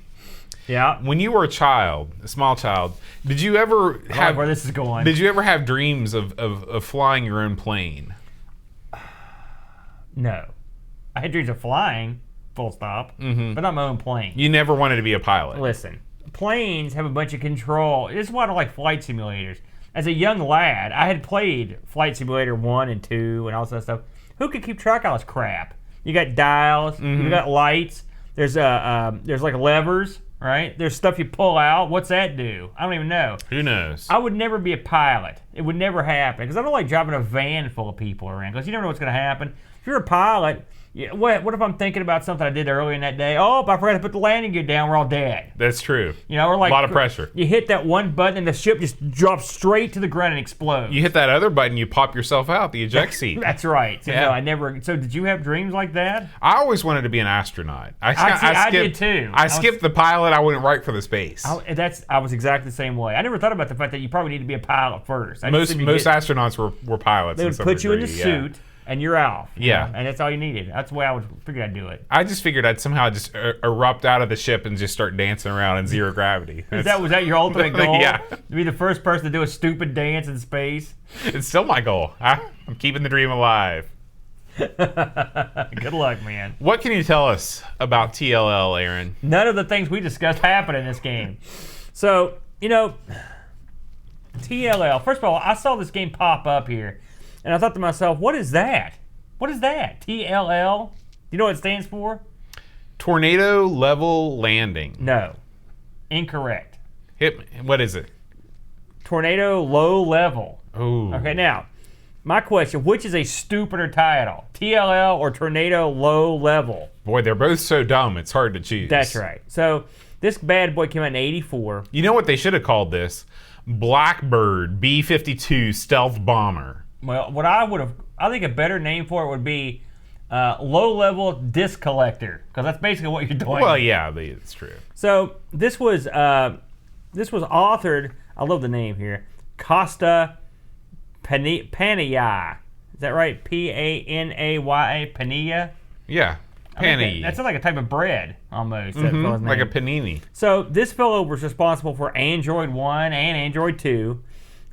Yeah. When you were a small child, did you ever have where this is going? Did you ever have dreams of flying your own plane? No. I had dreams of flying, full stop, but not my own plane. You never wanted to be a pilot. Listen, planes have a bunch of control. This is why I don't like flight simulators. As a young lad, I had played Flight Simulator 1 and 2 and all that stuff. Who could keep track of all this crap? You got dials, you got lights, there's like levers, right? There's stuff you pull out. What's that do? I don't even know. Who knows? I would never be a pilot. It would never happen because I don't like driving a van full of people around because you never know what's going to happen. If you're a pilot, what if I'm thinking about something I did earlier in that day? Oh, I forgot to put the landing gear down. We're all dead. That's true. Or like a lot of pressure. You hit that one button and the ship just drops straight to the ground and explodes. You hit that other button, you pop yourself out, the eject seat. That's right. So, yeah. No, I never. So did you have dreams like that? I always wanted to be an astronaut. I did too. I skipped the pilot. I went right for the space. I was exactly the same way. I never thought about the fact that you probably need to be a pilot first. Most astronauts were pilots. They would put you in the suit. And you're off. Yeah. And that's all you needed. That's the way I would figure I'd do it. I just figured I'd somehow just erupt out of the ship and just start dancing around in zero gravity. Was that your ultimate goal? Yeah. To be the first person to do a stupid dance in space? It's still my goal. I'm keeping the dream alive. Good luck, man. What can you tell us about TLL, Aaron? None of the things we discussed happen in this game. So, TLL. First of all, I saw this game pop up here, and I thought to myself, what is that? What is that? TLL? Do you know what it stands for? Tornado Level Landing. No. Incorrect. What is it? Tornado Low Level. Oh. Okay, now, my question, which is a stupider title? TLL or Tornado Low Level? Boy, they're both so dumb, it's hard to choose. That's right. So, this bad boy came out in 84. You know what they should have called this? Blackbird B-52 Stealth Bomber. Well, I think a better name for it would be Low-Level Disc Collector, because that's basically what you're doing. Well, yeah, it's true. So, this was authored, I love the name here, Costa Panaya. Is that right? Panaya? Panaya? Yeah. Panini. That sounds like a type of bread, almost. Like a panini. So this fellow was responsible for Android 1 and Android 2,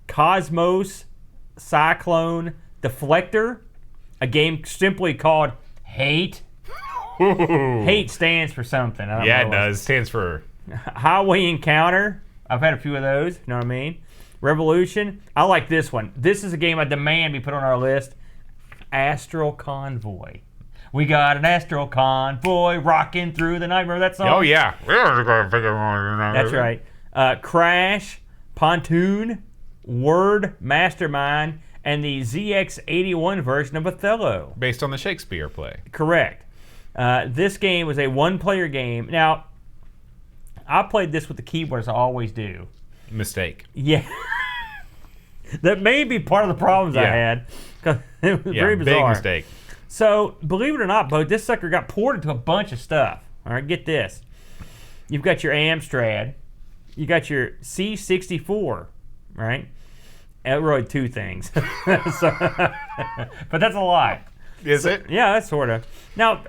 Cosmos, Cyclone, Deflector, a game simply called Hate. Hate stands for something. I don't know it does. Stands for... Highway Encounter. I've had a few of those. You know what I mean? Revolution. I like this one. This is a game I demand be put on our list. Astral Convoy. We got an astral convoy rocking through the night. Remember that song? Oh, yeah. That's right. Crash, Pontoon, Word, Mastermind, and the ZX81 version of Othello. Based on the Shakespeare play. Correct. This game was a one-player game. Now, I played this with the keyboard, as I always do. Mistake. Yeah. That may be part of the problems I had. Because it was very bizarre. Big mistake. So, believe it or not, Bo, this sucker got poured into a bunch of stuff. All right, get this. You've got your Amstrad. You got your C64, right? It really two things. But that's a lot. Is it? Yeah, that's sort of. Now,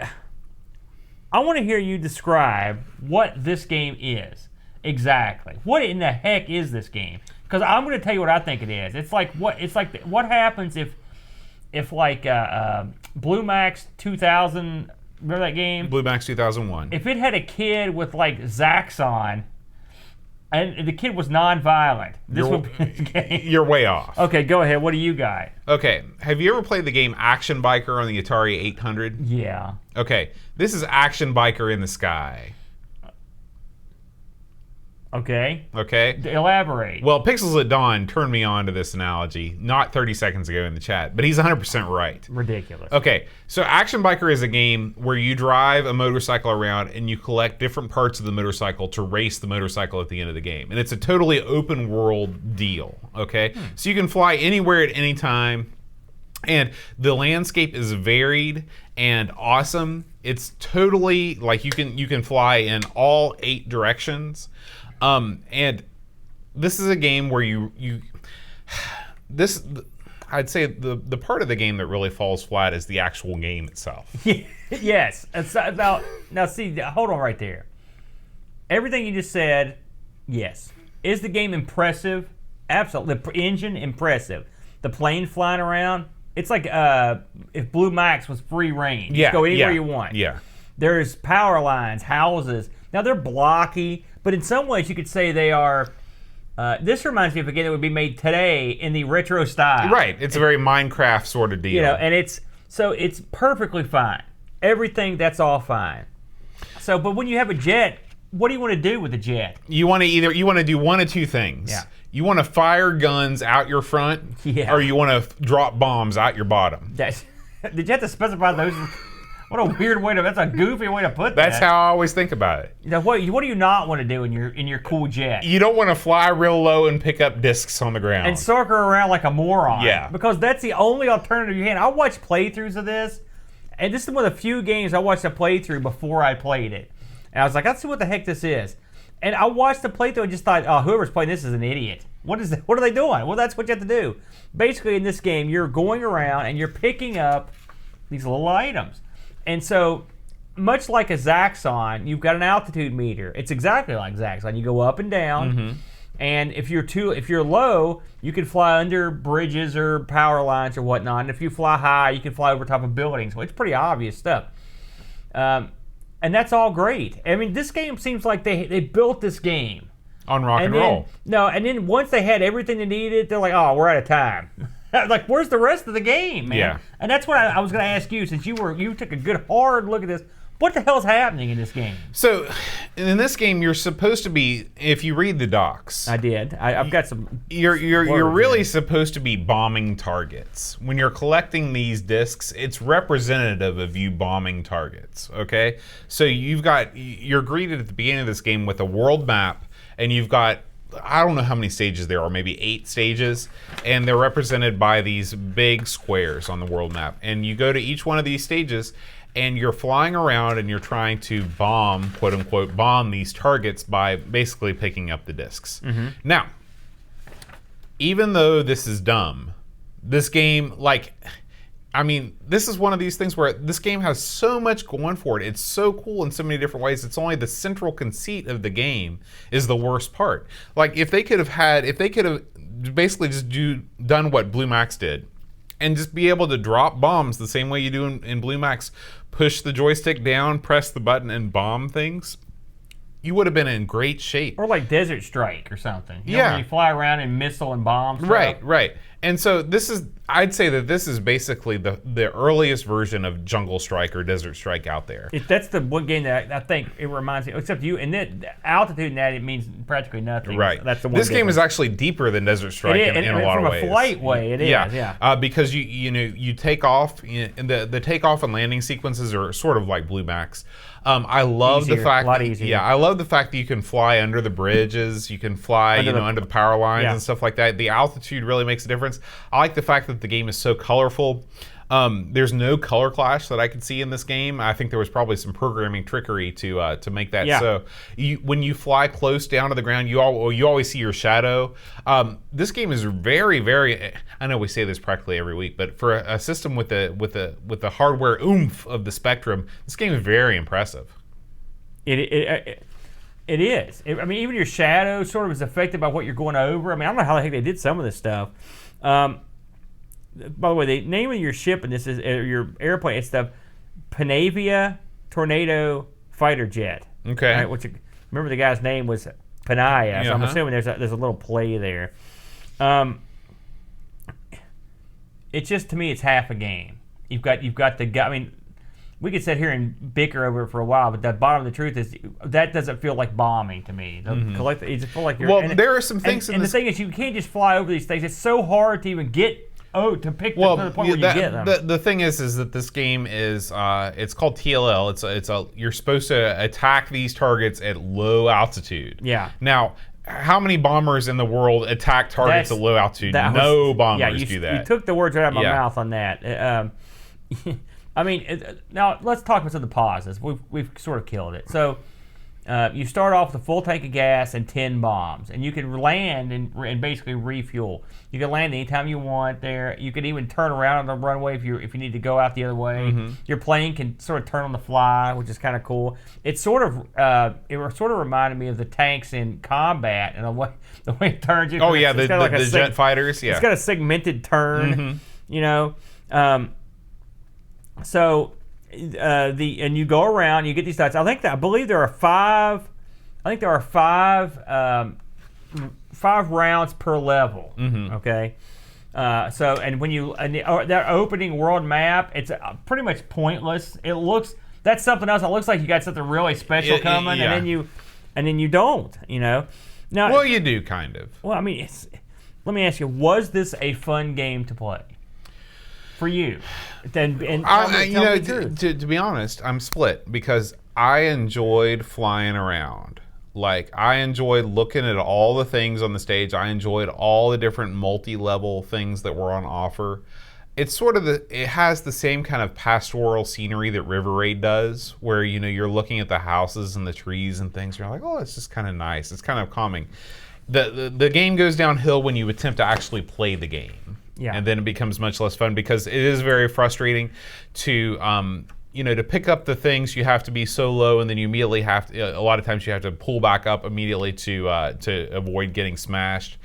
I want to hear you describe what this game is exactly. What in the heck is this game? Because I'm going to tell you what I think it is. It's like what happens if like Blue Max 2000, remember that game? Blue Max 2001. If it had a kid with like Zaxxon, and the kid was non-violent, this would be the game. You're way off. Okay, go ahead. What do you got? Okay, have you ever played the game Action Biker on the Atari 800? Yeah. Okay, this is Action Biker in the Sky. Okay. Okay. Elaborate. Well, Pixels at Dawn turned me on to this analogy not 30 seconds ago in the chat, but he's 100% right. Ridiculous. Okay, so Action Biker is a game where you drive a motorcycle around and you collect different parts of the motorcycle to race the motorcycle at the end of the game. And it's a totally open world deal, okay? So you can fly anywhere at any time, and the landscape is varied and awesome. It's totally, like, you can fly in all 8 directions. And this is a game where I'd say the part of the game that really falls flat is the actual game itself. Yes. Now see, hold on right there. Everything you just said, yes. Is the game impressive? Absolutely. The engine, impressive. The plane flying around, it's like if Blue Max was free range. Yeah, go anywhere you want. Yeah. There's power lines, houses. Now they're blocky, but in some ways you could say they are. This reminds me of a game that would be made today in the retro style. Right. It's a very Minecraft sort of deal. You know, and it's perfectly fine. Everything, that's all fine. So, but when you have a jet, what do you want to do with the jet? You want to do one of two things. Yeah. You want to fire guns out your front, or you want to drop bombs out your bottom. Did you have to specify those? What a weird way to. That's a goofy way to put that. That's how I always think about it. You know, what do you not want to do in your cool jet? You don't want to fly real low and pick up discs on the ground and circle around like a moron. Yeah. Because that's the only alternative you can. I watched playthroughs of this, and this is one of the few games I watched a playthrough before I played it. And I was like, let's see what the heck this is. And I watched the playthrough and just thought, oh, whoever's playing this is an idiot. What are they doing? Well, that's what you have to do. Basically, in this game, you're going around and you're picking up these little items. And so, much like a Zaxxon, you've got an altitude meter. It's exactly like Zaxxon. You go up and down, and if you're low, you can fly under bridges or power lines or whatnot. And if you fly high, you can fly over top of buildings. Well, it's pretty obvious stuff. And that's all great. I mean, this game seems like they built this game on rock and roll. No, and then once they had everything they needed, they're like, oh, we're out of time. Like, where's the rest of the game, man? Yeah. And that's what I was going to ask you, since you took a good hard look at this. What the hell's happening in this game? So, in this game, you're supposed to be, if you read the docs. I did. I've got some. You're really supposed to be bombing targets. When you're collecting these discs, it's representative of you bombing targets. Okay, so you're greeted at the beginning of this game with a world map, and you've got, I don't know how many stages there are, maybe 8 stages, and they're represented by these big squares on the world map. And you go to each one of these stages, and you're flying around and you're trying to bomb, quote unquote, bomb these targets by basically picking up the discs. Mm-hmm. Now, even though this is dumb, this game, this is one of these things where this game has so much going for it. It's so cool in so many different ways. It's only the central conceit of the game is the worst part. Like, if they could have basically just done what Blue Max did, and just be able to drop bombs the same way you do in Blue Max, push the joystick down, press the button, and bomb things, you would have been in great shape. Or like Desert Strike or something. You know, where you fly around and missile and bomb stuff. Right. And so I'd say that this is basically the earliest version of Jungle Strike or Desert Strike out there. That's the one game that I think it reminds me, except you, and then altitude in that, it means practically nothing. Right. That's the one. This game is actually deeper than Desert Strike in a lot of ways. From a flight way, it is. Yeah. Because you take off, and the takeoff and landing sequences are sort of like Blue Max. I love the fact I love the fact that you can fly under the bridges, you can fly under the power lines and stuff like that. The altitude really makes a difference. I like the fact that the game is so colorful. There's no color clash that I could see in this game. I think there was probably some programming trickery to make that so. When you fly close down to the ground, you always see your shadow. This game is very, very. I know we say this practically every week, but for a system with the hardware oomph of the Spectrum, this game is very impressive. It is. Even your shadow sort of is affected by what you're going over. I don't know how the heck they did some of this stuff. By the way, the name of your ship and this is your airplane and stuff, Panavia Tornado Fighter Jet. Okay. Right, remember the guy's name was Panaya, so I'm assuming there's a little play there. It's just, to me, it's half a game. You've got the guy. We could sit here and bicker over it for a while, but the bottom of the truth is that doesn't feel like bombing to me. You just feel like you're. Well, there are some things. And the thing is, you can't just fly over these things. It's so hard to even get. To pick the point where you get them. The thing is that this game is it's called TLL. You're supposed to attack these targets at low altitude. Yeah. Now, how many bombers in the world attack targets at low altitude? No bombers do that. You took the words right out of my mouth on that. Now let's talk about some of the pauses. We've sort of killed it. So. You start off with a full tank of gas and 10 bombs, and you can land and basically refuel. You can land anytime you want there. You can even turn around on the runway if you need to go out the other way. Mm-hmm. Your plane can sort of turn on the fly, which is kind of cool. It sort of reminded me of the tanks in combat and the way it turns. The jet fighters. Yeah, it's got a segmented turn. Mm-hmm. And you go around, you get these dots. I believe there are five rounds per level. Mm-hmm. Okay, that opening world map, it's pretty much pointless. That's something else. It looks like you got something really special coming, and then you don't. Now, well, you do kind of. Well, let me ask you: was this a fun game to play? For you, to be honest, I'm split because I enjoyed flying around. Like, I enjoyed looking at all the things on the stage. I enjoyed all the different multi-level things that were on offer. It's sort of it has the same kind of pastoral scenery that River Raid does, where you're looking at the houses and the trees and things. You're like, oh, it's just kind of nice. It's kind of calming. The game goes downhill when you attempt to actually play the game. Yeah. And then it becomes much less fun because it is very frustrating to pick up the things. You have to be so low, and then you immediately have to. A lot of times you have to pull back up immediately to avoid getting smashed.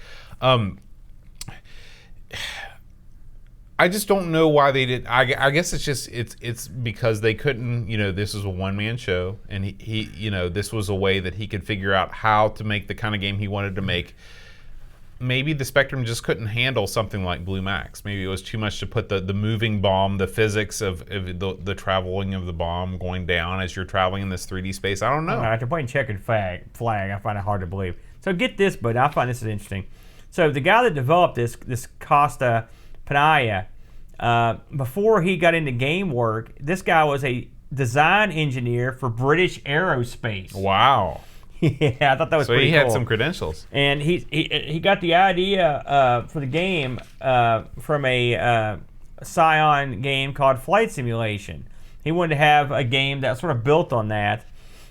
I just don't know why they did. I guess it's because they couldn't. This was a one-man show, and he this was a way that he could figure out how to make the kind of game he wanted to make. Maybe the Spectrum just couldn't handle something like Blue Max. Maybe it was too much to put the moving bomb, the physics of the traveling of the bomb going down as you're traveling in this 3D space. I don't know. After playing Checkered Flag, I find it hard to believe. So get this, but I find this is interesting. So the guy that developed this Costa Panaya, before he got into game work, this guy was a design engineer for British Aerospace. Wow. Yeah, I thought that was pretty cool. So he had some credentials. And he got the idea for the game from a Scion game called Flight Simulation. He wanted to have a game that sort of built on that,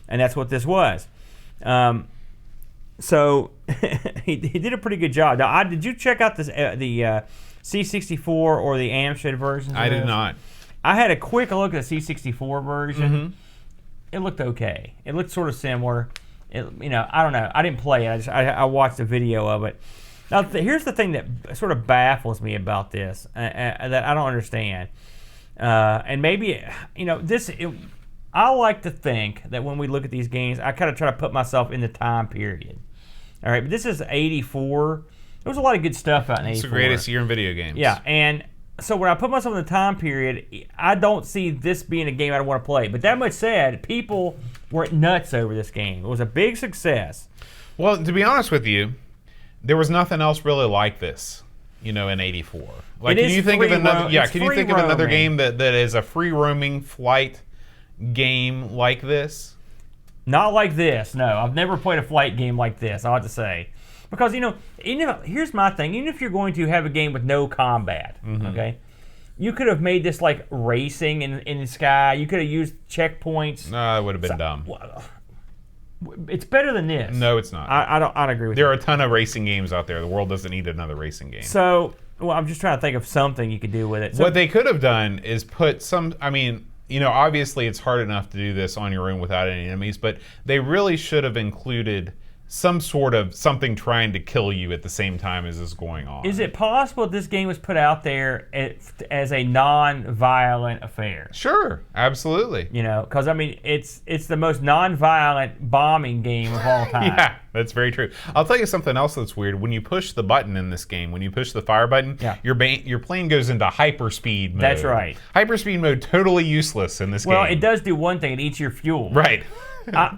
and that's what this was. So he did a pretty good job. Now, did you check out the C64 or the Amstrad versions? I did not. I had a quick look at the C64 version. It looked okay. It looked sort of similar. I don't know. I didn't play it. I watched a video of it. Now, here's the thing that sort of baffles me about this that I don't understand. And maybe, I like to think that when we look at these games, I kind of try to put myself in the time period. All right, but this is 84. There was a lot of good stuff out in 84. It's the greatest year in video games. Yeah, and so when I put myself in the time period, I don't see this being a game I want to play. But that much said, people went nuts over this game. It was a big success. Well, to be honest with you, there was nothing else really like this, in 84. Like, can you think of another? Yeah, can you think of another game that is a free roaming flight game like this? Not like this. No, I've never played a flight game like this. I have to say. Because, here's my thing. Even if you're going to have a game with no combat, okay, you could have made this like racing in the sky. You could have used checkpoints. No, it would have been dumb. It's better than this. No, it's not. I don't agree with you. There are a ton of racing games out there. The world doesn't need another racing game. So, I'm just trying to think of something you could do with it. So, what they could have done is put some, obviously it's hard enough to do this on your own without any enemies, but they really should have included some sort of something trying to kill you at the same time as this is going on. Is it possible this game was put out there as a non-violent affair? Sure, absolutely. Because it's the most non-violent bombing game of all time. Yeah, that's very true. I'll tell you something else that's weird. When you push the button in this game, when you push the fire button, your plane goes into hyperspeed mode. That's right. Hyperspeed mode, totally useless in this game. Well, it does do one thing. It eats your fuel. Right.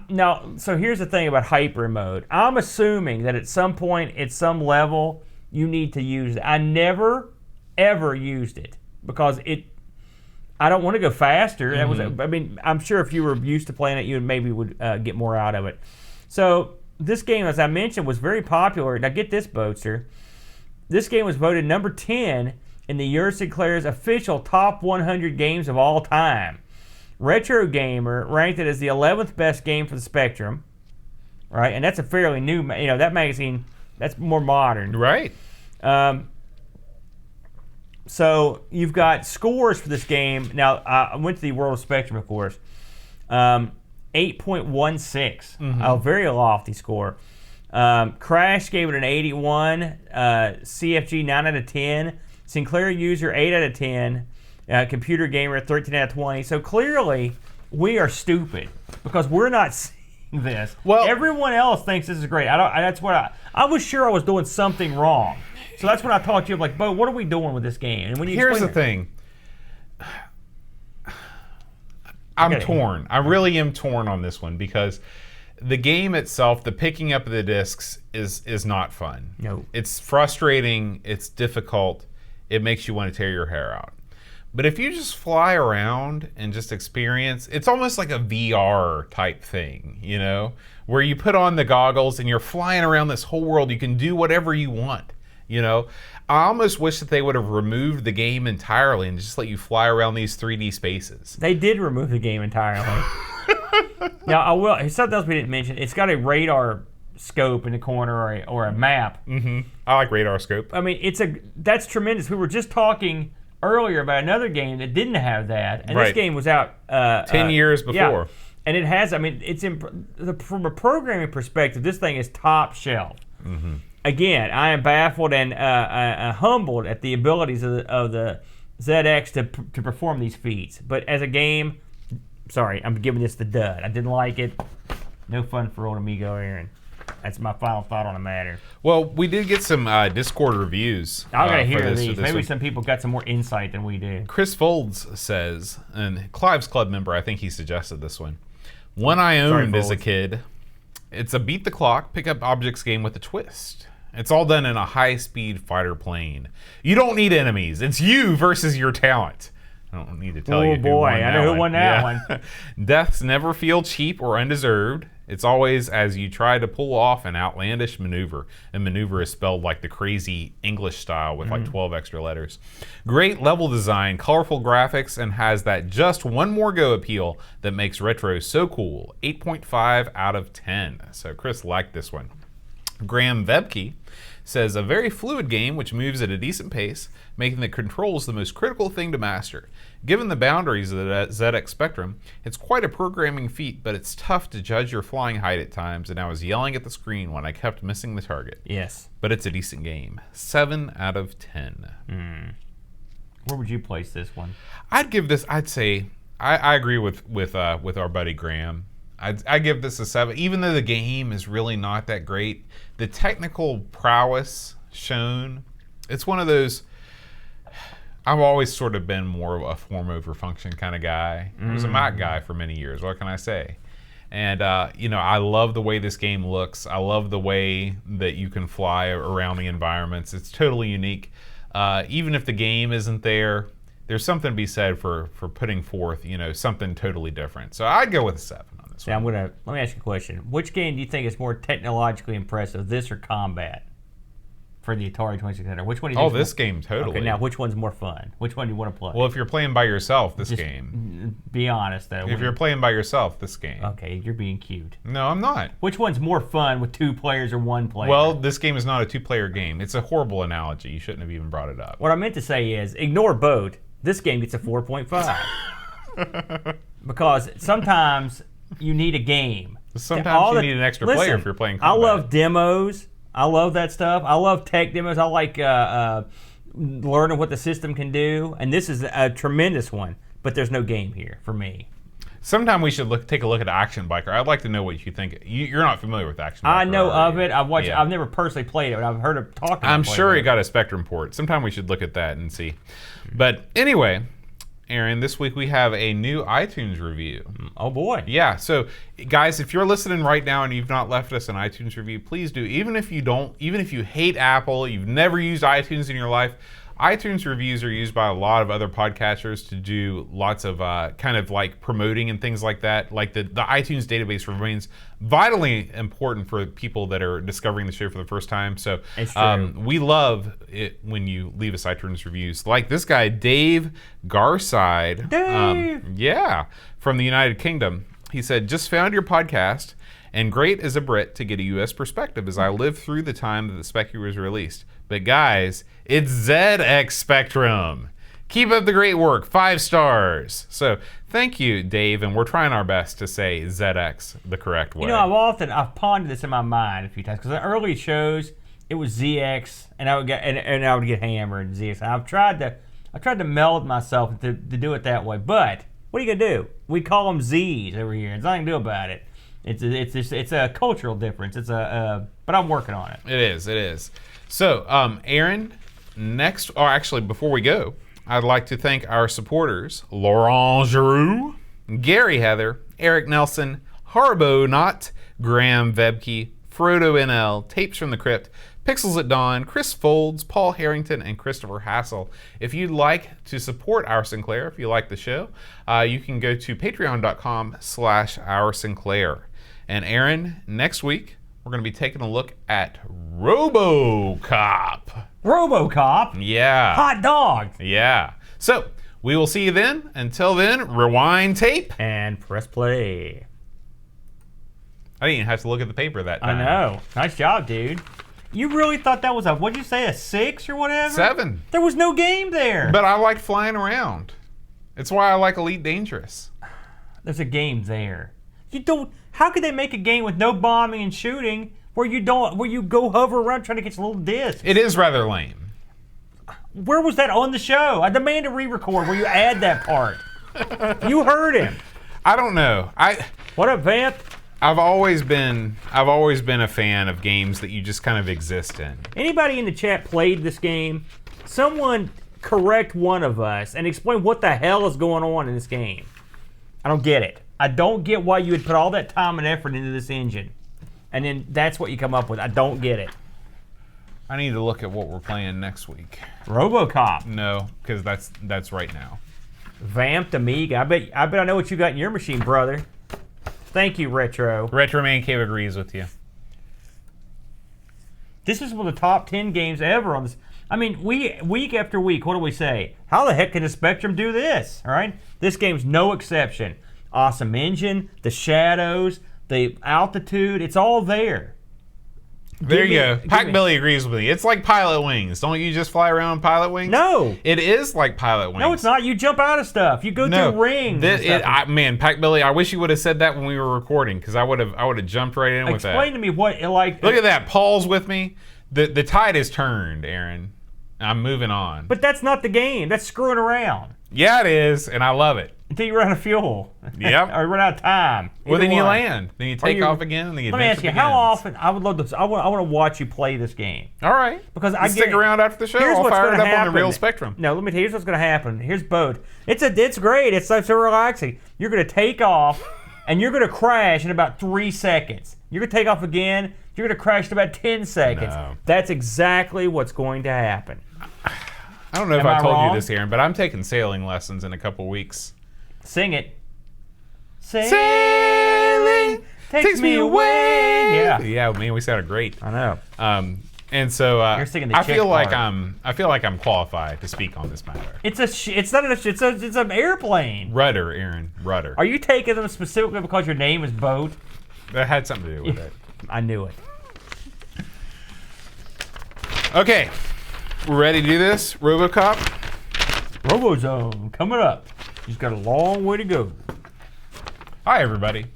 Now, so here's the thing about hyper mode. I'm assuming that at some point, at some level, you need to use it. I never, ever used it because I don't want to go faster. That was, I'm sure if you were used to playing it, you maybe would get more out of it. So this game, as I mentioned, was very popular. Now get this, Boatster. This game was voted number 10 in the Sinclair's official top 100 games of all time. Retro Gamer ranked it as the 11th best game for the Spectrum, right? And that's a fairly new, that magazine, that's more modern. Right. So you've got scores for this game. Now, I went to the World of Spectrum, of course. 8.16, a very lofty score. Crash gave it an 81, CFG 9 out of 10, Sinclair User 8 out of 10, Computer Gamer 13 out of 20. So clearly, we are stupid because we're not seeing this. Well, everyone else thinks this is great. That's what I was sure I was doing something wrong. So that's when I talked to you. I'm like, Bo, what are we doing with this game? And when you here's the thing. I'm torn. I really am torn on this one because the game itself, the picking up of the discs, is not fun. No. It's frustrating. It's difficult. It makes you want to tear your hair out. But if you just fly around and just experience, it's almost like a VR type thing, where you put on the goggles and you're flying around this whole world. You can do whatever you want, I almost wish that they would have removed the game entirely and just let you fly around these 3D spaces. They did remove the game entirely. Now, I will. Something else we didn't mention. It's got a radar scope in the corner or a map. Mm-hmm. I like radar scope. That's tremendous. We were just talking earlier about another game that didn't have that, and this game was out 10 years before. Yeah. And it has. From a programming perspective, this thing is top shelf. Mm-hmm. Again, I am baffled and humbled at the abilities of the ZX to perform these feats. But as a game, sorry, I'm giving this the dud. I didn't like it. No fun for old Amigo Aaron. That's my final thought on the matter. Well, we did get some Discord reviews. I gotta hear these. Maybe some people got some more insight than we do. Chris Folds says, and Clive's Club member, I think he suggested this one. One I owned as a kid. It's a beat the clock, pick up objects game with a twist. It's all done in a high-speed fighter plane. You don't need enemies. It's you versus your talent. I don't need to tell you who won that one. I know who won that one. Deaths never feel cheap or undeserved. It's always as you try to pull off an outlandish maneuver. And maneuver is spelled like the crazy English style with like 12 extra letters. Great level design, colorful graphics, and has that just one more go appeal that makes retro so cool. 8.5 out of 10. So Chris liked this one. Graham Vebke says, a very fluid game which moves at a decent pace, making the controls the most critical thing to master. Given the boundaries of the ZX Spectrum, it's quite a programming feat, but it's tough to judge your flying height at times, and I was yelling at the screen when I kept missing the target. Yes. But it's a decent game. 7 out of 10. Where would you place this one? I'd give this, I'd say, I agree with our buddy Graham. I give this a 7, even though the game is really not that great. The technical prowess shown, it's one of those. I've always sort of been more of a form over function kind of guy. I was a Mac guy for many years. What can I say? And I love the way this game looks. I love the way that you can fly around the environments. It's totally unique. Even if the game isn't there, there's something to be said for putting forth, something totally different. So I'd go with a 7 on this one. Let me ask you a question. Which game do you think is more technologically impressive, this or Combat, for the Atari 2600? Which one do you think? This game, totally. Okay, now which one's more fun? Which one do you want to play? Well, if you're playing by yourself, this game. Be honest, though. If you're playing by yourself, this game. Okay, you're being cute. No, I'm not. Which one's more fun with 2 players or 1 player? Well, this game is not a 2-player game. It's a horrible analogy. You shouldn't have even brought it up. What I meant to say is, ignore boat. This game gets a 4.5. Because sometimes you need a game. Sometimes you need an extra player if you're playing Combat. I love demos. I love that stuff. I love tech demos. I like learning what the system can do. And this is a tremendous one. But there's no game here for me. Sometime we should take a look at Action Biker. I'd like to know what you think. You're not familiar with Action Biker. I know of it. I've watched it. I've never personally played it, but I've heard of talking about it. I'm sure it got a Spectrum port. Sometime we should look at that and see. But anyway, Aaron, this week we have a new iTunes review. Oh boy. Yeah, so guys, if you're listening right now and you've not left us an iTunes review, please do. Even if you hate Apple, you've never used iTunes in your life, iTunes reviews are used by a lot of other podcasters to do lots of kind of like promoting and things like that. Like the iTunes database remains vitally important for people that are discovering the show for the first time. So we love it when you leave us iTunes reviews. Like this guy, Dave Garside. Dave! From the United Kingdom. He said, just found your podcast, and great as a Brit to get a U.S. perspective as I lived through the time that the Spectre was released. But guys, it's ZX Spectrum. Keep up the great work. 5 stars. So thank you, Dave, and we're trying our best to say ZX the correct way. I've pondered this in my mind a few times because the early shows it was ZX, and I would get hammered and ZX. And I've tried to meld myself to do it that way, but what are you gonna do? We call them Z's over here. There's nothing to do about it. It's a cultural difference. But I'm working on it. It is. So, Aaron, before we go, I'd like to thank our supporters, Laurent Giroux, Gary Heather, Eric Nelson, Harbo Knott, Graham Vebke, Frodo NL, Tapes from the Crypt, Pixels at Dawn, Chris Folds, Paul Harrington, and Christopher Hassel. If you'd like to support Our Sinclair, if you like the show, you can go to patreon.com/Our Sinclair. And Aaron, next week, we're going to be taking a look at Robocop. Robocop? Yeah. Hot dog. Yeah. So, we will see you then. Until then, rewind tape. And press play. I didn't even have to look at the paper that time. I know. Nice job, dude. You really thought that was what'd you say, a 6 or whatever? 7. There was no game there. But I like flying around. It's why I like Elite Dangerous. There's a game there. How could they make a game with no bombing and shooting where you go hover around trying to catch a little disc? It is rather lame. Where was that on the show? I demand a re-record where you add that part. You heard him. I don't know. What up, Vamp? I've always been a fan of games that you just kind of exist in. Anybody in the chat played this game? Someone correct one of us and explain what the hell is going on in this game. I don't get it. I don't get why you would put all that time and effort into this engine. And then that's what you come up with. I don't get it. I need to look at what we're playing next week. Robocop. No, because that's right now. Vamped Amiga. I bet I know what you got in your machine, brother. Thank you, Retro. Retro Man Cave agrees with you. This is one of the top 10 games ever on this. I mean, week after week, what do we say? How the heck can the Spectrum do this? All right? This game's no exception. Awesome engine, the shadows, the altitude, it's all there. There you go. Pac Billy agrees with me. It's like Pilot Wings. Don't you just fly around on Pilot Wings? No. It is like Pilot Wings. No, it's not. You jump out of stuff. You go through rings. Man, Pac Billy, I wish you would have said that when we were recording, because I would have jumped right in with that. Explain to me what it like. Look at that. Paul's with me. The tide has turned, Aaron. I'm moving on. But that's not the game. That's screwing around. Yeah, it is, and I love it. Until you run out of fuel. Yep. Or run out of time. Well, then you land. Then you take off again, and the adventure Let me ask you, begins. how often, I would love to, I want to watch you play this game. All right. Because stick around after the show. I'll fire it up on the real Spectrum. No, let me tell you, here's what's going to happen. Here's both. It's great. It's so relaxing. You're going to take off, and you're going to crash in about 3 seconds. You're going to take off again. You're going to crash in about 10 seconds. No. That's exactly what's going to happen. I don't know if I told you this, Aaron, but I'm taking sailing lessons in a couple weeks. Sing it. Sailing takes me away. Yeah, man, we sounded great. I know. And so You're singing the I feel part. like I'm qualified to speak on this matter. It's an airplane. Rudder, Aaron, rudder. Are you taking them specifically because your name is Boat? That had something to do with it. I knew it. Okay, we're ready to do this. Robocop. Robozone coming up. He's got a long way to go. Hi, everybody.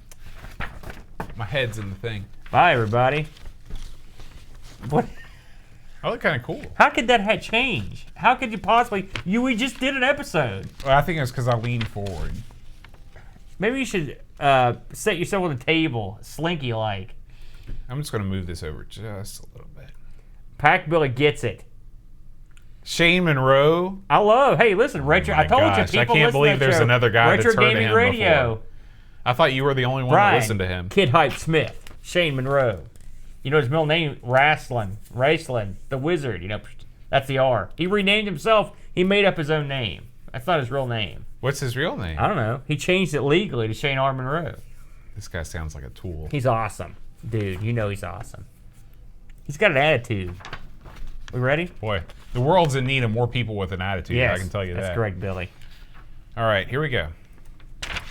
My head's in the thing. Bye, everybody. What? I look kind of cool. How could that change? How could you possibly? We just did an episode. Well, I think it's because I leaned forward. Maybe you should set yourself on the table, slinky-like. I'm just going to move this over just a little bit. Pac Billy gets it. Shane Monroe. Hey, listen, Retro. I told you, people. I can't believe there's another guy Retro that's heard Gaming of him Radio. before. I thought you were the only one that listened to him. Kid Hype Smith, Shane Monroe. You know his middle name, Wrestling, the Wizard. You know, that's the R. He renamed himself. He made up his own name. That's not his real name. What's his real name? I don't know. He changed it legally to Shane R. Monroe. This guy sounds like a tool. He's awesome, dude. You know he's awesome. He's got an attitude. We ready? Boy, the world's in need of more people with an attitude. Yes, I can tell you that. That's correct, Billy. All right, here we go.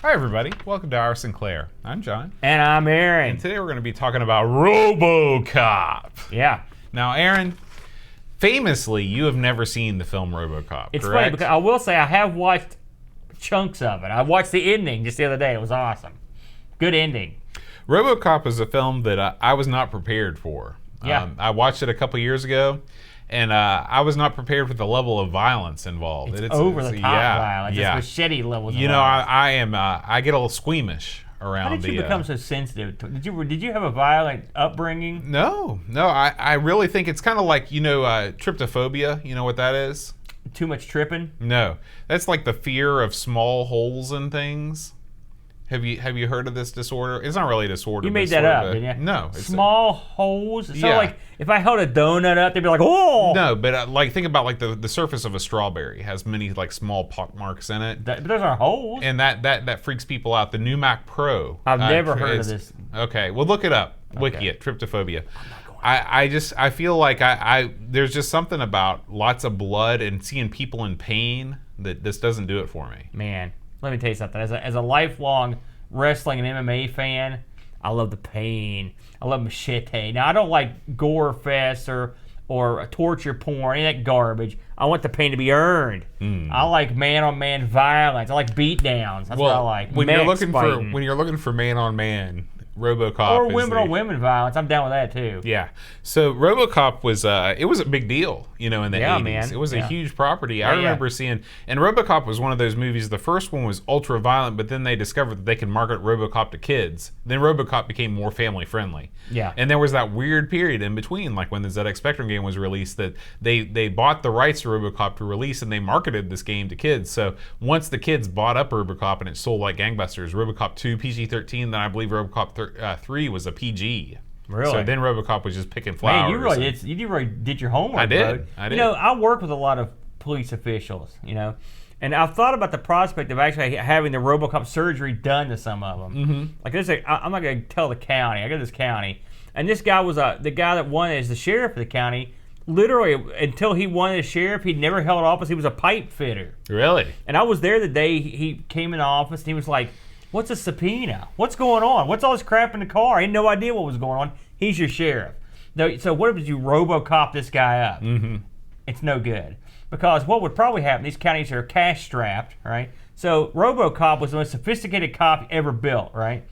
Hi, everybody. Welcome to our Sinclair. I'm John. And I'm Aaron. And today we're going to be talking about Robocop. Yeah. Now, Aaron, famously, you have never seen the film Robocop, It's correct? funny because I will say I have watched chunks of it. I watched the ending just the other day. It was awesome. Good ending. Robocop is a film that I was not prepared for. Yeah. I watched it a couple years ago, and I was not prepared for the level of violence involved. It's over the top violence. Yeah. It's machete levels. You know, I am. I get a little squeamish around. How did you become so sensitive? Did you have a violent upbringing? No. I really think it's kind of like tryptophobia. You know what that is? Too much tripping? No, that's like the fear of small holes in things. Have you heard of this disorder? It's not really a disorder. You made that up, didn't you? No. Small holes? So like if I held a donut up, they'd be like, oh! No, but like think about like the surface of a strawberry has many like small pock marks in it. But those are holes. And that freaks people out. The new Mac Pro. I've never heard of this. Okay, well look it up. Wiki it, tryptophobia. I feel like there's just something about lots of blood and seeing people in pain that this doesn't do it for me. Man, let me tell you something. As a lifelong wrestling and MMA fan, I love the pain. I love machete. Now I don't like gore fest or torture porn, any of that garbage. I want the pain to be earned. I like man-on-man violence. I like beatdowns. That's what I like. When you're looking for man-on-man, RoboCop. Or women on women violence. I'm down with that too. Yeah. So RoboCop was it was a big deal, in the 80s. Man. It was a huge property. I remember seeing, and RoboCop was one of those movies. The first one was ultra violent, but then they discovered that they could market RoboCop to kids. Then RoboCop became more family friendly. Yeah. And there was that weird period in between, like when the ZX Spectrum game was released, that they bought the rights to RoboCop to release, and they marketed this game to kids. So once the kids bought up RoboCop and it sold like gangbusters, RoboCop 2 PG-13, then I believe RoboCop 3 was a PG. Really? So then RoboCop was just picking flowers. Man, you really did your homework. I did. I work with a lot of police officials, and I've thought about the prospect of actually having the RoboCop surgery done to some of them. Mm-hmm. Like I'm not going to tell the county. I go to this county, and this guy was the guy that won as the sheriff of the county. Literally, until he won as sheriff, he'd never held office. He was a pipe fitter. Really? And I was there the day he came in office, and he was like, "What's a subpoena? What's going on? What's all this crap in the car? I had no idea what was going on. He's your sheriff." So what if you RoboCop this guy up? Mm-hmm. It's no good. Because what would probably happen, these counties are cash strapped, right? So RoboCop was the most sophisticated cop ever built, right?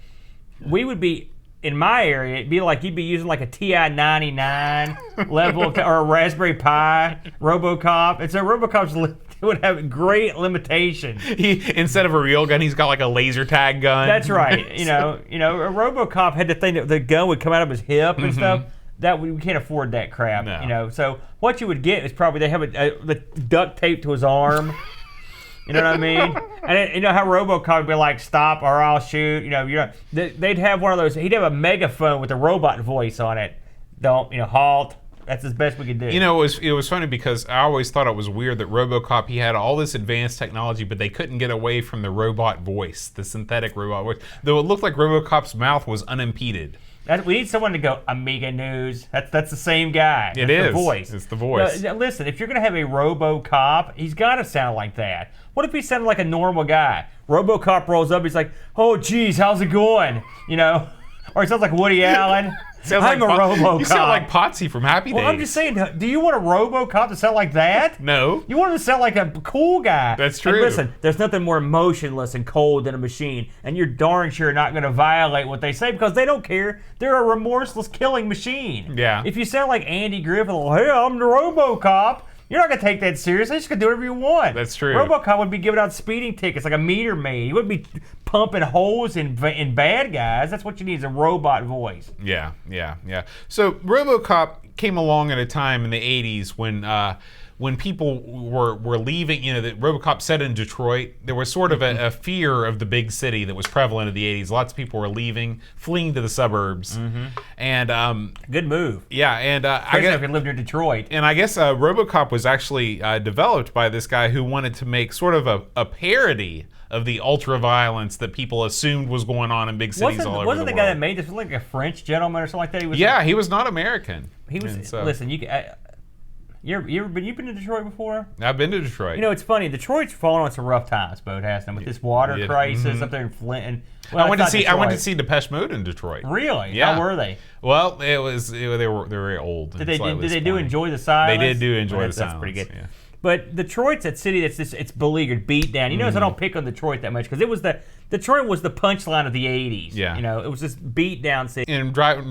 We would be, in my area, it'd be like you'd be using like a TI-99 level or a Raspberry Pi RoboCop. And so RoboCop's would have great limitations. Instead of a real gun, he's got like a laser tag gun. That's right. A RoboCop had the thing that the gun would come out of his hip and stuff. That we can't afford that crap. No. So what you would get is probably they have the duct tape to his arm. You know what I mean? And you know how RoboCop would be like, "Stop or I'll shoot." They'd have one of those. He'd have a megaphone with a robot voice on it. Don't halt. That's as best we could do. It was funny because I always thought it was weird that RoboCop, he had all this advanced technology, but they couldn't get away from the robot voice, the synthetic robot voice. Though it looked like RoboCop's mouth was unimpeded. We need someone to go, Amiga News. That's the same guy. It is. The voice. It's the voice. Now, listen, if you're going to have a RoboCop, he's got to sound like that. What if he sounded like a normal guy? RoboCop rolls up, he's like, "Oh, geez, how's it going?" Or he sounds like Woody Allen. I'm a RoboCop. You sound like Potsy from Happy Days. Well, I'm just saying, do you want a RoboCop to sound like that? No. You want him to sound like a cool guy. That's true. And listen, there's nothing more emotionless and cold than a machine, and you're darn sure not going to violate what they say because they don't care. They're a remorseless killing machine. Yeah. If you sound like Andy Griffith, "Hey, I'm the RoboCop," you're not going to take that seriously. You're just going to do whatever you want. That's true. RoboCop would be giving out speeding tickets like a meter maid. He wouldn't be pumping holes in bad guys. That's what you need is a robot voice. Yeah. So RoboCop came along at a time in the 80s when people were leaving, that RoboCop set in Detroit. There was sort of a fear of the big city that was prevalent in the 80s. Lots of people were fleeing to the suburbs. Mm-hmm. And good move. Yeah, and I guess if you lived near Detroit. And I guess RoboCop was actually developed by this guy who wanted to make sort of a parody of the ultra-violence that people assumed was going on in big cities all over the world. Wasn't the guy that made this like a French gentleman or something like that? He was not American. He was. Listen, you've been to Detroit before? I've been to Detroit. It's funny. Detroit's fallen on some rough times, Boat hasn't it? With this water crisis up there in Flint. And, I went to see Depeche Mode in Detroit. Really? Yeah. How were they? Well, they were very old. Did they do enjoy the silence? They did enjoy the silence. That's pretty good. Yeah. But Detroit's that city it's beleaguered, beat down. I don't pick on Detroit that much because Detroit was the punchline of the 80s. Yeah. It was this beat down city. And driving